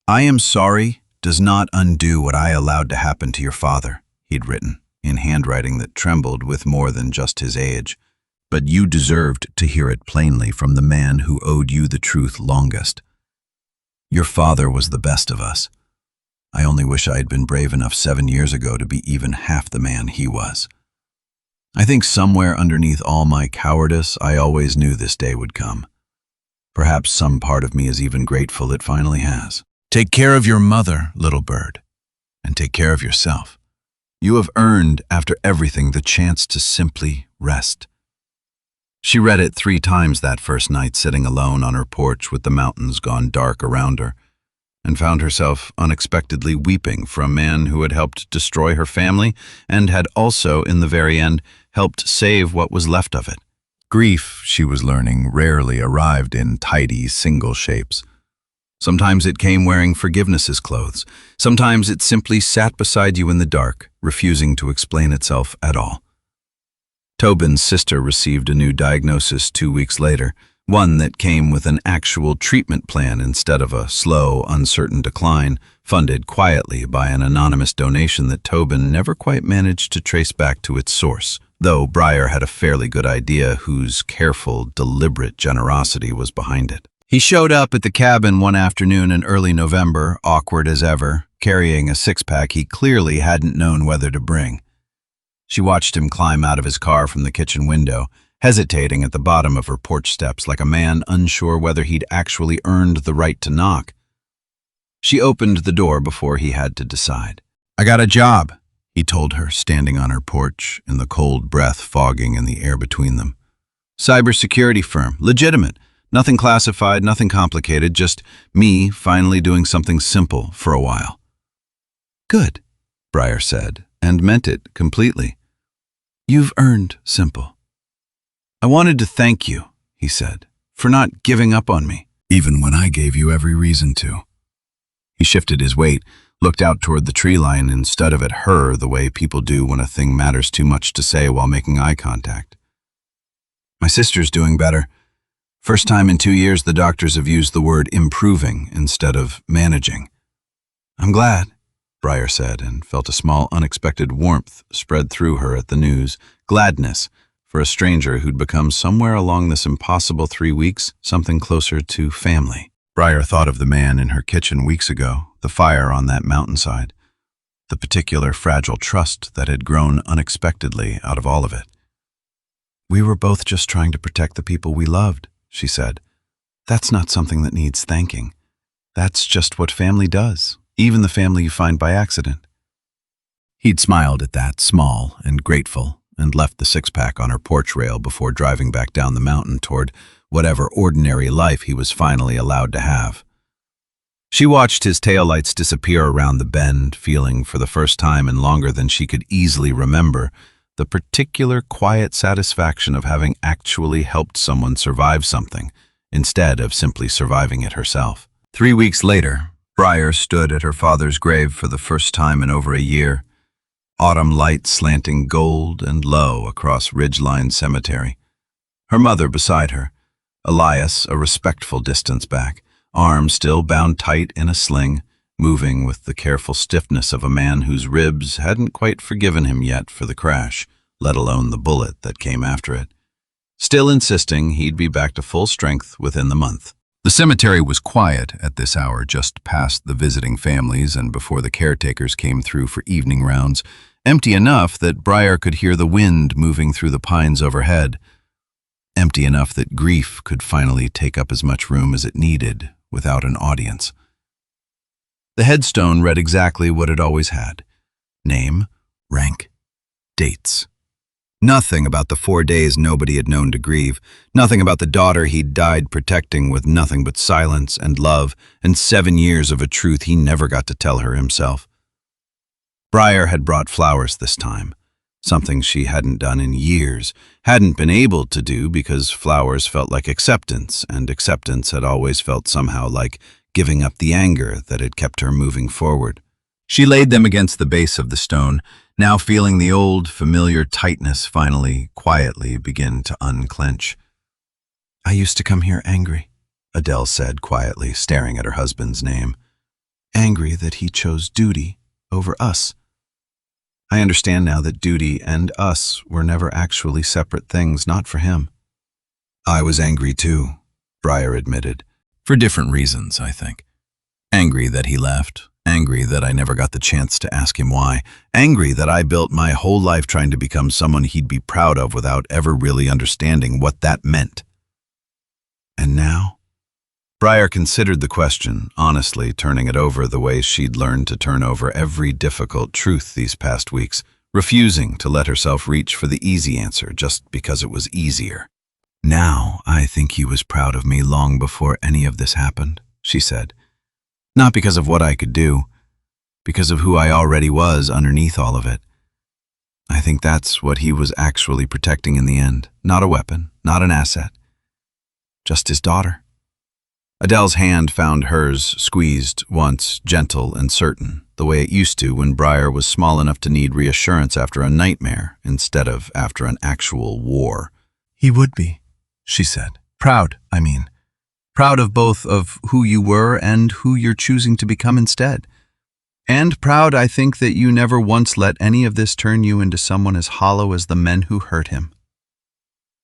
"I am sorry does not undo what I allowed to happen to your father," he'd written, in handwriting that trembled with more than just his age. "But you deserved to hear it plainly from the man who owed you the truth longest. Your father was the best of us. I only wish I had been brave enough 7 years ago to be even half the man he was. I think somewhere underneath all my cowardice, I always knew this day would come. Perhaps some part of me is even grateful it finally has. Take care of your mother, little bird, and take care of yourself. You have earned, after everything, the chance to simply rest." She read it 3 times that first night, sitting alone on her porch with the mountains gone dark around her, and found herself unexpectedly weeping for a man who had helped destroy her family and had also, in the very end, helped save what was left of it. Grief, she was learning, rarely arrived in tidy, single shapes. Sometimes it came wearing forgiveness's clothes. Sometimes it simply sat beside you in the dark, refusing to explain itself at all. Tobin's sister received a new diagnosis 2 weeks later, one that came with an actual treatment plan instead of a slow, uncertain decline, funded quietly by an anonymous donation that Tobin never quite managed to trace back to its source, though Briar had a fairly good idea whose careful, deliberate generosity was behind it. He showed up at the cabin one afternoon in early November, awkward as ever, carrying a 6-pack he clearly hadn't known whether to bring. She watched him climb out of his car from the kitchen window, hesitating at the bottom of her porch steps like a man unsure whether he'd actually earned the right to knock. She opened the door before he had to decide. "I got a job," he told her, standing on her porch, and the cold breath fogging in the air between them. "Cybersecurity firm, legitimate. Nothing classified, nothing complicated, just me finally doing something simple for a while." "Good," Briar said, and meant it completely. "You've earned simple." "I wanted to thank you," he said, "for not giving up on me, even when I gave you every reason to." He shifted his weight, looked out toward the tree line instead of at her the way people do when a thing matters too much to say while making eye contact. "My sister's doing better. First time in 2 years the doctors have used the word improving instead of managing." "I'm glad," Briar said, and felt a small unexpected warmth spread through her at the news. Gladness, for a stranger who'd become somewhere along this impossible 3 weeks something closer to family. Briar thought of the man in her kitchen weeks ago, the fire on that mountainside, the particular fragile trust that had grown unexpectedly out of all of it. "We were both just trying to protect the people we loved," she said. "That's not something that needs thanking. That's just what family does, even the family you find by accident." He'd smiled at that, small and grateful, and left the 6-pack on her porch rail before driving back down the mountain toward whatever ordinary life he was finally allowed to have. She watched his taillights disappear around the bend, feeling for the first time and longer than she could easily remember the particular quiet satisfaction of having actually helped someone survive something, instead of simply surviving it herself. 3 weeks later, Briar stood at her father's grave for the first time in over a year, autumn light slanting gold and low across ridge-lined cemetery. Her mother beside her, Elias a respectful distance back, arm still bound tight in a sling, moving with the careful stiffness of a man whose ribs hadn't quite forgiven him yet for the crash, let alone the bullet that came after it, still insisting he'd be back to full strength within the month. The cemetery was quiet at this hour, just past the visiting families and before the caretakers came through for evening rounds, empty enough that Briar could hear the wind moving through the pines overhead, empty enough that grief could finally take up as much room as it needed without an audience. The headstone read exactly what it always had: name, rank, dates. Nothing about the 4 days nobody had known to grieve, nothing about the daughter he'd died protecting with nothing but silence and love and 7 years of a truth he never got to tell her himself. Briar had brought flowers this time, something she hadn't done in years, hadn't been able to do because flowers felt like acceptance, and acceptance had always felt somehow like giving up the anger that had kept her moving forward. She laid them against the base of the stone, now feeling the old, familiar tightness finally, quietly begin to unclench. "I used to come here angry," Adele said quietly, staring at her husband's name. "Angry that he chose duty over us. I understand now that duty and us were never actually separate things, not for him." "I was angry too," Briar admitted. "For different reasons, I think. Angry that he left. Angry that I never got the chance to ask him why. Angry that I built my whole life trying to become someone he'd be proud of without ever really understanding what that meant. And now?" Briar considered the question, honestly turning it over the way she'd learned to turn over every difficult truth these past weeks, refusing to let herself reach for the easy answer just because it was easier. "Now I think he was proud of me long before any of this happened," she said. "Not because of what I could do, because of who I already was underneath all of it. I think that's what he was actually protecting in the end. Not a weapon, not an asset. Just his daughter." Adele's hand found hers, squeezed once, gentle and certain, the way it used to when Briar was small enough to need reassurance after a nightmare instead of after an actual war. "He would be," she said. "Proud, I mean. Proud of both of who you were and who you're choosing to become instead. And proud, I think, that you never once let any of this turn you into someone as hollow as the men who hurt him."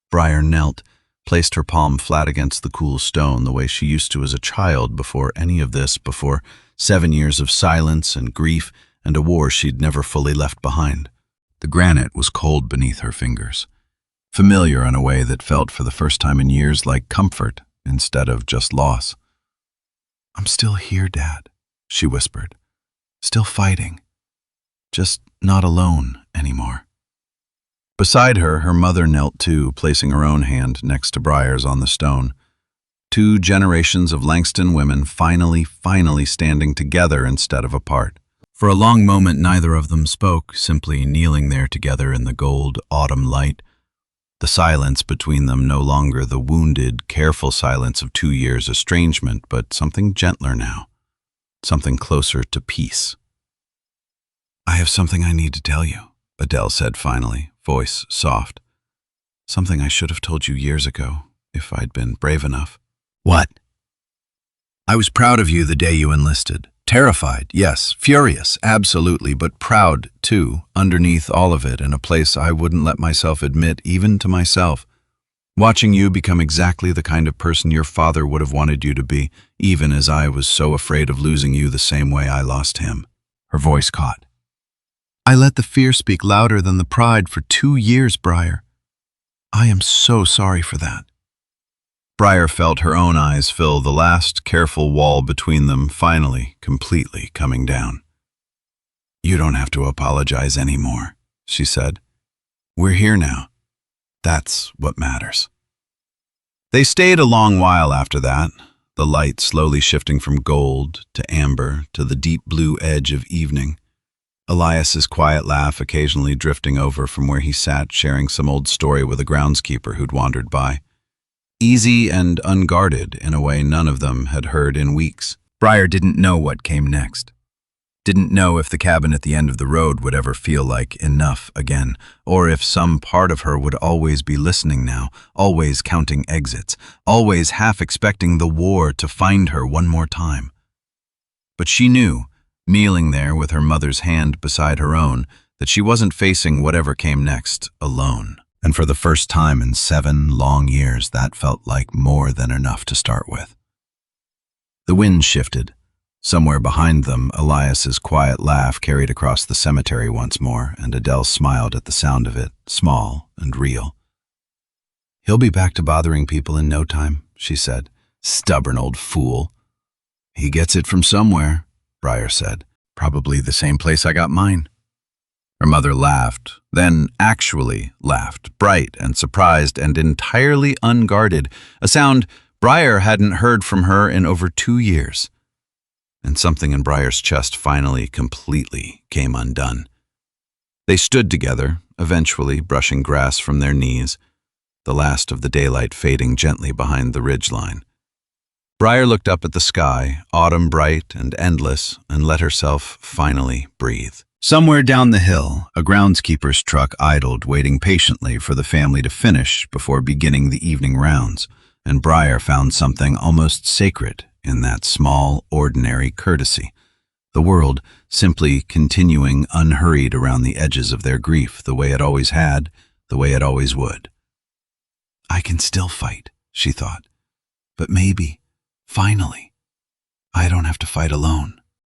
Briar knelt, placed her palm flat against the cool stone the way she used to as a child before any of this, before 7 years of silence and grief and a war she'd never fully left behind. The granite was cold beneath her fingers, familiar in a way that felt for the first time in years like comfort instead of just loss. "I'm still here, Dad," she whispered. "Still fighting. Just not alone anymore." Beside her, her mother knelt too, placing her own hand next to Briar's on the stone. 2 generations of Langston women finally standing together instead of apart. For a long moment, neither of them spoke, simply kneeling there together in the gold autumn light. The silence between them no longer the wounded, careful silence of 2 years' estrangement, but something gentler now, something closer to peace. "I have something I need to tell you," Adele said finally, voice soft. "Something I should have told you years ago, if I'd been brave enough." "What?" "I was proud of you the day you enlisted. Terrified, yes, furious, absolutely, but proud, too, underneath all of it, in a place I wouldn't let myself admit even to myself. Watching you become exactly the kind of person your father would have wanted you to be, even as I was so afraid of losing you the same way I lost him." Her voice caught. "I let the fear speak louder than the pride for 2 years, Briar. I am so sorry for that." Briar felt her own eyes fill the last careful wall between them, finally, completely coming down. "You don't have to apologize anymore," she said. "We're here now. That's what matters." They stayed a long while after that, the light slowly shifting from gold to amber to the deep blue edge of evening. Elias's quiet laugh occasionally drifting over from where he sat sharing some old story with a groundskeeper who'd wandered by. Easy and unguarded in a way none of them had heard in weeks. Briar didn't know what came next. Didn't know if the cabin at the end of the road would ever feel like enough again, or if some part of her would always be listening now, always counting exits, always half expecting the war to find her one more time. But she knew, kneeling there with her mother's hand beside her own, that she wasn't facing whatever came next alone. And for the first time in 7 long years, that felt like more than enough to start with. The wind shifted. Somewhere behind them, Elias's quiet laugh carried across the cemetery once more, and Adele smiled at the sound of it, small and real. "He'll be back to bothering people in no time," she said. "Stubborn old fool." "He gets it from somewhere," Briar said. "Probably the same place I got mine." Her mother laughed, then actually laughed, bright and surprised and entirely unguarded, a sound Briar hadn't heard from her in over 2 years. And something in Briar's chest finally completely came undone. They stood together, eventually brushing grass from their knees, the last of the daylight fading gently behind the ridgeline. Briar looked up at the sky, autumn bright and endless, and let herself finally breathe. Somewhere down the hill, a groundskeeper's truck idled, waiting patiently for the family to finish before beginning the evening rounds, and Briar found something almost sacred in that small, ordinary courtesy. The world simply continuing unhurried around the edges of their grief the way it always had, the way it always would. I can still fight, she thought, but maybe, finally, I don't have to fight alone.